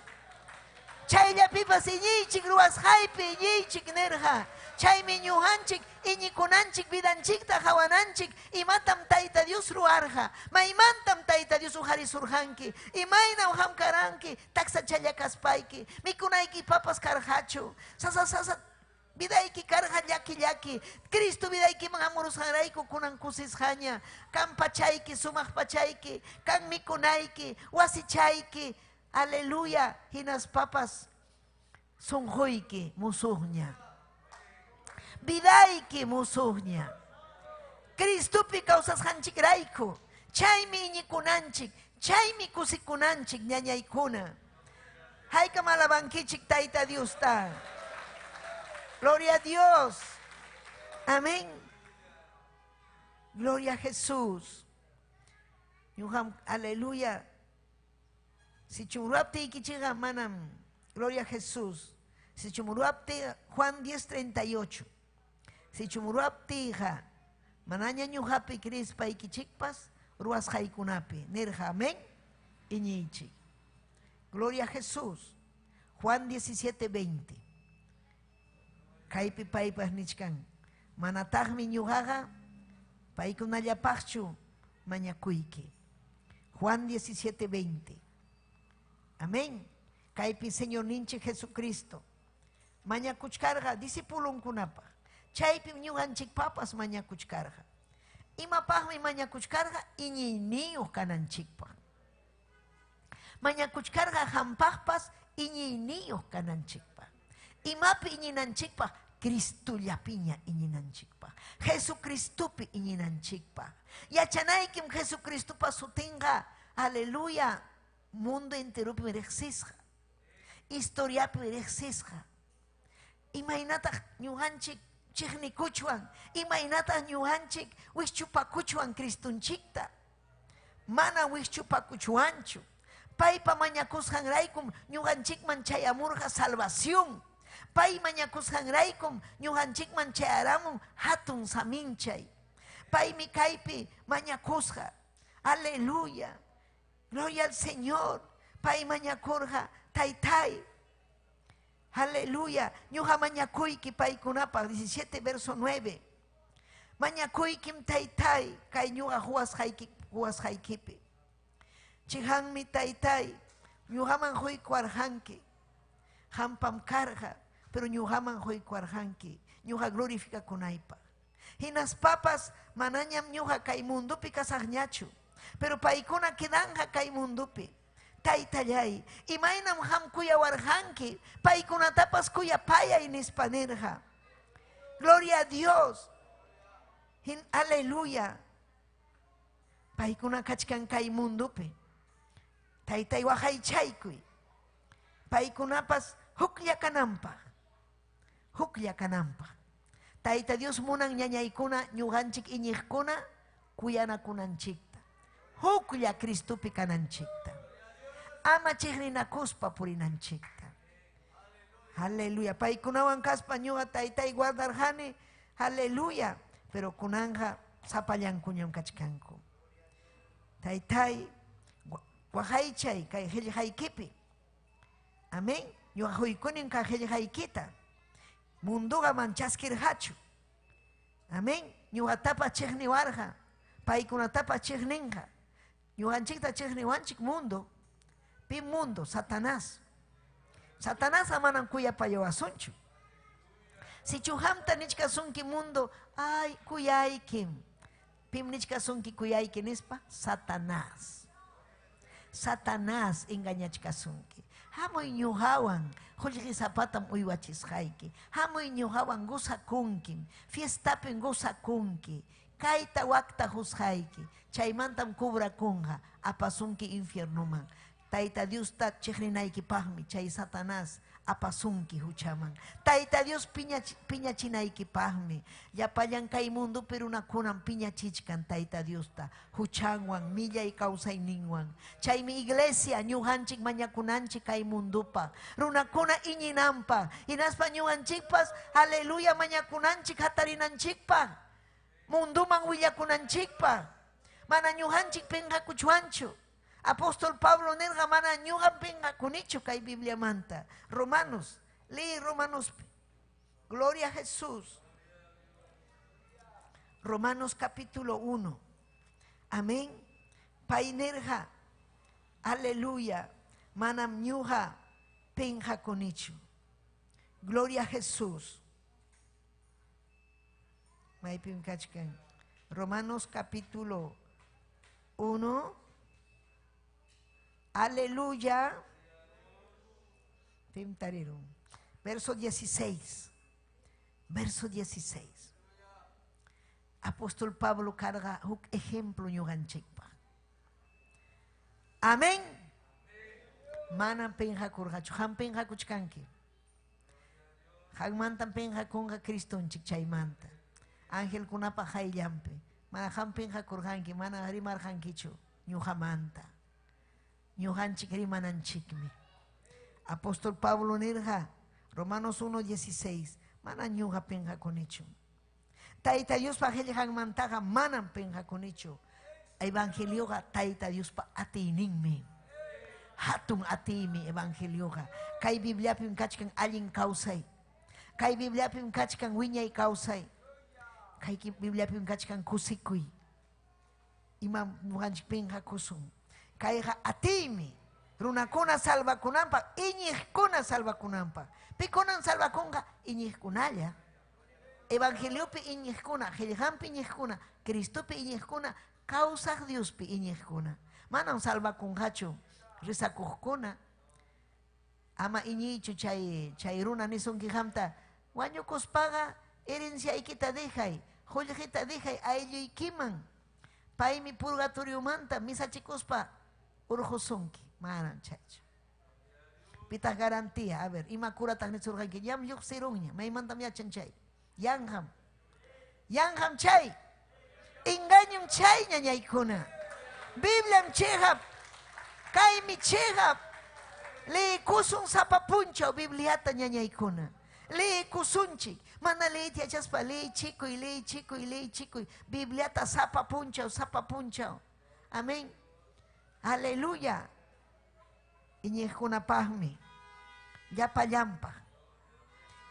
Chayllapipas iñiychik ruwasqaypi iñiychik nirqa. Chaymi ñuqanchik iñikunanchik vidanchikta hawananchik imatam Tayta Dios ruwarqa. Maymantam Tayta Dios ujarisurqanki. Imaynam hamkaranki taksa challakaspayki. Mikunayki papas karqachu. Sasa vidayki karqa llaki. Cristo vidaykiman amurusqanrayku kunan kusisqaña. Kan pachayki, sumaq pachayki, kan mikunayki, wasichayki. Aleluya, hinas papas sunquyki musuqña. Vidayki musuqña. Cristupi kawsasqanchikrayku. Chaymi iñikunanchik, chaymi kusikunanchik ñañaykuna. Hay que malabanquichik taita Dios ta. Gloria a Dios. Amén. Gloria a Jesús. Aleluya. Si chumuruapte ikichiga manam. Gloria a Jesús. Si chumuruapte Juan 10:38. Si chumuruapte hija. Manaña ñujapi crispa ikichikpas. Ruas haikunapi. Nerja. Amén. Iñichi. Gloria a Jesús. Juan 17:20. Kaipi paipas nichkan. Manatagmi ñujaga. Paikunallapachchu. Mañakuiki. Juan 17:20. Amén. Kaipi Señor ninche Jesucristo. Mañakuchkarga. Discipulun kunapa. Chaypi ñuganchik papas mañakuchkarga. Imapagmi mañakuchkarga. Iñinius kananchikpa. Mañakuchkarga hampagpas. Iñinius kananchikpa. Imapi iñinanchikpa. Cristullapiña iñinanchikpa. Jesucristupi iñinanchikpa. Yachanaykim Jesucristupa sutinga. Aleluya. Mundo enterupi merexisja. Historiapi merexisja. Imaynata ñuganchik chignikuchuan. Imaynata ñuganchik wishchupakuchuan Cristunchikta. Mana wishchupakuchuanchu. Paypa mañakusjanraykum ñuganchikman chayamurja salvación. Pay mañakusjanraykum ñuganchikman chayaramun hatun saminchay. Pay mi kaypi mañakusja. Aleluya. Gloria al Señor. Pay mañakurja taytay. Aleluya. Ñuja mañakuyki paykunapa 17 verso 9. Mañakuykim taytay kay ñuja huas haykipi. Chihanmi taytay. Ñujaman huykuarjanki. Hampam karja. Pero ñujaman huykuarjanki. Ñuja glorifica kunaypa. Hinas papas manañam ñuja kay mundupi kasajñachu. Pero paikuna quedanja kay mundupi. Taytallay. Imaynam ham kuya warjanki. Paikuna tapas kuya paya inispanerja. Gloria a Dios. Aleluya. Paikuna kachkan kay mundupi. Taytay wahaychaykuy. Paikunapas huklla kanampa. Huklla kanampa. Tayta Dios munan ñañaykuna ñuganchik iñiqkuna kuyanakunanchikta. Huklla Cristupi kananchikta. Ama chigrinakuspa purinanchikta. Aleluya. Paikunawan kaspa ñuga taytay guardarjani. Aleluya. Pero kunanja sapallankuñam kachkanku. Taytay wahaychay kay qillqaykipi. Amén. Ñuqa huykunin kay qillqaykita. Munduqa manchaskirqachu. Amén. Ñuqatapas chiqniwarqa. Paykunatapas chiqninqa. Ñuqanchikta chiqniwanchik mundo. Pi mundo, Satanás. Satanás amanan kuyapayawasunchu. Si chuhamta nichkasunki mundo, ay kuyaykim. Pim nichkasunki kuyayki nispa, Satanás. Satanás engañachkasunki. Hamuy ñuhawan, hullqi zapatam uywachisqayki. Hamuy ñuhawan gusakunkim. Fiestapin gusakunki. Kayta wakta husqayki. Chaymantam kubrakunqa. Apasunki infiernuman. Tayta Dios ta chiqninaykipaqmi chay Satanás apasunki huchaman. Tayta Dios piñachinaykipaqmi. Llapallan kay mundo perunakunan piñachichkan Tayta Dios ta huchanwan millay kawsayninwan. Chaymi iglesia ñuqanchik mañakunanchik kay mundupa. Runakuna iñinanpa. Hinaspa ñuqanchikpas aleluya mañakunanchik hatarinanchikpa. Munduman willakunanchikpa. Mana ñuqanchik penqakuchuanchu. Apóstol Pablo nerga mana ñuqan penqakunichu kay Biblia manta. Romanos, lee Romanos. Gloria a Jesús. Romanos capítulo 1. Amén. Pay nerga. Aleluya. Manam ñuqa penqakunichu. Gloria a Jesús. Maypim kachkan. Romanos capítulo 1. Aleluya. Verso 16. Verso 16. Apóstol Pablo carga un ejemplo ñuganchikpa. Amén. Mana penja kurgachu, han penja kuchkanki. Hagmantan penja kunga Kristonchik chaymanta. Ángel kunapa hayllampi. Mana han penja kurganki, mana rimarjankichu. Ñuhamanta. Ñuhanchik rimananchikmi. Apóstol Pablo nirja, Romanos 1:16. Mana ñuha penja kunichu. Taita Dios pa hagmantaga manan penja kunichu. Evangelioga taita Dios pa atininmi. Hatun atimi evangelioga. Kay Biblia pim kachkan alin kausay. Kay Biblia pim kachkan wiñay kausay. Kay Biblia pim kachkan kusikuy. Imam nuhanchik penja kusum. Kay atimi. Runakuna salva kunampa. Iñikuna salva kunampa. Pikunan salva kunga iñikunalla. Evangelio pi iñikuna. Helhan pi iñikuna. Cristo pi iñikuna. Causa Dios pi iñikuna. Manan salva kunhachu. Risakuhkuna ama iñichu chay runa nisunki hamta wañukuspaga herencia ikita dejay jollejita dejay ayllaykiman paymi purgatorio manta misachikuspa urjusunki manan chaychu pitas garantía a ver ima kurataq nisurqayki yam lluqsirunña maymantam yachan chay yanham chay engañum chay ñañaykuna Bibliam chejap Kay mi chegap, le kusun sapapuncho Bibliata ñañaykuna. Le kusunchi, mana le tiachaspa le chikuy, Bibliata sapapuncho. Amén. Aleluya. Iñejkuna pahmi, yapa llampa.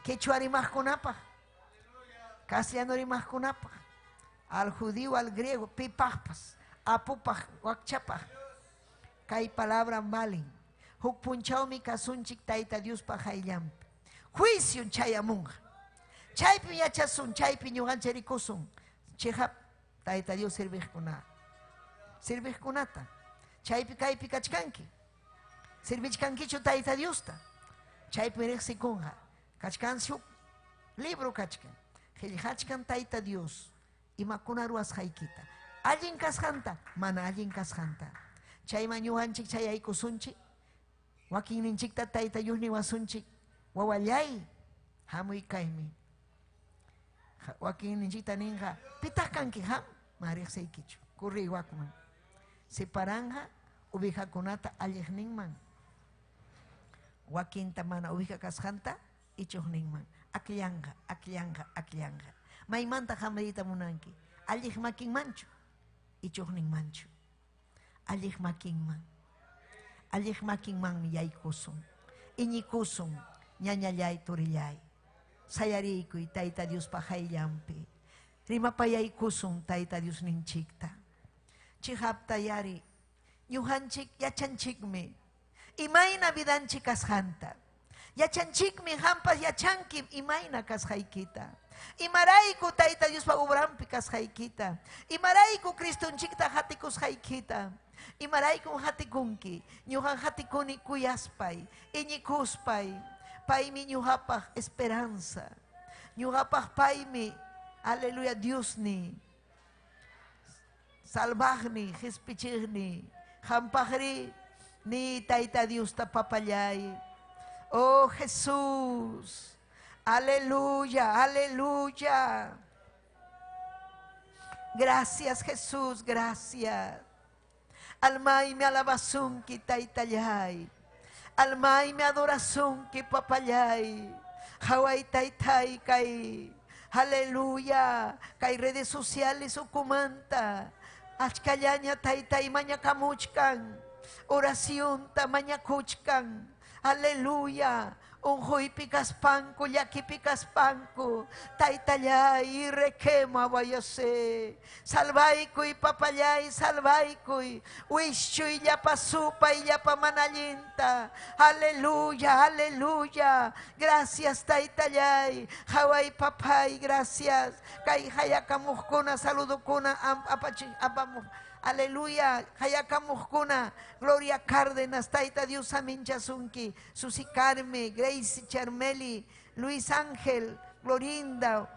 Quechua rimajkunapa, castellano rimajkunapa, al judío, al griego, pipajpas, apupaj, wakchapaj. Kay palabra valen. Huk punchawmi kasunchik taita Dios pa hayllampi. Juicio chayamunga. Chaypi yachasun, chaypi ñuqancharicusun. Chejap taita Dios sirviqkunata. Chaypi kaypi kachkanki. Sirvichkankichu taita Diosta. Chaypi riqsikunqa. Kachkan shuk libro kachkan. Qillqachkan taita Dios. Imakuna ruwasqaykita. Allin kasqanta, mana allin kasqanta. Chayman ñuqanchik chayaykusunchik. Wakinninchikta taita Dios niwasunchik. Wawallay, hamuykaymi. Wakinninchikta ninqa, pitaq kanki ham? Mariqsaykichu. Kurriwakman. Separanja ubijakunata alliqninman. Wakinta mana ubija kasqanta ichuqninman. Akllanga. Maymanta hamarita munanki. Alliq makinmanchu. Ichuqninmanchu. Alliq makinman yaykusun. Iñikusun. Ñañallay turillay. Sayarikuy taita Dios pa hayllampi. Rimapayaykusun taita Dios ninchikta. Chihaptayari. Ñuhanchik yachanchikmi. Imayna vidanchik kasqanta. Yachanchikmi hampas yachanki imayna kasqaykita. Imarayku taita Dios pa ubrampi kasqaykita. Imarayku Cristonchikta hatikusqaykita. Imarayku hatikunki. Ñuhan hatikuni kuyaspay. Iñikuspay. Paymi ñuhapaj esperanza. Ñuhapaj paymi. Aleluya Diosni. Salvajni, hispichigni. Hampajri ni taita Dios ta papayay. Oh Jesús. Aleluya, aleluya. Gracias Jesús, gracias. Almay me alabazun ki taitayay. Almay me adorazun ki papayay. Hawai taitai kay. Aleluya. Kay redes sociales ukumanta. Achkallaña taitay mañakamuchkan. Oración ta mañakuchkan. Aleluya. Unjoy pikaspanko, yaki pikaspanko. Taitayay, requema vayase. Salvaykoy, papayay, salvaykoy. Wishoy, yapasupa y yapamanalinta. Aleluya, aleluya. Gracias, taitayay. Hawai, papay, gracias. Kay hayakamuhkuna, saludukuna, apamuh. Aleluya, Hayakamuhkuna, Gloria Cárdenas, Taita Dios Aminchasunki, Susi Carme, Grace Charmeli, Luis Ángel, Glorinda,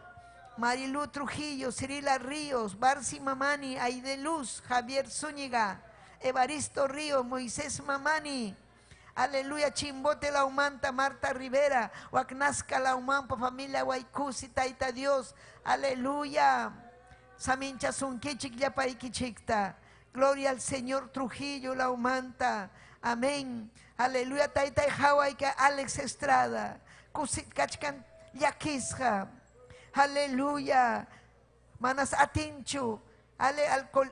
Marilu Trujillo, Cirila Ríos, Barci Mamani, Aide Luz, Javier Zúñiga, Evaristo Ríos, Moisés Mamani, Aleluya, Chimbote la humanta, Marta Rivera, Huacnasca la humampa, familia Huaycusi, Taita Dios, aleluya. Samincha Sunkichik Yapaikichikta, gloria al Señor Trujillo la humanta, amén. Aleluya, Taita Hawaii, Alex Estrada, Kusit Kachkan Yakisha, aleluya. Manas Atinchu,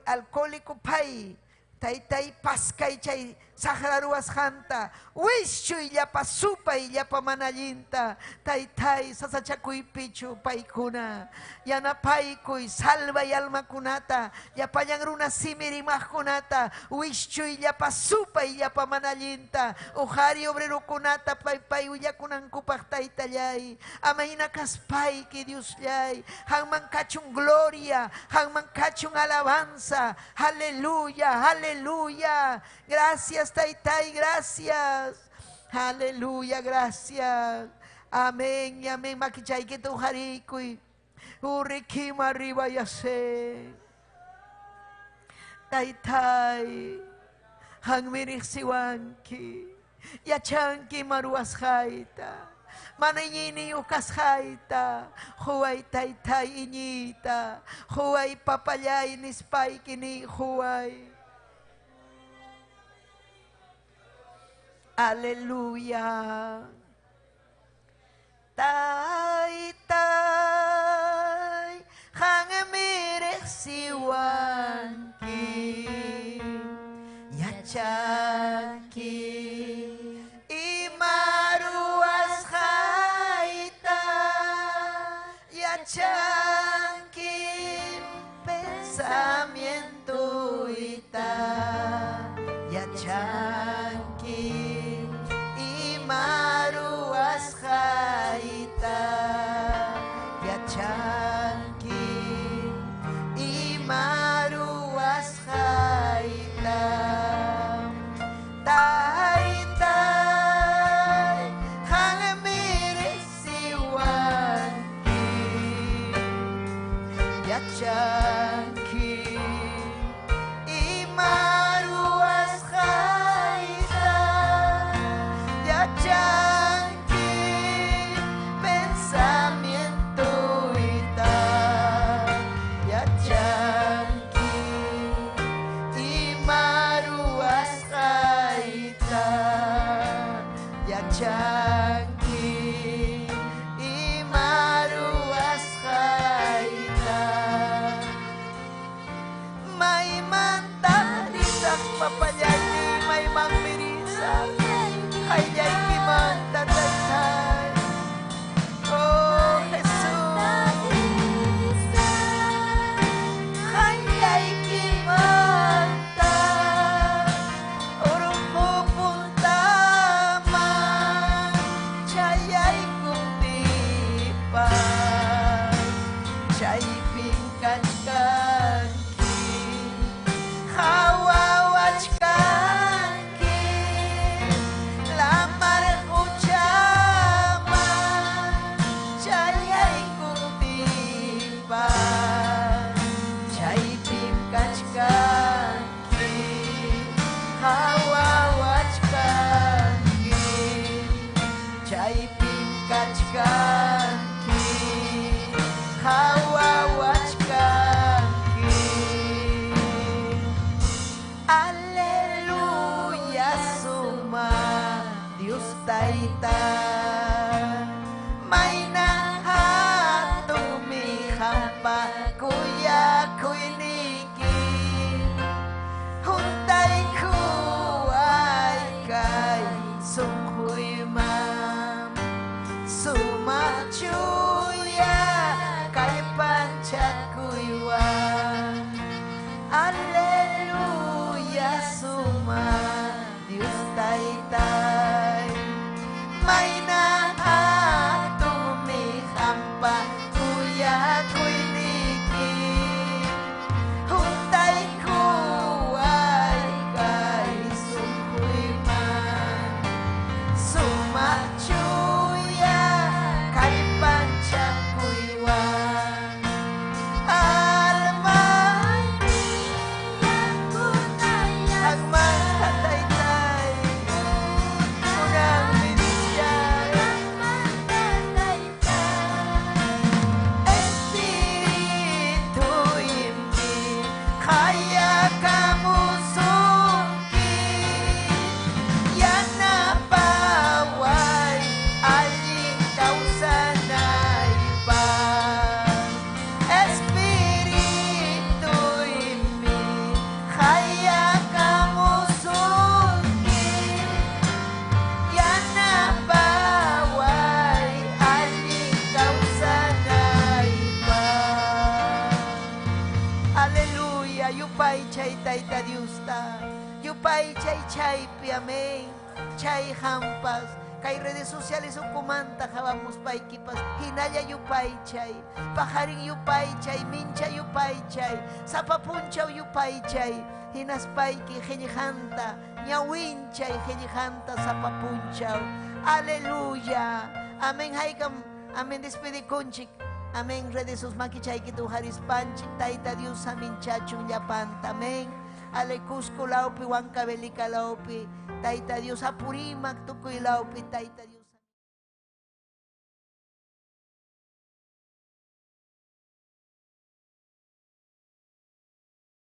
alcohólico pai. Taytay paskay chay sagraruas hanta wishu illapa supa illapa manallinta taytay sasachakuypichu paykuna yanapaykuy salvay almakunata llapayan runa simirimajkunata wishu illapa supa illapa manallinta ujari obrerokunata pay uyakunankupaj taytallay amayna kaspayki Diosllay hanman kachun gloria hanman kachun alabanza aleluya aleluya. Gracias, Taytay, gracias. Aleluya, gracias. Amén y amén. Makichay que tu jarikui. Urikima arriba ya sé. Taytay. Hangmirik siwanki. Yachanki maruas jaita. Manayini ukas jaita. Huay taytay iñita. Huay papayay nispay kini huay. Aleluya. Tay tay hangamirek siwanki yachaki imaruas haita yachaki pensamiento ita yachaki maruas jaita yachanki imaruas jaita tay tay hangamiri siwanki yachanki imaruas jaita yachanki pensamiento ita yachanki imaruas jaita yachanki imaruas jaita may mantarisak papayani may mangmirisak hayay kimanta tatay. Oh Jesus, hayay kimanta urong pupunta man chayay kumipay chay pingkan-kanki hawawach kanki lamar yupay chay taita Dios ta. Yupay chaypi, amén. Chay hampas. Kay redes sociales ukumanta jabamos paikipas. Hinaya yupay chay. Pajarin yupay chay. Mincha yupay chay. Sapapunchaw yupay chay. Hinaspayki hejanta. Ñawinchay hejanta sapapunchaw. Aleluya. Amén haykam. Amén despedi conchik. Amén redes sus maquichay tu harispanchik. Taita Dios amin chachun yapanta. Amén. Ale Cusco laupi, Huancavelica laupi, Taita Dios apurimac tucuy laupi, Taita Dios.